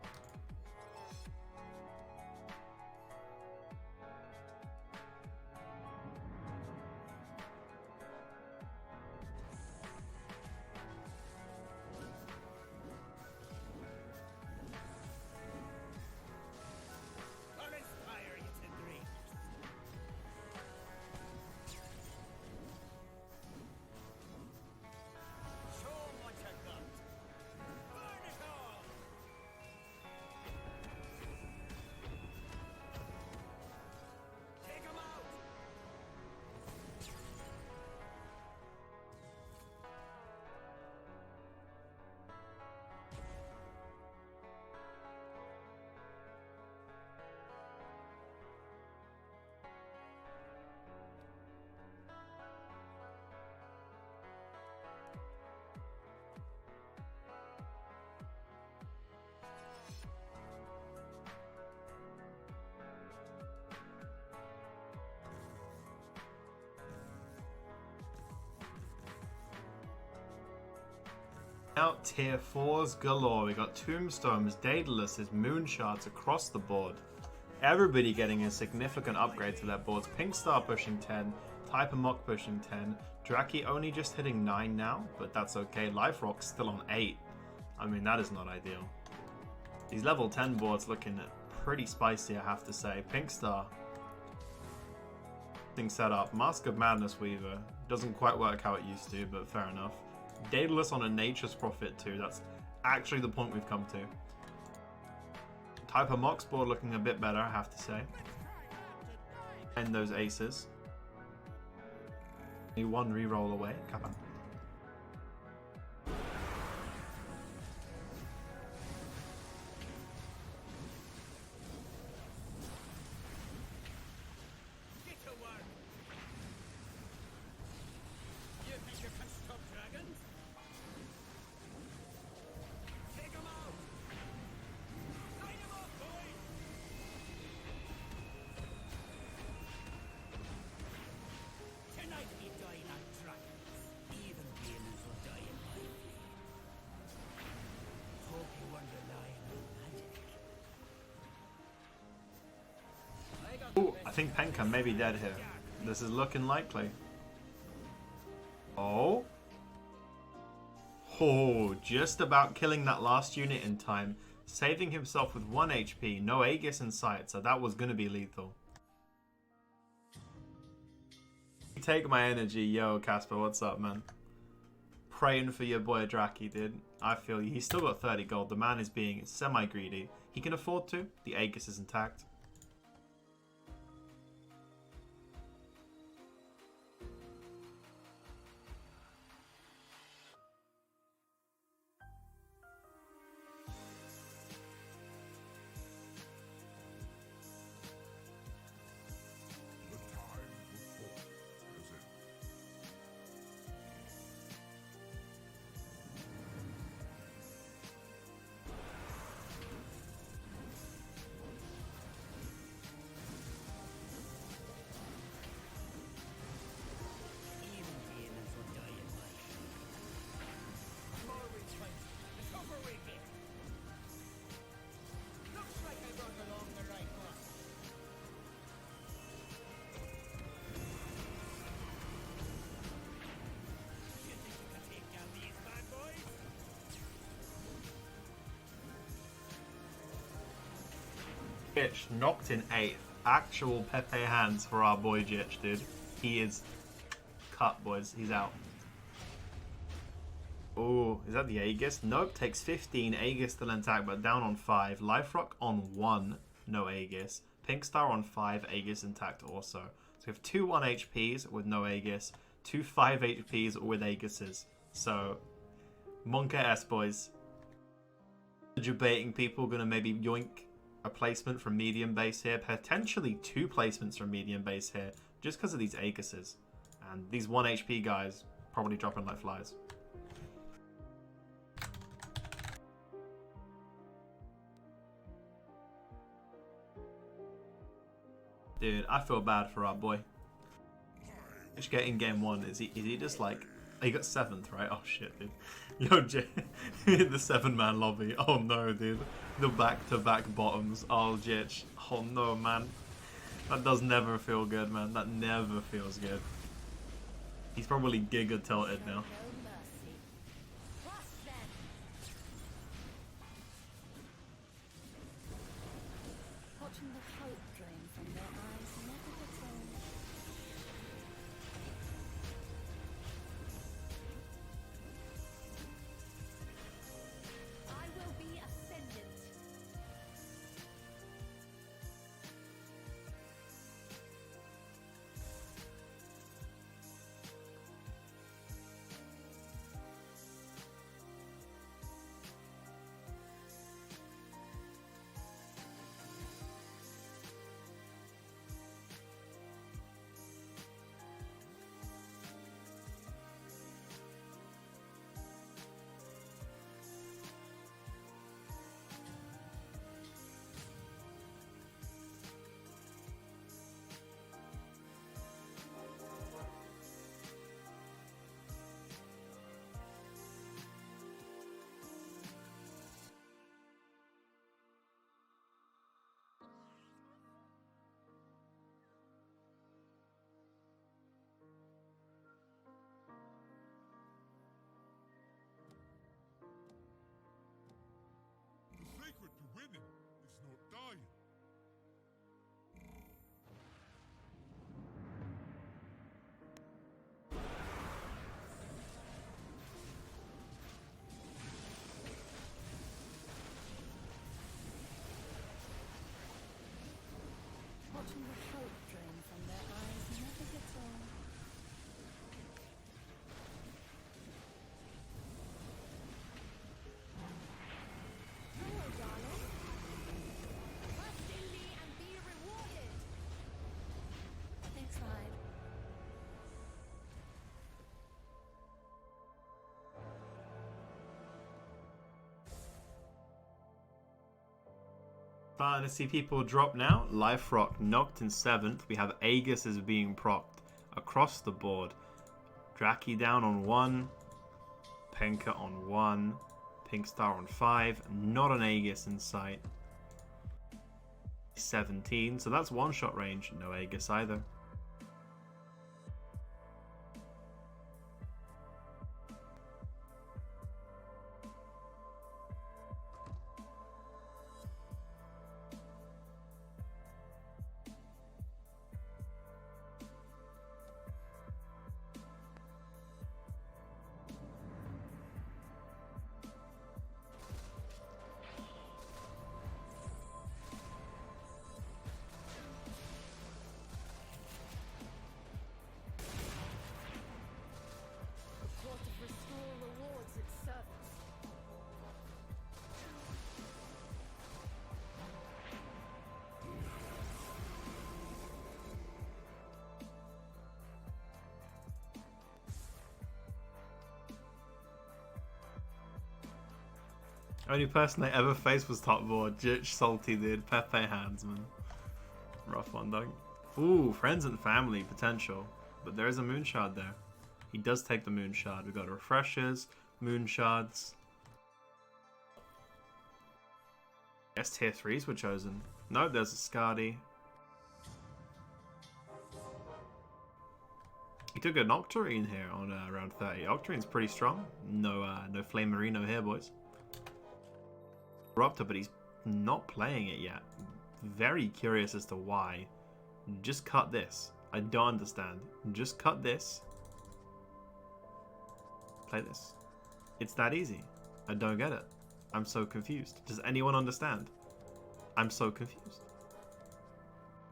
Out tier 4s galore. We got Tombstones, Daedalus, Moon Shards across the board. Everybody getting a significant upgrade to their boards. Pink Star pushing 10, Type of Mock pushing 10, Draki only just hitting 9 now, but that's okay. Life Rock's still on 8. I mean, that is not ideal. These level 10 boards looking pretty spicy, I have to say. Pink Star. Thing set up. Mask of Madness Weaver. Doesn't quite work how it used to, but fair enough. Daedalus on a Nature's Prophet too. That's actually the point we've come to. Type of Mox board looking a bit better, I have to say. And those aces. One reroll away. Come on. Get to work. You think you can stop dragons? Take 'em out. Line 'em up, boys. Tonight we die like dragons. Even demons will die in my flame. Hope you weren't relying on magic. I got Ooh, I think Penka may be dead here. This is looking likely. Oh. Oh, just about killing that last unit in time. Saving himself with 1 HP. No Aegis in sight, so that was going to be lethal. Take my energy. Yo, Casper, what's up, man? Praying for your boy Draki, dude. I feel you. He's still got 30 gold. The man is being semi-greedy. He can afford to. The Aegis is intact. The time before has ended. even demons will die in my flame. More retreat. The cover we get. Looks like I brought along the right one. You think you can take down these bad boys? Jitch knocked in 8th. Actual Pepe hands for our boy Jitch, dude. He is cut, boys. He's out. Oh, is that the Aegis? Nope, takes 15. Aegis still intact, but down on 5. Life Rock on 1. No Aegis. Pink Star on 5. Aegis intact also. So we have 2 1 HPs with no Aegis. 2 5 HPs with Aegises. So, Monka S, boys. Debating people gonna maybe yoink a placement from medium base here. Potentially 2 placements from medium base here. Just because of these Aegises. And these 1 HP guys probably dropping like flies. Dude, I feel bad for our boy. Just getting game 1. Is he just like... He got 7th, right? Oh shit, dude. Yo, Jay, the 7-man lobby. Oh no, dude. The back-to-back bottoms. Oh, Jitch. Oh no, man. That does never feel good, man. That never feels good. He's probably giga tilted now. No mercy. Plus them. Watching the hope drain from their eyes never gets old. I will be ascendant. Watching the hope drain from their eyes never gets old. Hello, darling. Trust in me and be rewarded. They tried. Starting to see people drop now. Life Rock knocked in 7th. We have Aegis is being procced across the board. Draki down on 1. Penka on 1. Pink Star on 5. Not an Aegis in sight. 17. So that's one shot range. No Aegis either. Court of Restore rewards its servants. Only person I ever faced was top board. Jitch, Salty, dude. Pepe hands, man. Rough one, dog. Ooh, friends and family potential. But there is a moon shard there. He does take the moon shard. We got refreshers, moon shards. Yes, tier 3s were chosen. No, there's a Skadi. He took an Octarine here on around 30. Octarine's pretty strong. No Flame Marino here, boys. Raptor, but he's not playing it yet. Very curious as to why. Just cut this. I don't understand. Just cut this. Play this. It's that easy. I don't get it. I'm so confused. Does anyone understand? I'm so confused.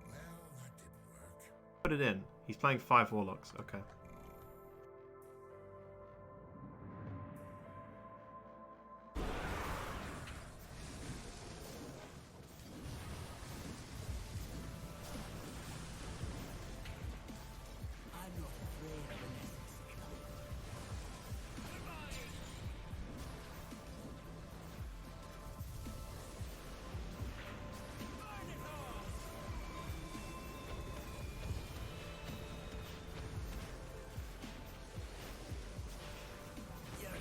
Well, that didn't work. Put it in. He's playing 5 Warlocks. Okay. I'm not afraid of an Essex club. Burn it all! You're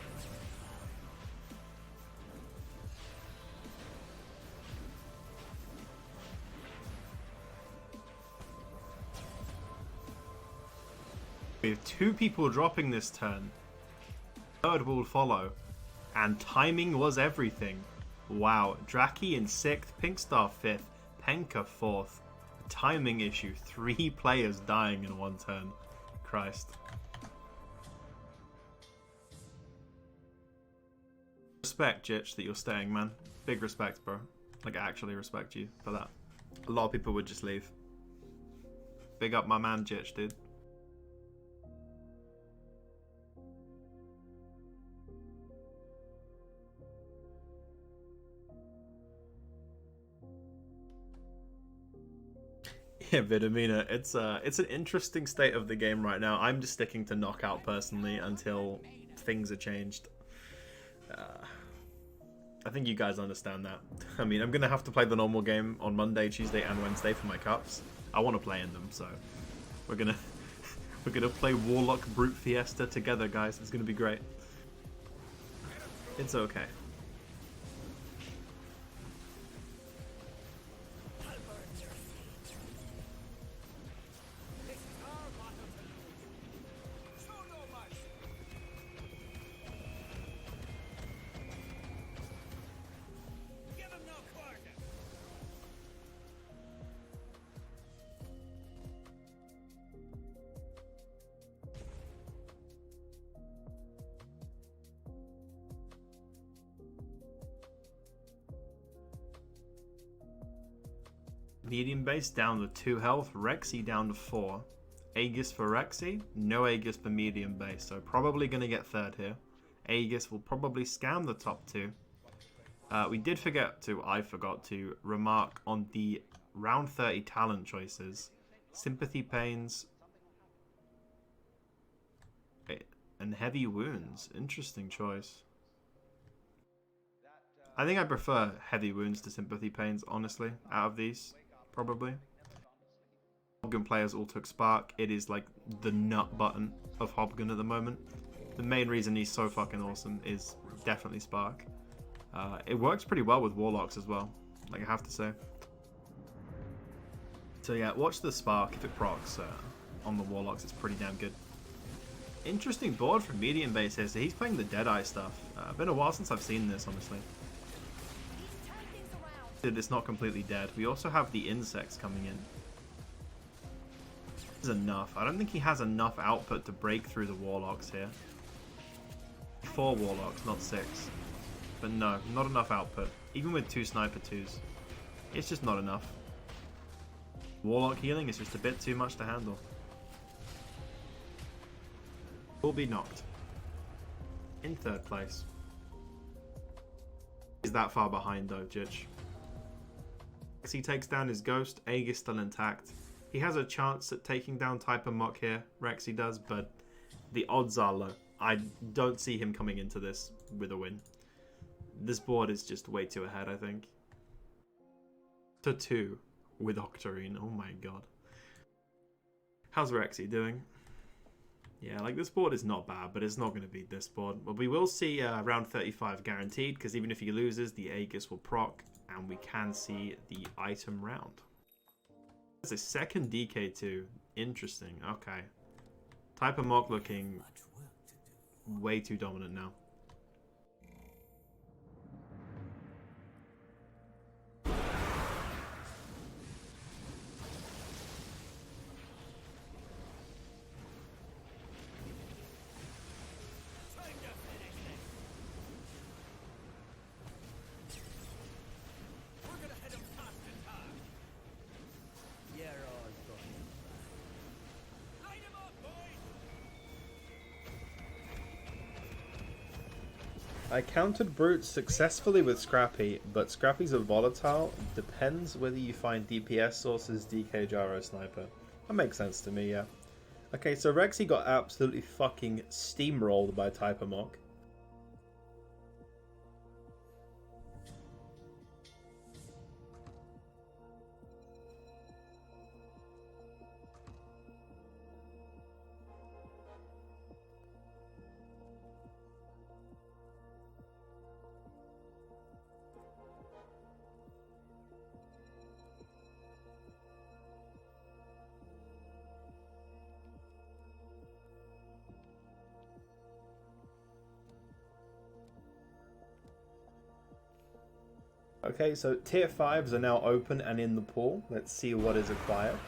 We have 2 people dropping this turn. Third will follow. And timing was everything. Wow. Draki in 6th, Pinkstar 5th, Penka 4th. Timing issue. 3 players dying in one turn. Christ. Respect, Jitch, that you're staying, man. Big respect, bro. Like, I actually respect you for that. A lot of people would just leave. Big up my man, Jitch, dude. Yeah, Vitamina. It's an interesting state of the game right now. I'm just sticking to knockout personally until things are changed. I think you guys understand that. I mean, I'm gonna have to play the normal game on Monday, Tuesday, and Wednesday for my cups. I want to play in them, so we're gonna play Warlock Brute Fiesta together, guys. It's gonna be great. It's okay. This is our battle to lose. Show no mercy. Give him no quarter. medium base down to 2 health, Rexy down to 4. Aegis for Rexy, no Aegis for medium base, so probably going to get third here. Aegis will probably scam the top 2. I forgot to remark on the round 30 talent choices. Sympathy Pains and Heavy Wounds. Interesting choice. I think I prefer Heavy Wounds to Sympathy Pains, honestly, out of these, probably. Hobgun players all took Spark. It is like the nut button of Hobgun at the moment. The main reason he's so fucking awesome is definitely Spark. It works pretty well with Warlocks as well, like I have to say. So yeah, watch the Spark if it procs on the Warlocks. It's pretty damn good. Interesting board from medium base here. So he's playing the Deadeye stuff. Been a while since I've seen this, honestly. It's not completely dead. We also have the insects coming in. This is enough. I don't think he has enough output to break through the Warlocks here. 4 Warlocks, not 6. But no, not enough output. Even with 2 Sniper 2s. It's just not enough. Warlock healing is just a bit too much to handle. Will be knocked. In 3rd place. He's that far behind though, Jitch. He takes down his Ghost. Aegis still intact. He has a chance at taking down Type of Mock here. Rexy does, but the odds are low. I don't see him coming into this with a win. This board is just way too ahead, I think. To 2 with Octarine. Oh my god. How's Rexy doing? Yeah, like this board is not bad, but it's not going to beat this board. But we will see round 35 guaranteed, because even if he loses, the Aegis will proc, and we can see the item round. There's a second DK2. Interesting. Okay. Type of Mock looking way too dominant now. I countered Brute successfully with Scrappy, but Scrappy's a volatile. Depends whether you find DPS sources, DK Gyro Sniper. That makes sense to me, yeah. Okay, so Rexy got absolutely fucking steamrolled by Type of Mock. Okay, so tier 5s are now open and in the pool. Let's see what is acquired.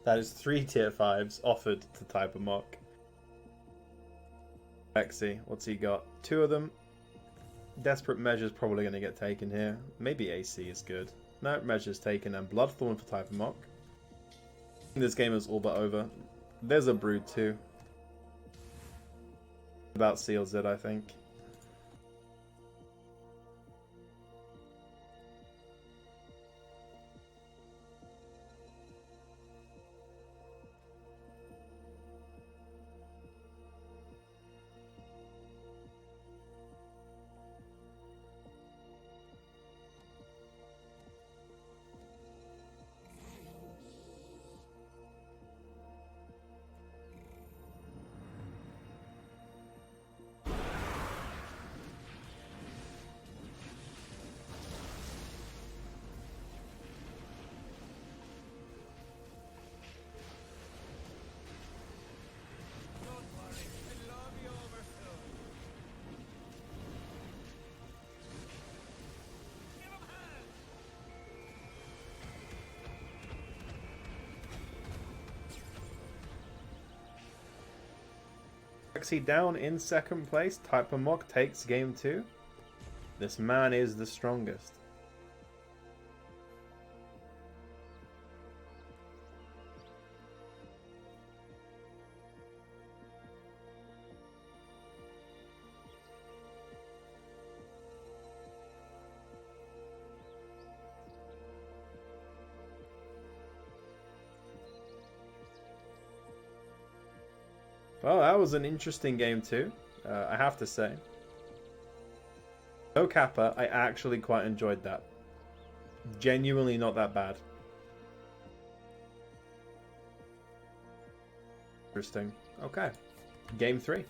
That is 3 tier 5s offered to Type of Mock. Rexy, what's he got? 2 of them. Desperate Measure's probably going to get taken here. Maybe AC is good. No, Measure's taken, and Bloodthorn for Type of Mock. This game is all but over. There's a Brood too. About seals it, I think. Galaxy down in second place. Type Mock takes game 2. This man is the strongest. Well, that was an interesting game too, I have to say. No Kappa, I actually quite enjoyed that. Genuinely not that bad. Interesting. Okay. Game 3.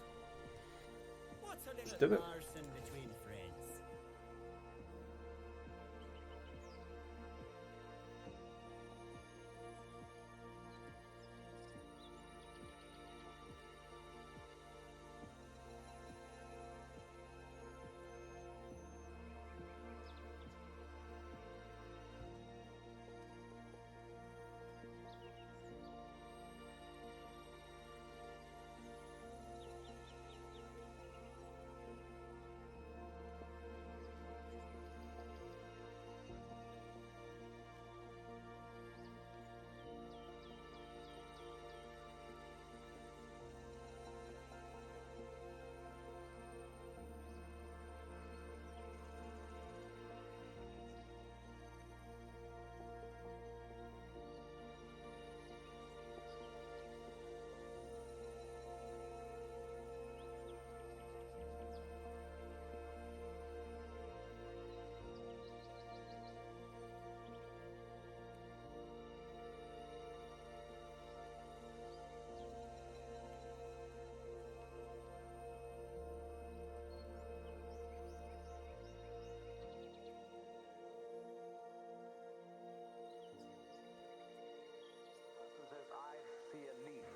What's a Let's little do it. arson between friends? If I see a leaf,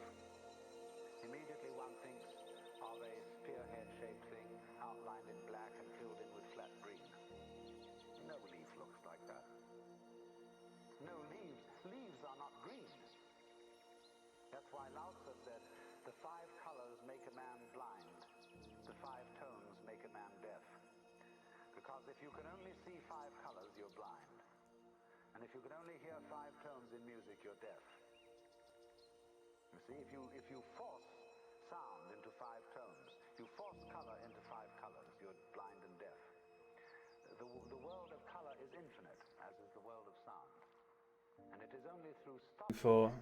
immediately one thinks of a spearhead-shaped thing outlined in black and filled in with flat green. No leaf looks like that. No leaves. Leaves are not green. That's why Lao Tzu said, the 5 colors make a man blind. The 5 tones make a man deaf. Because if you can only see 5 colors, you're blind. And if you can only hear 5 tones in music, you're deaf. You see, if you force sound into 5 tones, you force color into 5 colors, you're blind and deaf. The world of color is infinite, as is the world of sound. And it is only through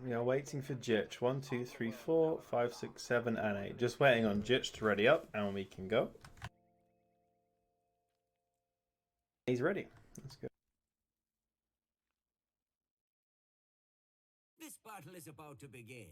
We are waiting for Jitch. 1, 2, 3, 4, 5, 6, 7, and 8. Just waiting on Jitch to ready up, and we can go. He's ready. Let's go. This battle is about to begin.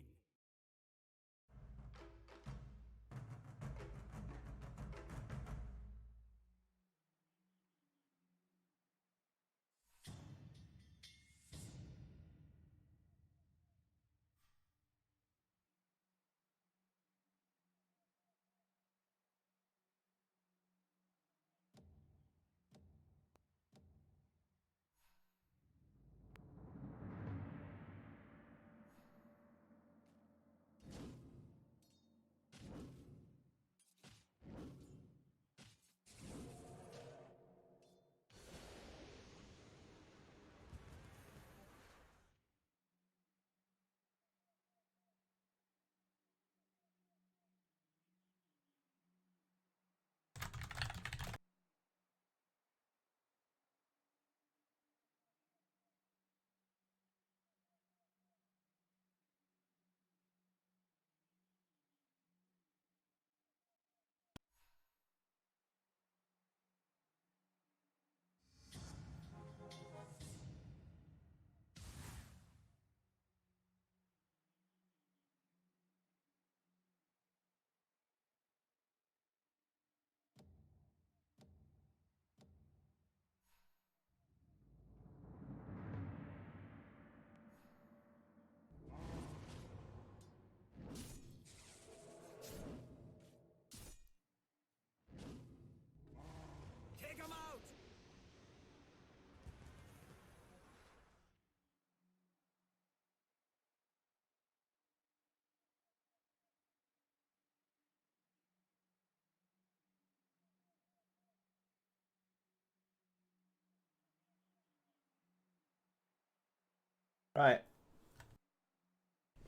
Right.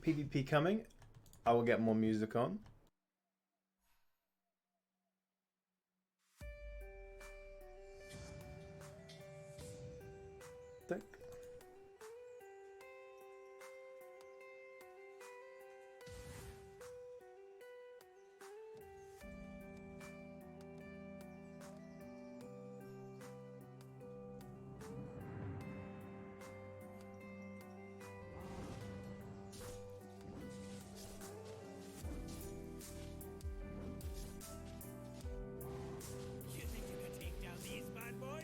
PvP coming. I will get more music on. Thick. You think you can take down these bad boys?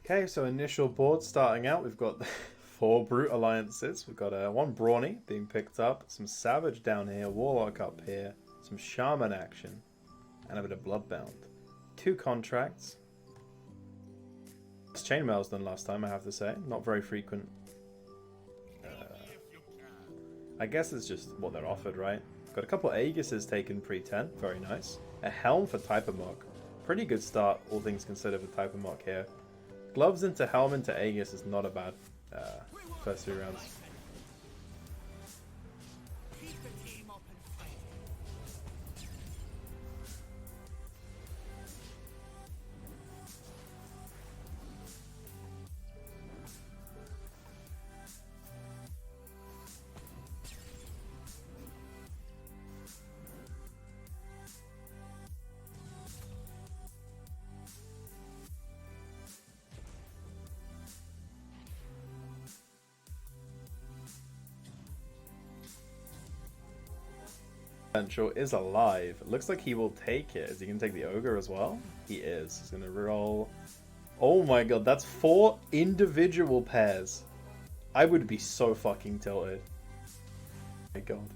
Okay, so initial board starting out, we've got 4 Brute Alliances. We've got 1 Brawny being picked up, some Savage down here, Warlock up here, some Shaman action, and a bit of Bloodbound. 2 contracts. Less chainmails than last time, I have to say. Not very frequent. I guess it's just what they're offered, right? Got a couple Aegises taken pre-10, very nice. A Helm for Typomog. Pretty good start, all things considered, for Typomog here. Gloves into Helm into Aegis is not a bad first 3 rounds. Keep the team up and fight. Potential is alive. It looks like he will take it. Is he going to take the Ogre as well? He is. He's going to roll. Oh my god, that's 4 individual pairs. I would be so fucking tilted. Oh my god.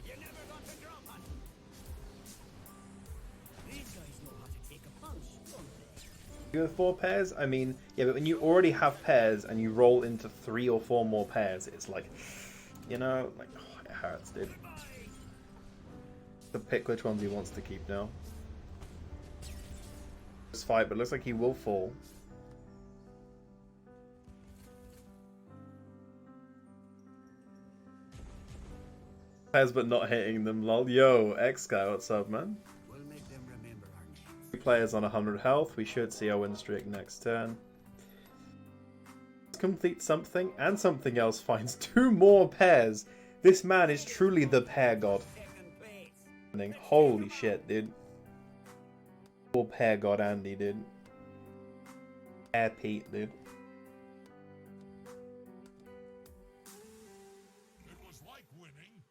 You never got to drop on. These guys know how to take a punch, don't they? You have 4 pairs? I mean, yeah, but when you already have pairs and you roll into 3 or 4 more pairs, it's like, you know, like, oh, it hurts, dude. To pick which ones he wants to keep now. This fight, but it looks like he will fall. Pairs but not hitting them, lol. Yo, X-Guy, what's up, man? We'll make them remember our names. 2 players on 100 health. We should see our win streak next turn. Complete something and something else finds 2 more pairs. This man is truly the pair god. Second place. Holy shit, dude. Full pair god Andy, dude. Pair Pete, dude. It was like winning,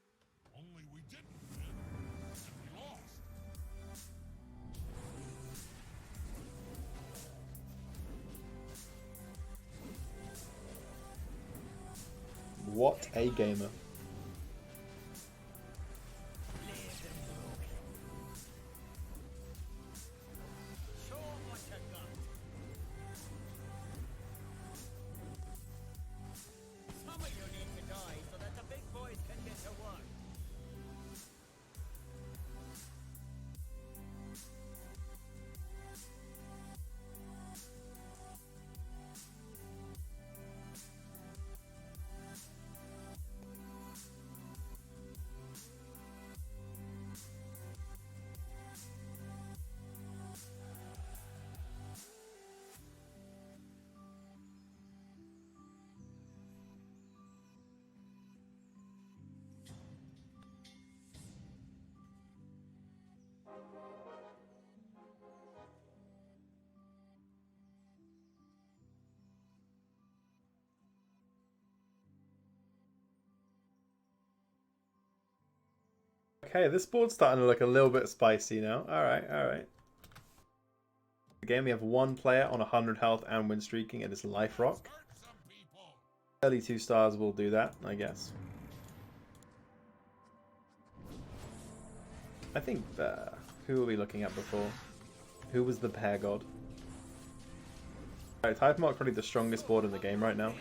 only we didn't win, and we lost. What a gamer. Show 'em what you got. Some of you need to die so that the big boys can get to work. Okay, this board's starting to look a little bit spicy now. Alright, alright. Again, we have one player on 100 health and win streaking. It is Life Rock. Early 2 stars will do that, I guess. I think, who were we looking at before? Who was the pair god? Alright, Type Mark probably the strongest board in the game right now.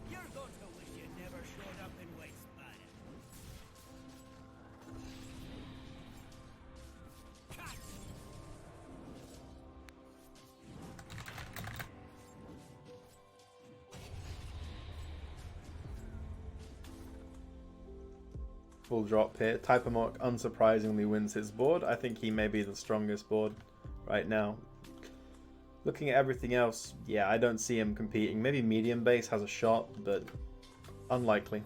You're going to wish you never showed up in White Spire. Cut! Full drop here. Type Mark unsurprisingly wins his board. I think he may be the strongest board right now. Looking at everything else, yeah, I don't see him competing. Maybe medium base has a shot, but unlikely.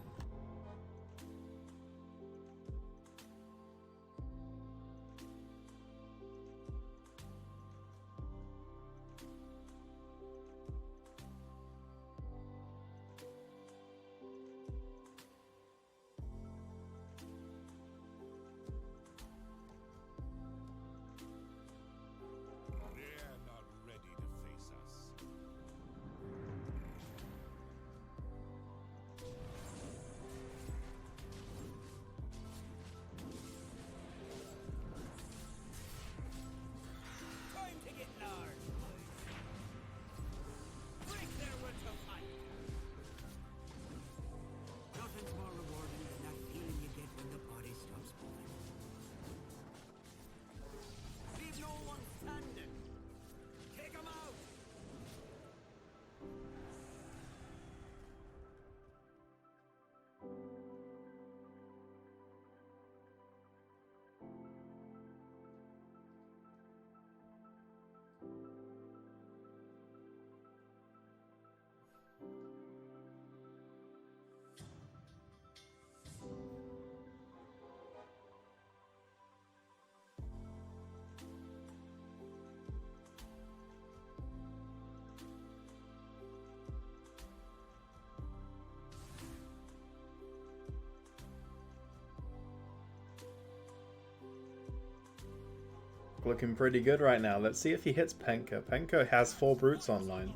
They're not ready to face us. Time to get large, boys. Break their will to fight. Nothing's more rewarding than that feeling you get when the body stops moving. Leave no one standing. Take 'em out. Looking pretty good right now. Let's see if he hits Penka. Penka has 4 brutes online.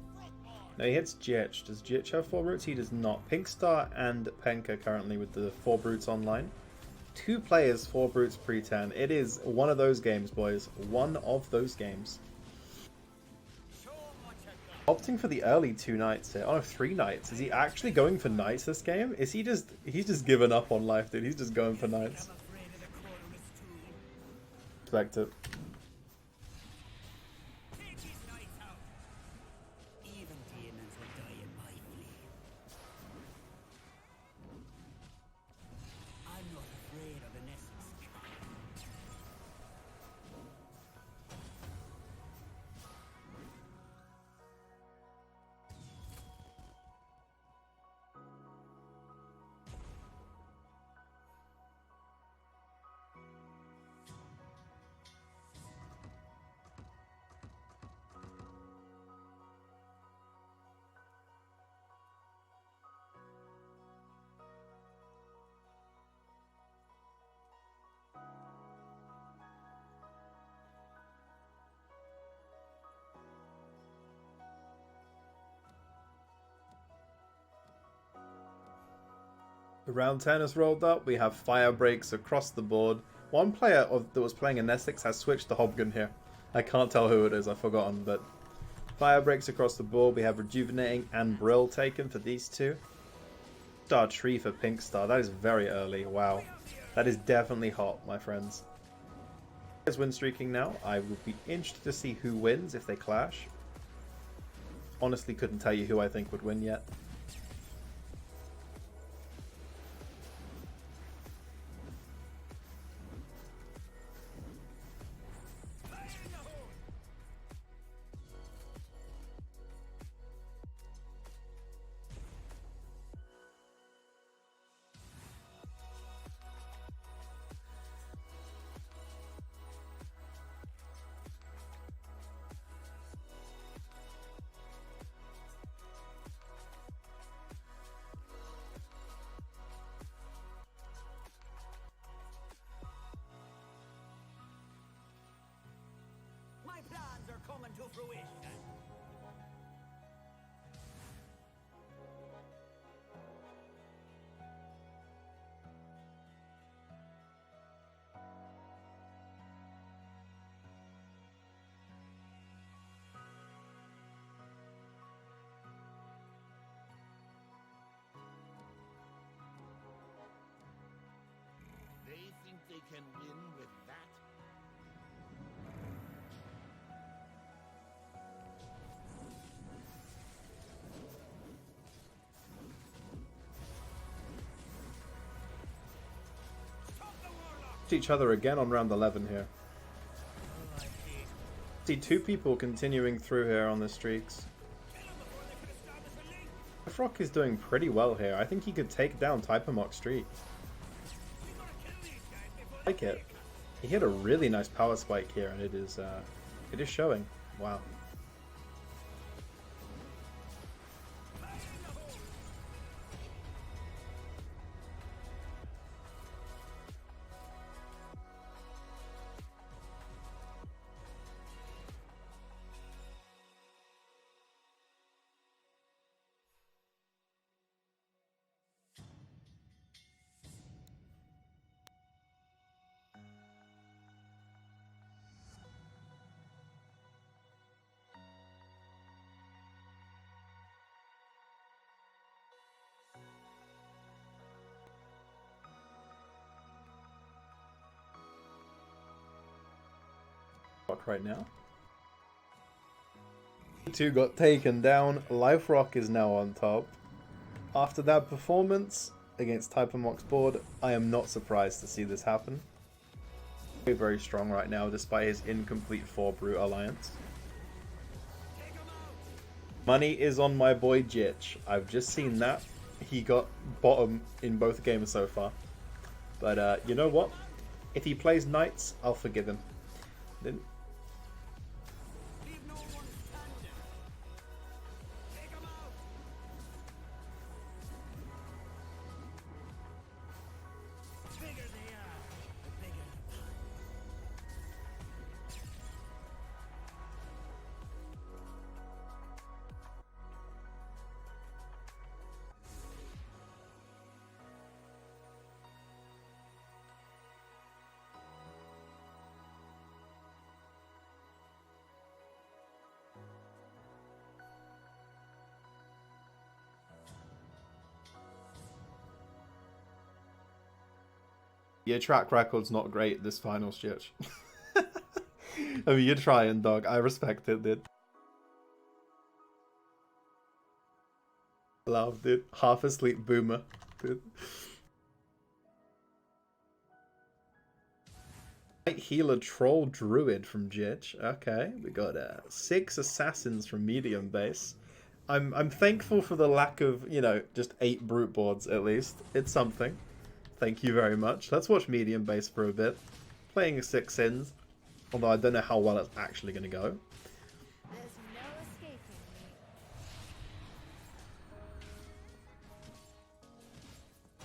No, he hits Jitch. Does Jitch have 4 brutes? He does not. Pinkstar and Penka currently with the 4 brutes online. 2 players, 4 brutes pre-10. It is one of those games, boys. One of those games. So much I got. Opting for the early 2 knights here. Oh, no, 3 knights. Is he actually going for knights this game? Is he just... He's just given up on life, dude. He's just going for knights. I'm afraid of the colorless tool. Respect it. Take these knights out. Even demons will die in my flame. I'm not afraid of an essence. Round 10 has rolled up. We have fire breaks across the board. One player that was playing in Essex has switched to Hobgun here. I can't tell who it is, I've forgotten, but fire breaks across the board. We have Rejuvenating and Brill taken for these two. Star Tree for Pink Star. That is very early. Wow. That is definitely hot, my friends. There's win streaking now. I would be interested to see who wins if they clash. Honestly, couldn't tell you who I think would win yet. to fruition. They think they can win with that? Each other again on round 11 here. See two people continuing through here on the streaks. Rock is doing pretty well here. I think he could take down Typamok streak. I like it. He hit a really nice power spike here, and it is showing. Wow. Right now. Two got taken down. Life Rock is now on top. After that performance against Typamok's board, I am not surprised to see this happen. Very, very strong right now, despite his incomplete 4-Brute alliance. Money is on my boy Jitch. I've just seen that. He got bottom in both games so far. But you know what? If he plays Knights, I'll forgive him. Then your track record's not great this final stitch. I mean, you're trying, dog. I respect it, dude. Love, dude. Half asleep boomer, dude. Light healer troll druid from Jitch. Okay, we got 6 assassins from medium base. I'm thankful for the lack of, you know, just 8 brute boards at least. It's something. Thank you very much. Let's watch medium base for a bit. Playing 6 sins, although I don't know how well it's actually going to go. There's no escaping me.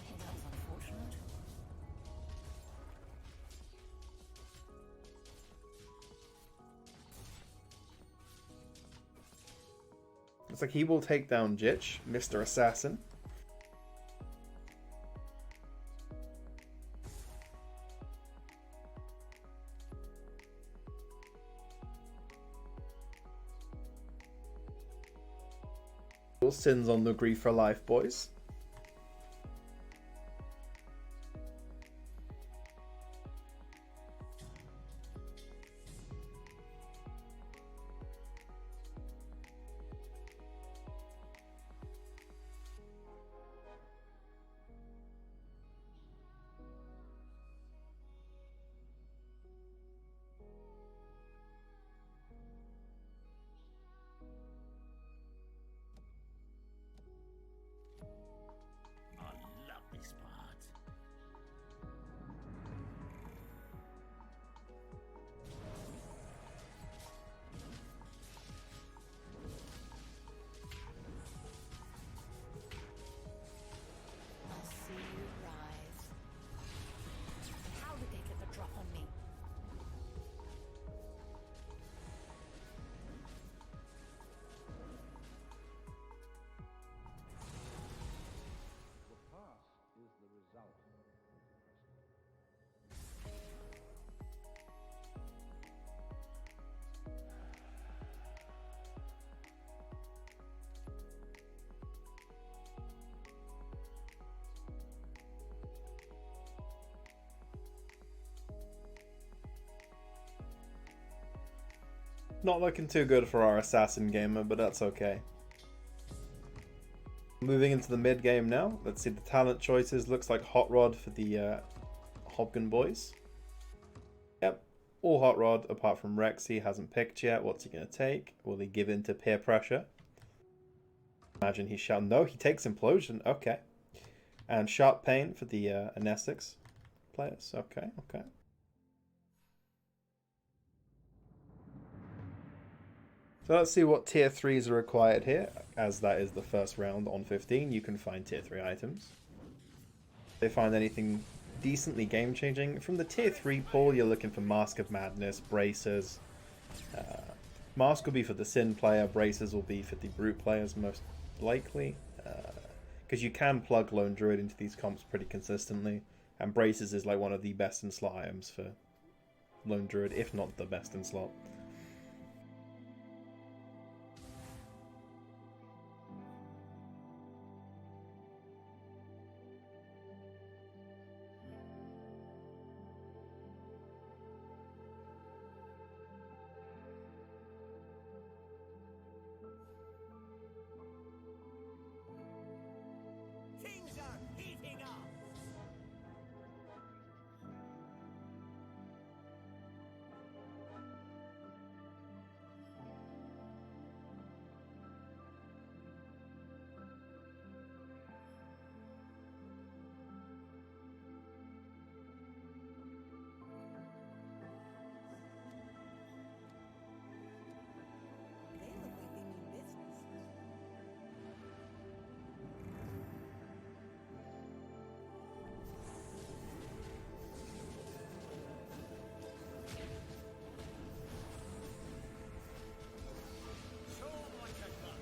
Hey, that was unfortunate. Looks like he will take down Jitch, Mr. Assassin. Sins on the Grief for Life, boys. Not looking too good for our assassin gamer, but that's okay. Moving into the mid game now. Let's see the talent choices. Looks like Hot Rod for the Hobgon boys. Yep, all Hot Rod apart from Rex. He hasn't picked yet. What's he going to take? Will he give in to peer pressure? Imagine he shall. No, he takes Implosion. Okay. And Sharp Pain for the Anesthix players. Okay, okay. So let's see what tier 3s are required here. As that is the first round on 15, you can find tier 3 items. If they find anything decently game-changing, from the tier 3 pool, you're looking for Mask of Madness, Bracers. Mask will be for the Sin player, Bracers will be for the Brute players most likely. Because you can plug Lone Druid into these comps pretty consistently. And Bracers is like one of the best in slot items for Lone Druid, if not the best in slot. Things are heating up. They look like they mean business. So much I got.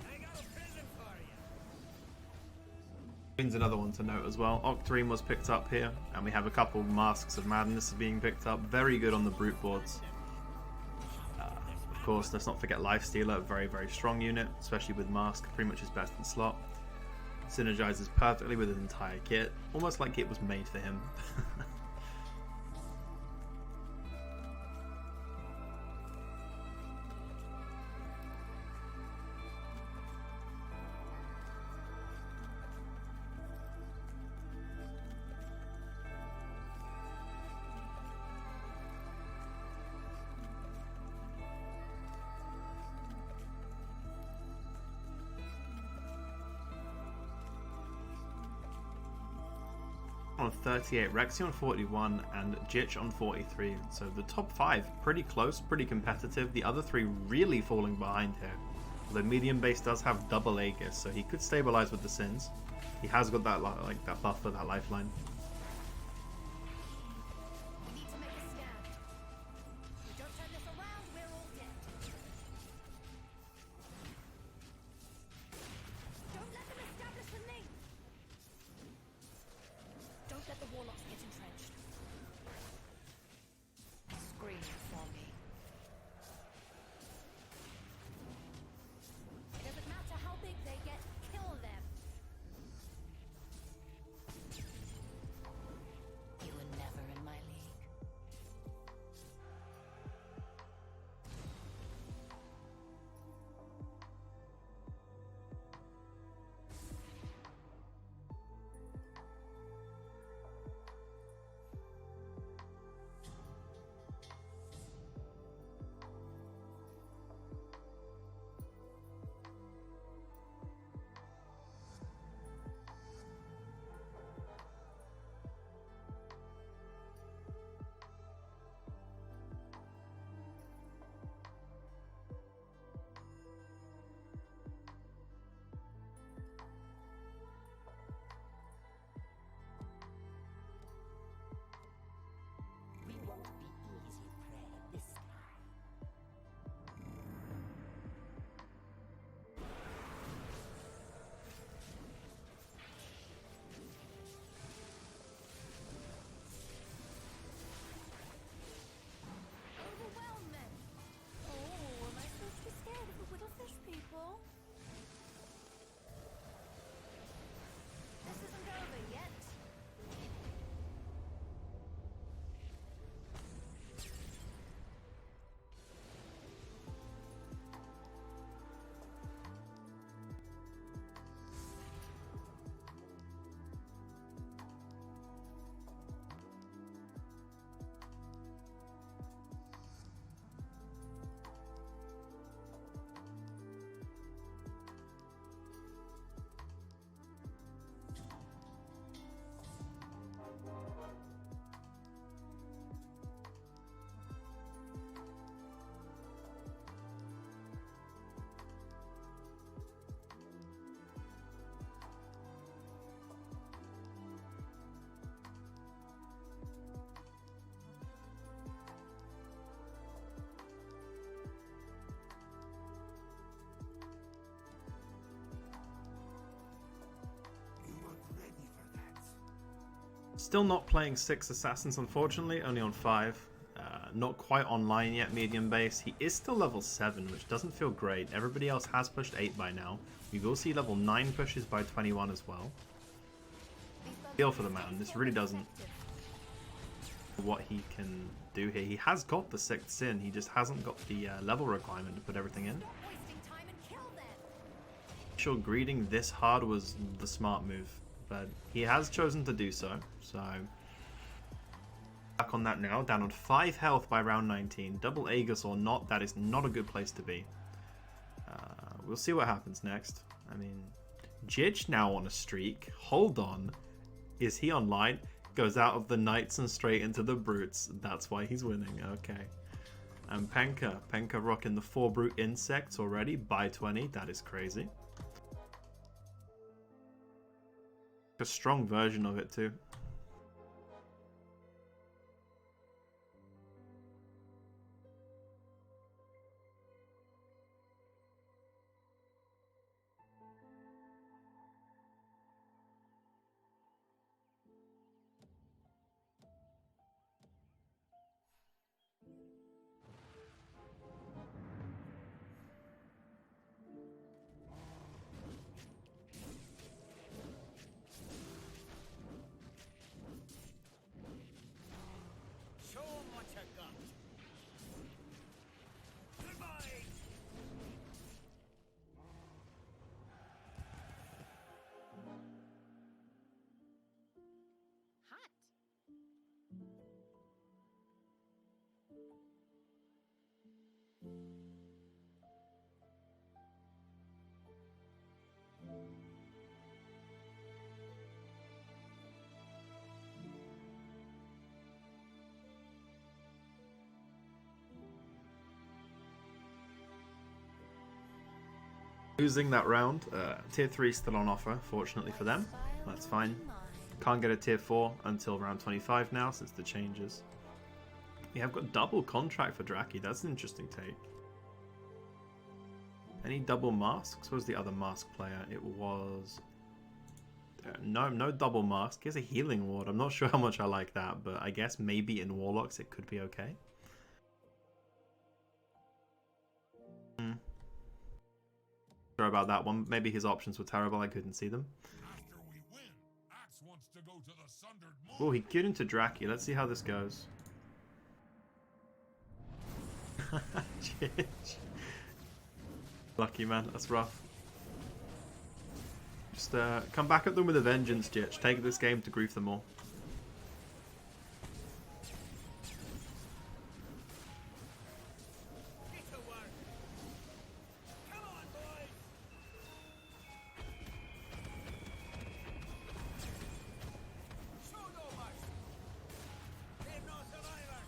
I got a present for you. Queen's another one to note as well. Octarine was picked up here, and we have a couple Masks of Madness being picked up. Very good on the Brute boards. Of course, let's not forget Lifestealer, a very, very strong unit, especially with Mask, pretty much his best in slot. Synergizes perfectly with his entire kit, almost like it was made for him. On 38, Rexy on 41, and Jitch on 43. So the top 5 pretty close, pretty competitive. The other 3 really falling behind here. Although medium base does have double Aegis, so he could stabilize with the Sins. He has got that like that buffer, that lifeline. We need to make a stand. If we don't turn this around, we're all dead. Don't let them establish the link. Don't let the warlocks get entrenched. Scream for me. It doesn't matter how big they get, kill them. Still not playing 6 assassins, unfortunately, only on 5. Not quite online yet, medium base. He is still level 7, which doesn't feel great. Everybody else has pushed 8 by now. We will see level 9 pushes by 21 as well. Feel for the man. This really doesn't what he can do here. He has got the 6th sin. He just hasn't got the level requirement to put everything in. Sure, greeting this hard was the smart move, but he has chosen to do so. So back on that now, down on 5 health by round 19. Double Aegis or not, that is not a good place to be. We'll see what happens next. I mean, Jitch now on a streak. Hold on. Is he online? Goes out of the Knights and straight into the Brutes. That's why he's winning. Okay. And Penka. Penka rocking the 4 Brute Insects already by 20. That is crazy. A strong version of it too. Show 'em what you got. Goodbye. Hot. Losing that round. Tier 3 still on offer, fortunately for them. That's fine. Can't get a tier 4 until round 25 now since the changes. We have got double contract for Draki. That's an interesting take. Any double masks? What was the other mask player? It was... no double mask. He has a healing ward. I'm not sure how much I like that, but I guess maybe in Warlocks it could be okay. Sure about that one. Maybe his options were terrible. I couldn't see them. After we win, Axe wants to go to the Sundered Moon. Oh, he queued into Draki. Let's see how this goes. Lucky man, that's rough. Just come back at them with a vengeance, Jitch. Take this game to grief them all. Get to work. Come on, boys. Show no mercy. Leave no survivor.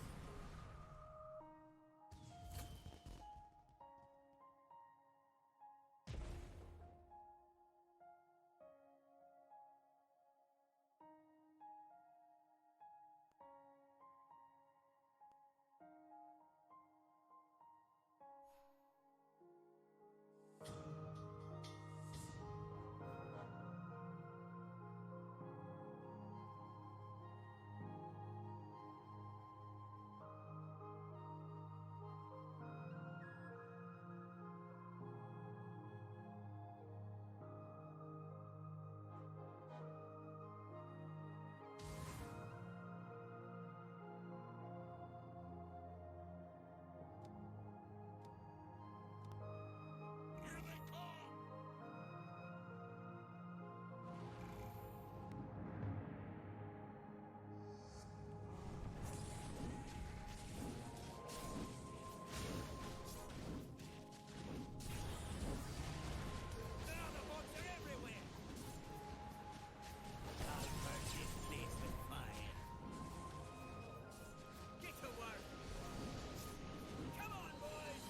Here they come! Now the bots are everywhere. I'll burn this place with fire. Get to work. Come on, boys.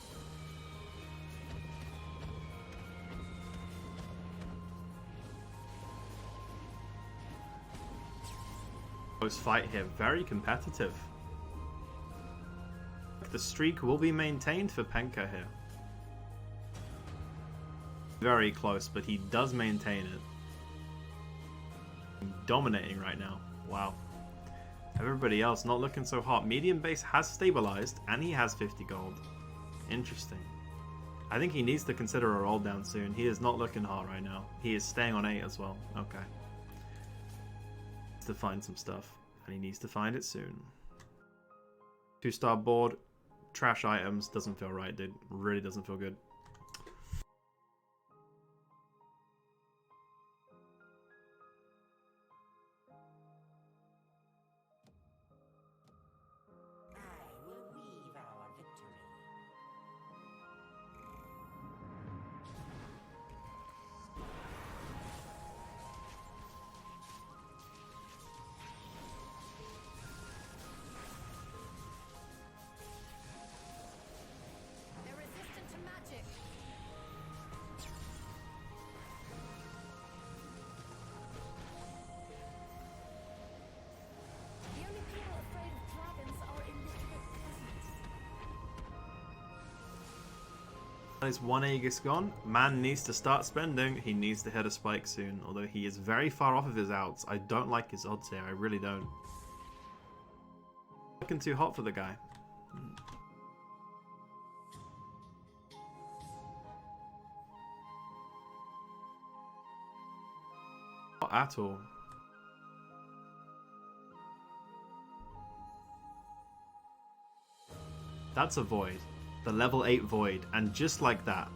Close fight here, very competitive. The streak will be maintained for Penka here. Very close, but he does maintain it. Dominating right now. Wow. Everybody else not looking so hot. Medium base has stabilized, and he has 50 gold. Interesting. I think he needs to consider a roll down soon. He is not looking hot right now. He is staying on 8 as well. Okay. Needs to find some stuff, and he needs to find it soon. 2-star board, trash items, doesn't feel right, dude. Really doesn't feel good. They're resistant to magic. The only people afraid of dragons are illiterate peasants. That is one Aegis gone. Man needs to start spending. He needs to hit a spike soon, although he is very far off of his outs. I don't like his odds here. I really don't. Looking too hot for the guy. Not at all. That's a void. The level 8 void. And just like that,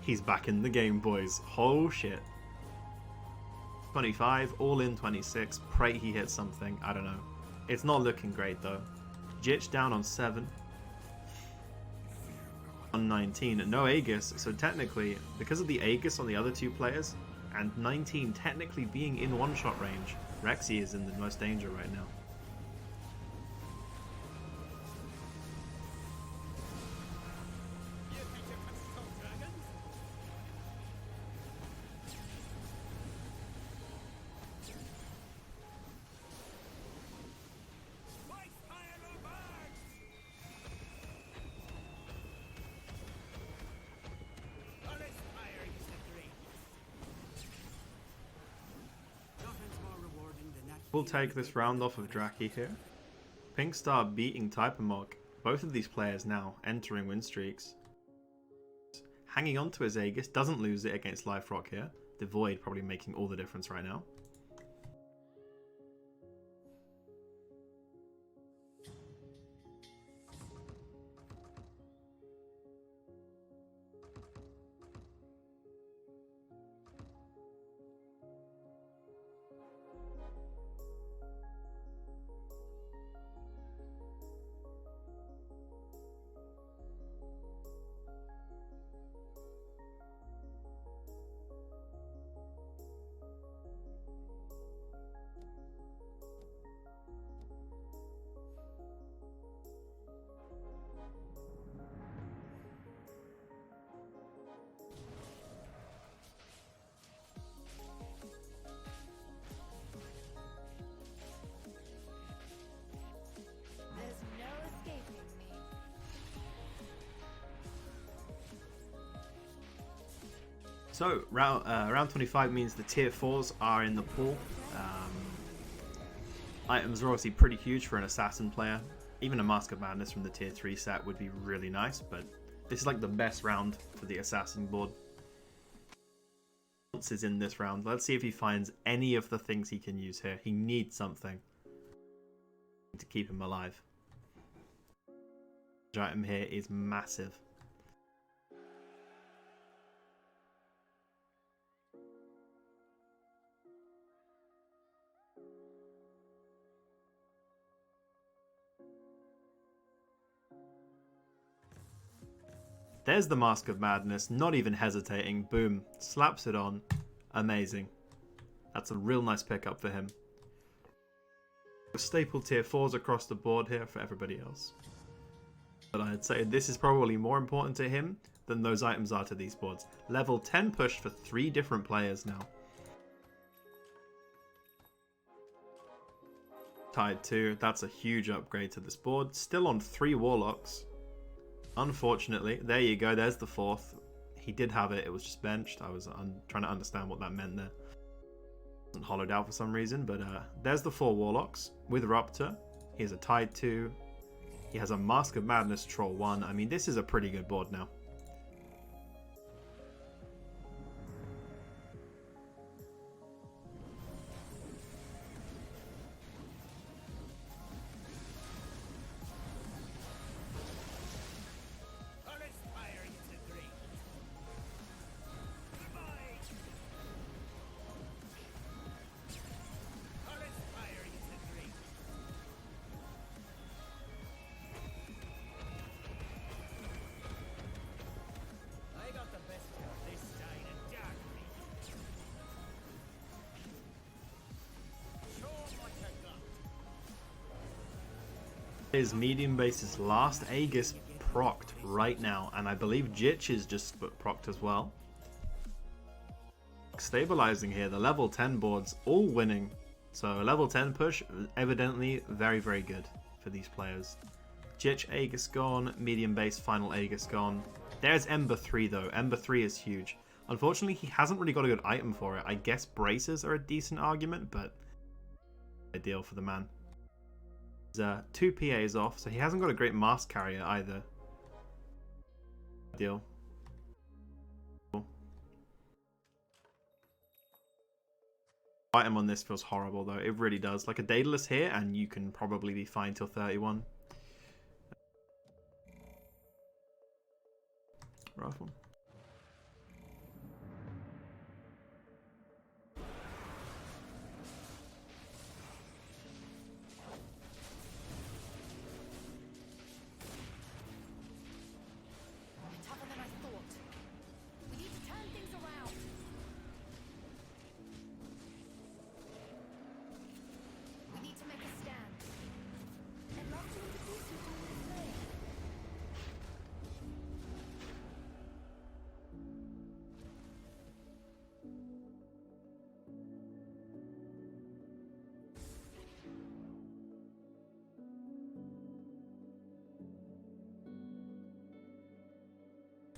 he's back in the game, boys. Oh shit. 25, all in 26. Pray he hits something. I don't know. It's not looking great though. Jitch down on 7. On 19. No Aegis. So technically, because of the Aegis on the other two players, and 19 technically being in one-shot range, Rexy is in the most danger right now. You think you can stop dragons? White fire will burn! Honest fire is the greatest. Nothing's more rewarding than that. We'll take this round off of Draki here. Pink Star beating Typemog. Both of these players now entering win streaks. Hanging on to his Aegis, doesn't lose it against Life Rock here. The Void probably making all the difference right now. There's no escaping me. So, round 25 means the tier 4s are in the pool. Items are obviously pretty huge for an assassin player. Even a Mask of Madness from the tier 3 set would be really nice, but this is like the best round for the assassin board. Is in this round. Let's see if he finds any of the things he can use here. He needs something to keep him alive. The item here is massive. There's the Mask of Madness, not even hesitating. Boom. Slaps it on. Amazing. That's a real nice pickup for him. Staple tier 4s across the board here for everybody else. But I'd say this is probably more important to him than those items are to these boards. Level 10 push for 3 different players now. Tide 2, that's a huge upgrade to this board. Still on 3 Warlocks. Unfortunately, there you go, there's the 4th. He did have it, it was just benched. I was trying to understand what that meant there. It wasn't hollowed out for some reason, but there's the 4 Warlocks with Rupture. He has a Tide 2. He has a Mask of Madness Troll 1. I mean, this is a pretty good board now. His medium base's last Aegis procced right now, and I believe Jitch is just procced as well. Stabilizing here, the level 10 boards all winning, so a level 10 push evidently very, very good for these players. Jitch Aegis gone, medium base final Aegis gone. There's Ember 3 though. Ember 3 is huge. Unfortunately, he hasn't really got a good item for it. I guess braces are a decent argument, but ideal for the man. 2 PAs off, so he hasn't got a great mask carrier either. Deal. Item on this feels horrible though, it really does. Like a Daedalus here, and you can probably be fine till 31. Rough one.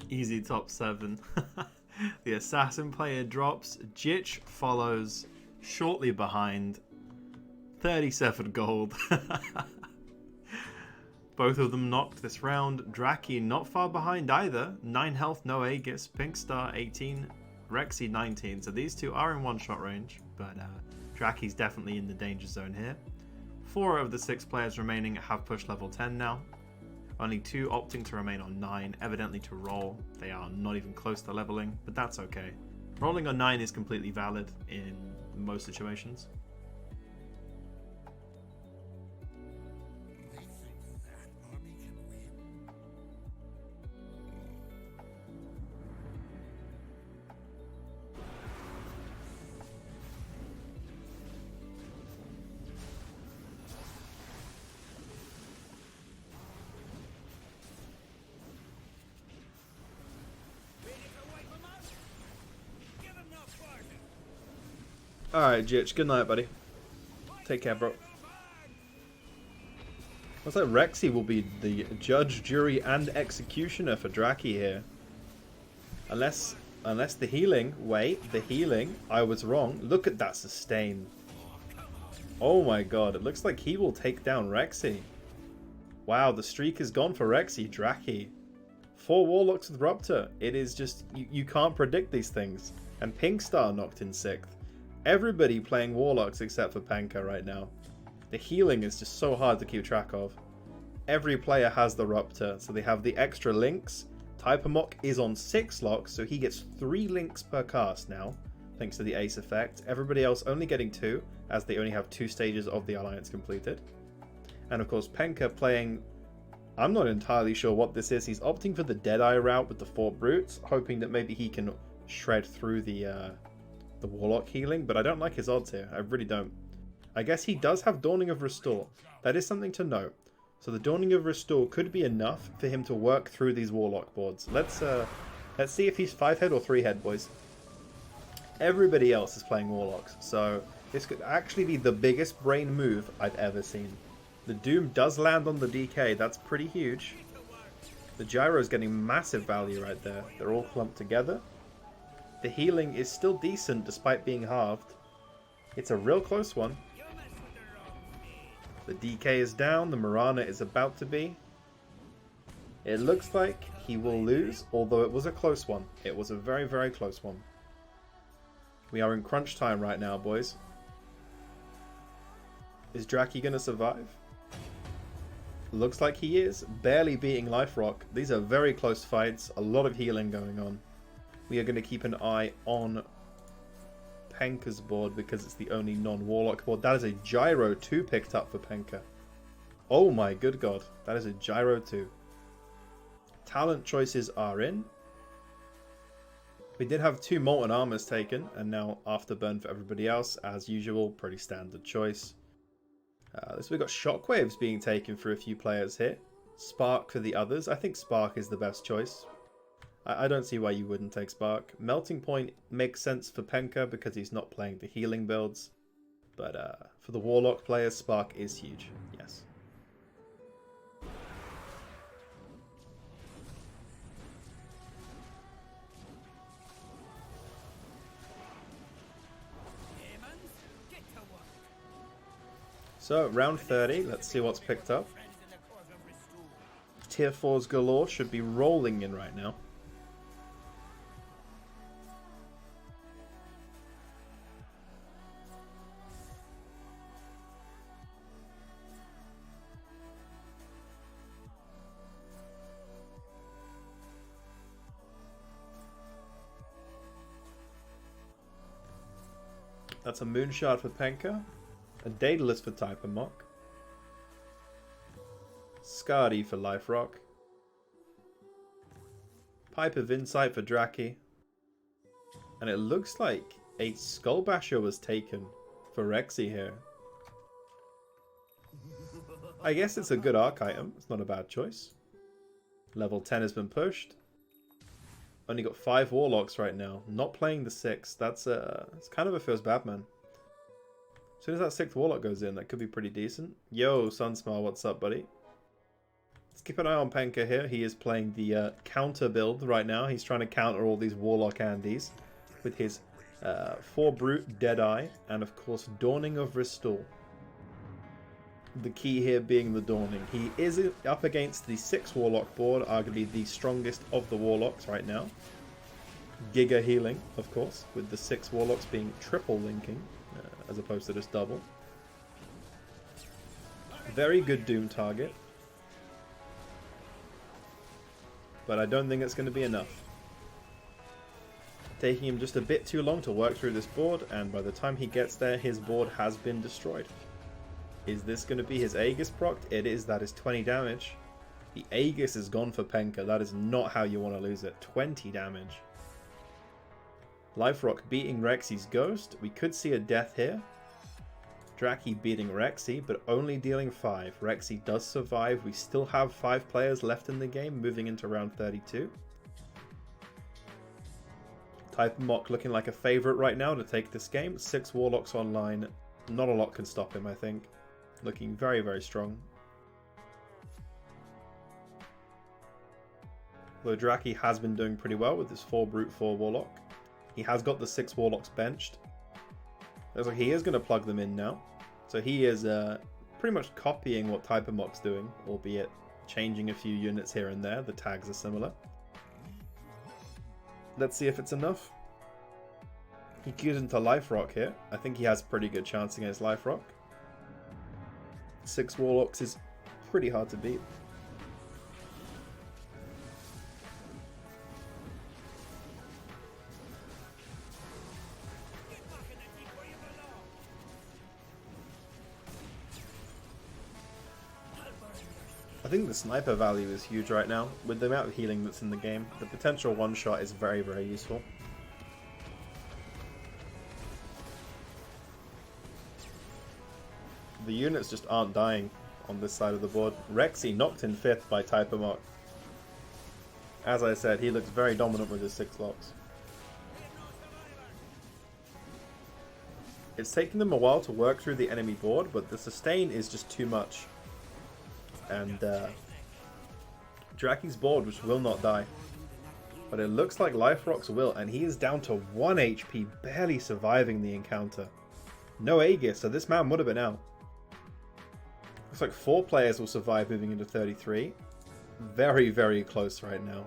Easy top 7. The assassin player drops. Jitch follows shortly behind. 37 gold. Both of them knocked this round. Draki not far behind either. 9 health, no Aegis. Pink Star 18. Rexy 19. So these two are in one-shot range. But Draki's definitely in the danger zone here. 4 of the 6 players remaining have pushed level 10 now. Only 2 opting to remain on 9, evidently to roll. They are not even close to leveling, but that's okay. Rolling on 9 is completely valid in most situations. They think that army can win. Alright, Jitch, good night, buddy. Take care, bro. Looks like Rexy will be the judge, jury, and executioner for Draki here. Unless the healing... Wait, the healing... I was wrong. Look at that sustain. Oh my god, it looks like he will take down Rexy. Wow, the streak is gone for Rexy. Draki. 4 Warlocks with Rupture. It is just... You can't predict these things. And Pink Star knocked in 6th. Everybody playing Warlocks except for Penka right now. The healing is just so hard to keep track of. Every player has the Rupture, so they have the extra links. Typamok is on 6 locks, so he gets 3 links per cast now, thanks to the Ace effect. Everybody else only getting 2, as they only have 2 stages of the Alliance completed. And of course Penka playing... I'm not entirely sure what this is. He's opting for the Deadeye route with the 4 Brutes, hoping that maybe he can shred through the Warlock healing, but I don't like his odds here. I really don't. I guess he does have Dawning of Restore. That is something to note. So the Dawning of Restore could be enough for him to work through these Warlock boards. Let's see if he's 5-head or 3-head, boys. Everybody else is playing Warlocks, so this could actually be the biggest brain move I've ever seen. The Doom does land on the DK. That's pretty huge. The Gyro is getting massive value right there. They're all clumped together. The healing is still decent despite being halved. It's a real close one. The DK is down. The Mirana is about to be. It looks like he will lose, although it was a close one. It was a very, very close one. We are in crunch time right now, boys. Is Draki going to survive? Looks like he is. Barely beating Life Rock. These are very close fights. A lot of healing going on. We are going to keep an eye on Penka's board because it's the only non-Warlock board. That is a Gyro 2 picked up for Penka. Oh my good god. That is a Gyro 2. Talent choices are in. We did have 2 Molten Armors taken, and now Afterburn for everybody else. As usual, pretty standard choice. So we've got Shockwaves being taken for a few players here. Spark for the others. I think Spark is the best choice. I don't see why you wouldn't take Spark. Melting Point makes sense for Penka because he's not playing the healing builds. But for the Warlock players, Spark is huge. Yes. Demons, get to work. So, round 30. Let's see what's picked up. Friends in the cause of restore. Tier 4s galore should be rolling in right now. That's a Moonshard for Penka. A Daedalus for Type Mock. Skadi for Life Rock. Pipe of Insight for Draki. And it looks like a Skull Basher was taken for Rexy here. I guess it's a good arc item. It's not a bad choice. Level 10 has been pushed. Only got 5 Warlocks right now. Not playing the 6. It's kind of a first bad man. As soon as that 6th Warlock goes in, that could be pretty decent. Yo, Sunsmile, what's up, buddy? Let's keep an eye on Penka here. He is playing the counter build right now. He's trying to counter all these Warlock Andes with his 4 Brute, Deadeye, and of course Dawning of Restore. The key here being the Dawning. He is up against the 6 Warlock board, arguably the strongest of the Warlocks right now. Giga healing, of course, with the 6 Warlocks being triple linking, as opposed to just double. Very good Doom target. But I don't think it's going to be enough. Taking him just a bit too long to work through this board, and by the time he gets there, his board has been destroyed. Is this going to be his Aegis proc? It is. That is 20 damage. The Aegis is gone for Penka. That is not how you want to lose it. 20 damage. Life Rock beating Rexy's Ghost. We could see a death here. Draki beating Rexy, but only dealing 5. Rexy does survive. We still have 5 players left in the game, moving into round 32. Type Mock looking like a favourite right now to take this game. 6 Warlocks online. Not a lot can stop him, I think. Looking very, very strong. Though Draki has been doing pretty well with his 4 Brute, 4 Warlock. He has got the 6 Warlocks benched. Looks like he is going to plug them in now. So he is pretty much copying what Type Mock's doing, albeit changing a few units here and there. The tags are similar. Let's see if it's enough. He queues into Life Rock here. I think he has a pretty good chance against Life Rock. 6 Warlocks is pretty hard to beat. Get back in the deep where you belong. I'll burn your skin. I think the sniper value is huge right now. With the amount of healing that's in the game, the potential one-shot is very, very useful. The units just aren't dying on this side of the board. Rexy knocked in 5th by Type Mock. As I said, he looks very dominant with his 6 locks. It's taking them a while to work through the enemy board, but the sustain is just too much. And Draki's board, which will not die. But it looks like Life Rock's will, and he is down to 1 HP, barely surviving the encounter. No Aegis, so this man would have been out. Looks like 4 players will survive moving into 33. Very, very close right now.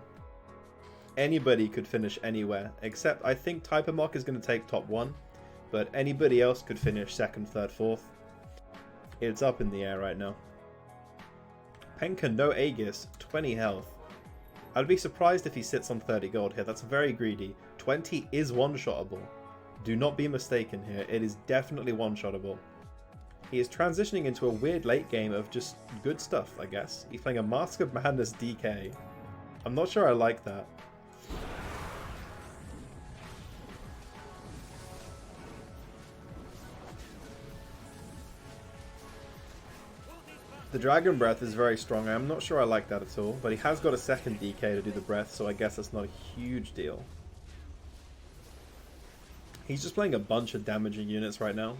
Anybody could finish anywhere, except I think Typamok is going to take top 1, but anybody else could finish 2nd, 3rd, 4th. It's up in the air right now. Penka, no Aegis, 20 health. I'd be surprised if he sits on 30 gold here. That's very greedy. 20 is one-shottable. Do not be mistaken here. It is definitely one-shottable. He is transitioning into a weird late game of just good stuff, I guess. He's playing a Mask of Madness DK. I'm not sure I like that. The Dragon Breath is very strong. I'm not sure I like that at all, but he has got a second DK to do the breath, so I guess that's not a huge deal. He's just playing a bunch of damaging units right now.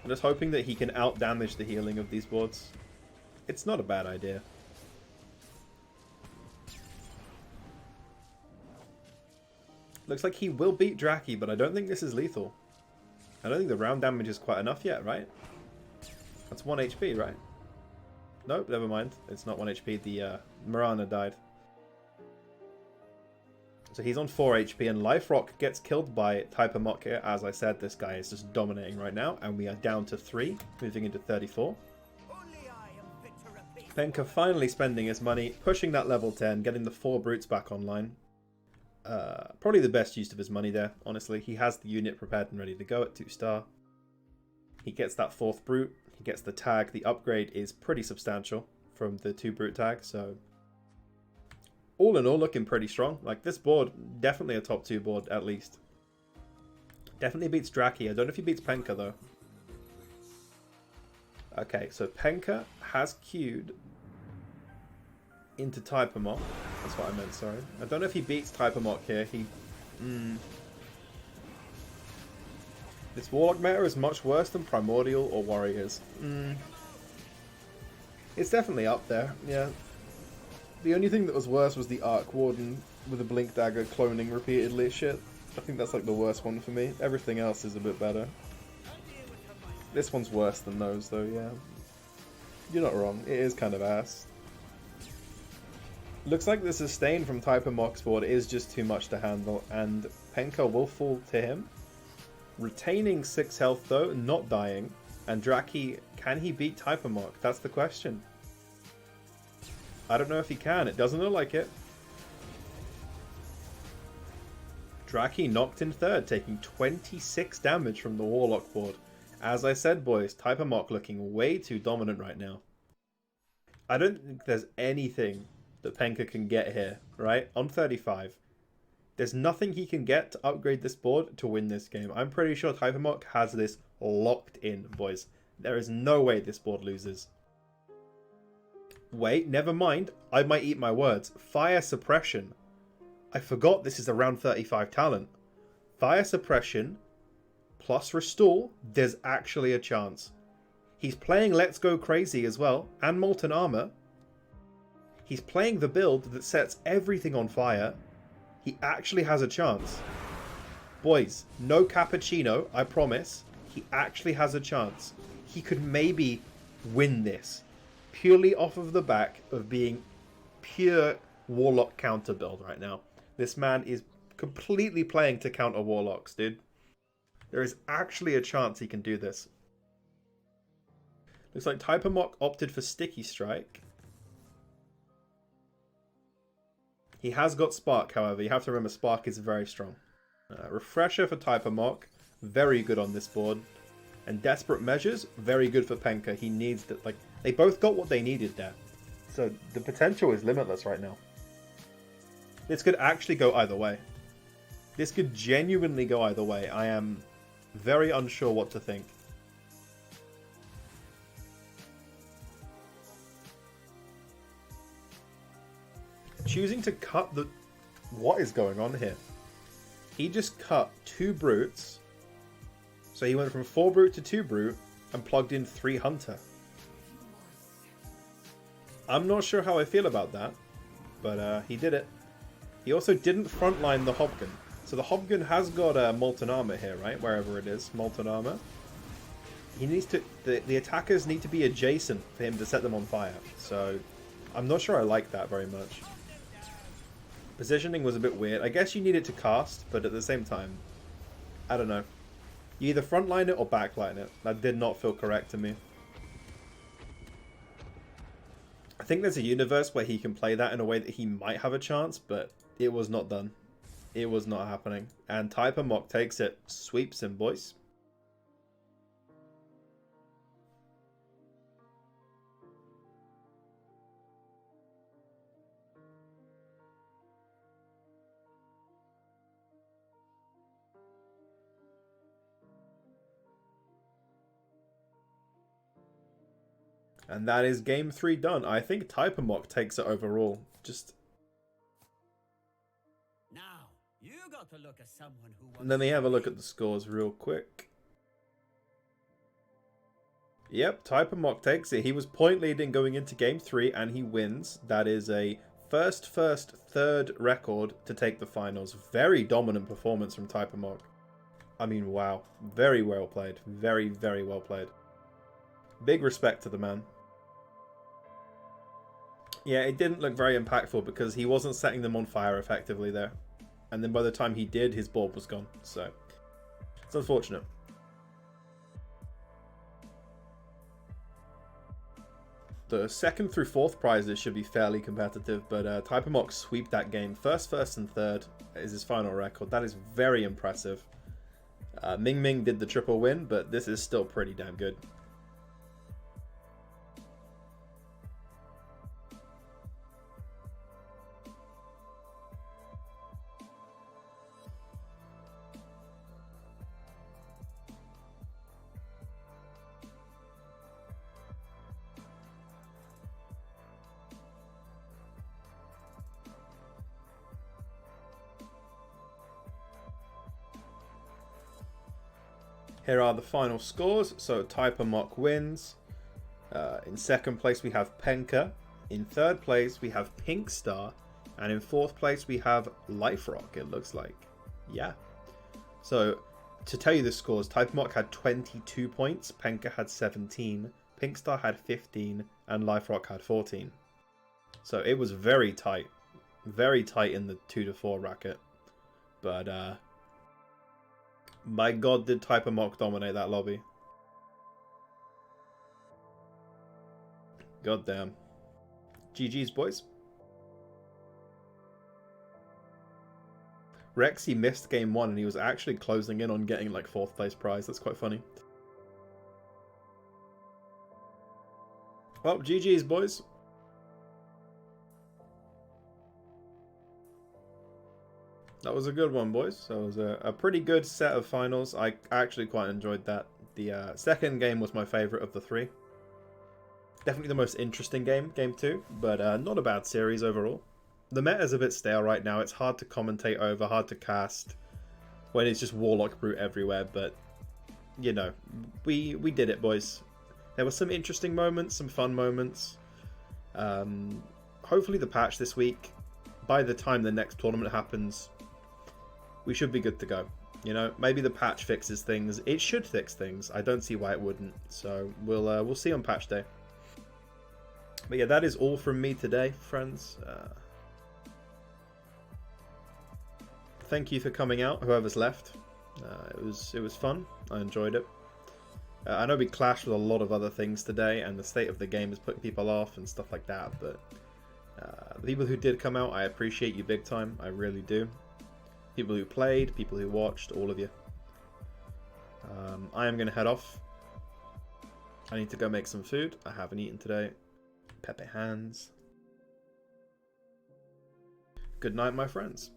I'm just hoping that he can out-damage the healing of these boards. It's not a bad idea. Looks like he will beat Draki, but I don't think this is lethal. I don't think the round damage is quite enough yet, right? That's 1 HP, right? Nope, never mind. It's not 1 HP. The Mirana died. So he's on 4 HP, and Life Rock gets killed by Typamok here. As I said, this guy is just dominating right now, and we are down to 3, moving into 34. Penka finally spending his money, pushing that level 10, getting the 4 brutes back online. Probably the best use of his money there, honestly. He has the unit prepared and ready to go at 2-star. He gets that 4th brute. He gets the tag. The upgrade is pretty substantial from the 2 brute tag, so all in all looking pretty strong. Like, this board, definitely a top 2 board at least. Definitely beats Draki. I don't know if he beats Penka though. Okay, so Penka has queued into Typamok. That's what I meant, sorry. I don't know if he beats Typamok here. This Warlock meta is much worse than Primordial or Warriors. It's definitely up there, yeah. The only thing that was worse was the Arc Warden with a Blink Dagger cloning repeatedly. Shit. I think that's like the worst one for me. Everything else is a bit better. This one's worse than those though, yeah. You're not wrong. It is kind of ass. Looks like the sustain from Typamok's board is just too much to handle, and Penka will fall to him. Retaining 6 health though, not dying. And Draki, can he beat Typamok? That's the question. I don't know if he can. It doesn't look like it. Draki knocked in 3rd, taking 26 damage from the Warlock board. As I said, boys, Typamok looking way too dominant right now. I don't think there's anything that Penka can get here, right? On 35. There's nothing he can get to upgrade this board to win this game. I'm pretty sure Typamok has this locked in, boys. There is no way this board loses. Wait, never mind. I might eat my words. Fire Suppression. I forgot this is around 35 talent. Fire Suppression plus Restore. There's actually a chance. He's playing Let's Go Crazy as well, and Molten Armor. He's playing the build that sets everything on fire. He actually has a chance. Boys, no cappuccino, I promise. He actually has a chance. He could maybe win this. Purely off of the back of being pure Warlock counter build right now. This man is completely playing to counter Warlocks, dude. There is actually a chance he can do this. Looks like Typamok opted for Sticky Strike. He has got Spark, however. You have to remember Spark is very strong. Refresher for Typamok. Very good on this board. And Desperate Measures. Very good for Penka. He needs that. Like, they both got what they needed there. So the potential is limitless right now. This could actually go either way. This could genuinely go either way. I am very unsure what to think. Choosing to cut the... What is going on here? He just cut 2 brutes. So he went from 4 brute to 2 brute and plugged in 3 hunter. I'm not sure how I feel about that, but he did it. He also didn't frontline the Hobgun. So the Hobgun has got Molten Armor here, right? Wherever it is, Molten Armor. he needs to. The attackers need to be adjacent for him to set them on fire. So I'm not sure I like that very much. Positioning was a bit weird. I guess you need it to cast, but at the same time, I don't know. You either frontline it or backline it. That did not feel correct to me. I think there's a universe where he can play that in a way that he might have a chance, but it was not done. It was not happening. And Typer Mock takes it. Sweeps him, boys. And that is game 3 done. I think Typer Mock takes it overall. Just... Now, you got to look at someone who And then they have a look at the scores real quick. Yep, Typer Mock takes it. He was point leading going into game 3 and he wins. That is a first, third record to take the finals. Very dominant performance from Typer Mock. I mean, wow. Very well played. Very, very well played. Big respect to the man. Yeah, it didn't look very impactful because he wasn't setting them on fire effectively there. And then by the time he did, his board was gone. So, it's unfortunate. The second through fourth prizes should be fairly competitive, but Typer Mock sweep that game. First, and third is his final record. That is very impressive. Ming Ming did the triple win, but this is still pretty damn good. Here are the final scores. So Typer Mock wins. In second place we have Penka. In third place we have Pink Star. And in fourth place we have Life Rock, it looks like. Yeah. So to tell you the scores, Typer Mock had 22 points. Penka had 17. Pink Star had 15. And Life Rock had 14. So it was very tight. Very tight in the 2 to 4 racket. But my god, did Typer Mock dominate that lobby. God damn. GG's, boys. Rexy missed game 1 and he was actually closing in on getting like 4th place prize. That's quite funny. Well, GG's, boys. That was a good one, boys. That was a pretty good set of finals. I actually quite enjoyed that. The second game was my favourite of the 3. Definitely the most interesting game, game 2, but not a bad series overall. The meta's a bit stale right now. It's hard to commentate over, hard to cast when it's just Warlock Brute everywhere, but you know, we did it, boys. There were some interesting moments, some fun moments. Hopefully the patch this week, by the time the next tournament happens, we should be good to go. You know, maybe the patch fixes things. It should fix things. I don't see why it wouldn't. So we'll see on patch day. But yeah, that is all from me today, friends. Thank you for coming out, whoever's left. It was fun. I enjoyed it. I know we clashed with a lot of other things today, and the state of the game is putting people off and stuff like that. But the people who did come out, I appreciate you big time. I really do. People who played, people who watched, all of you. I am going to head off. I need to go make some food. I haven't eaten today. Pepe hands. Good night, my friends.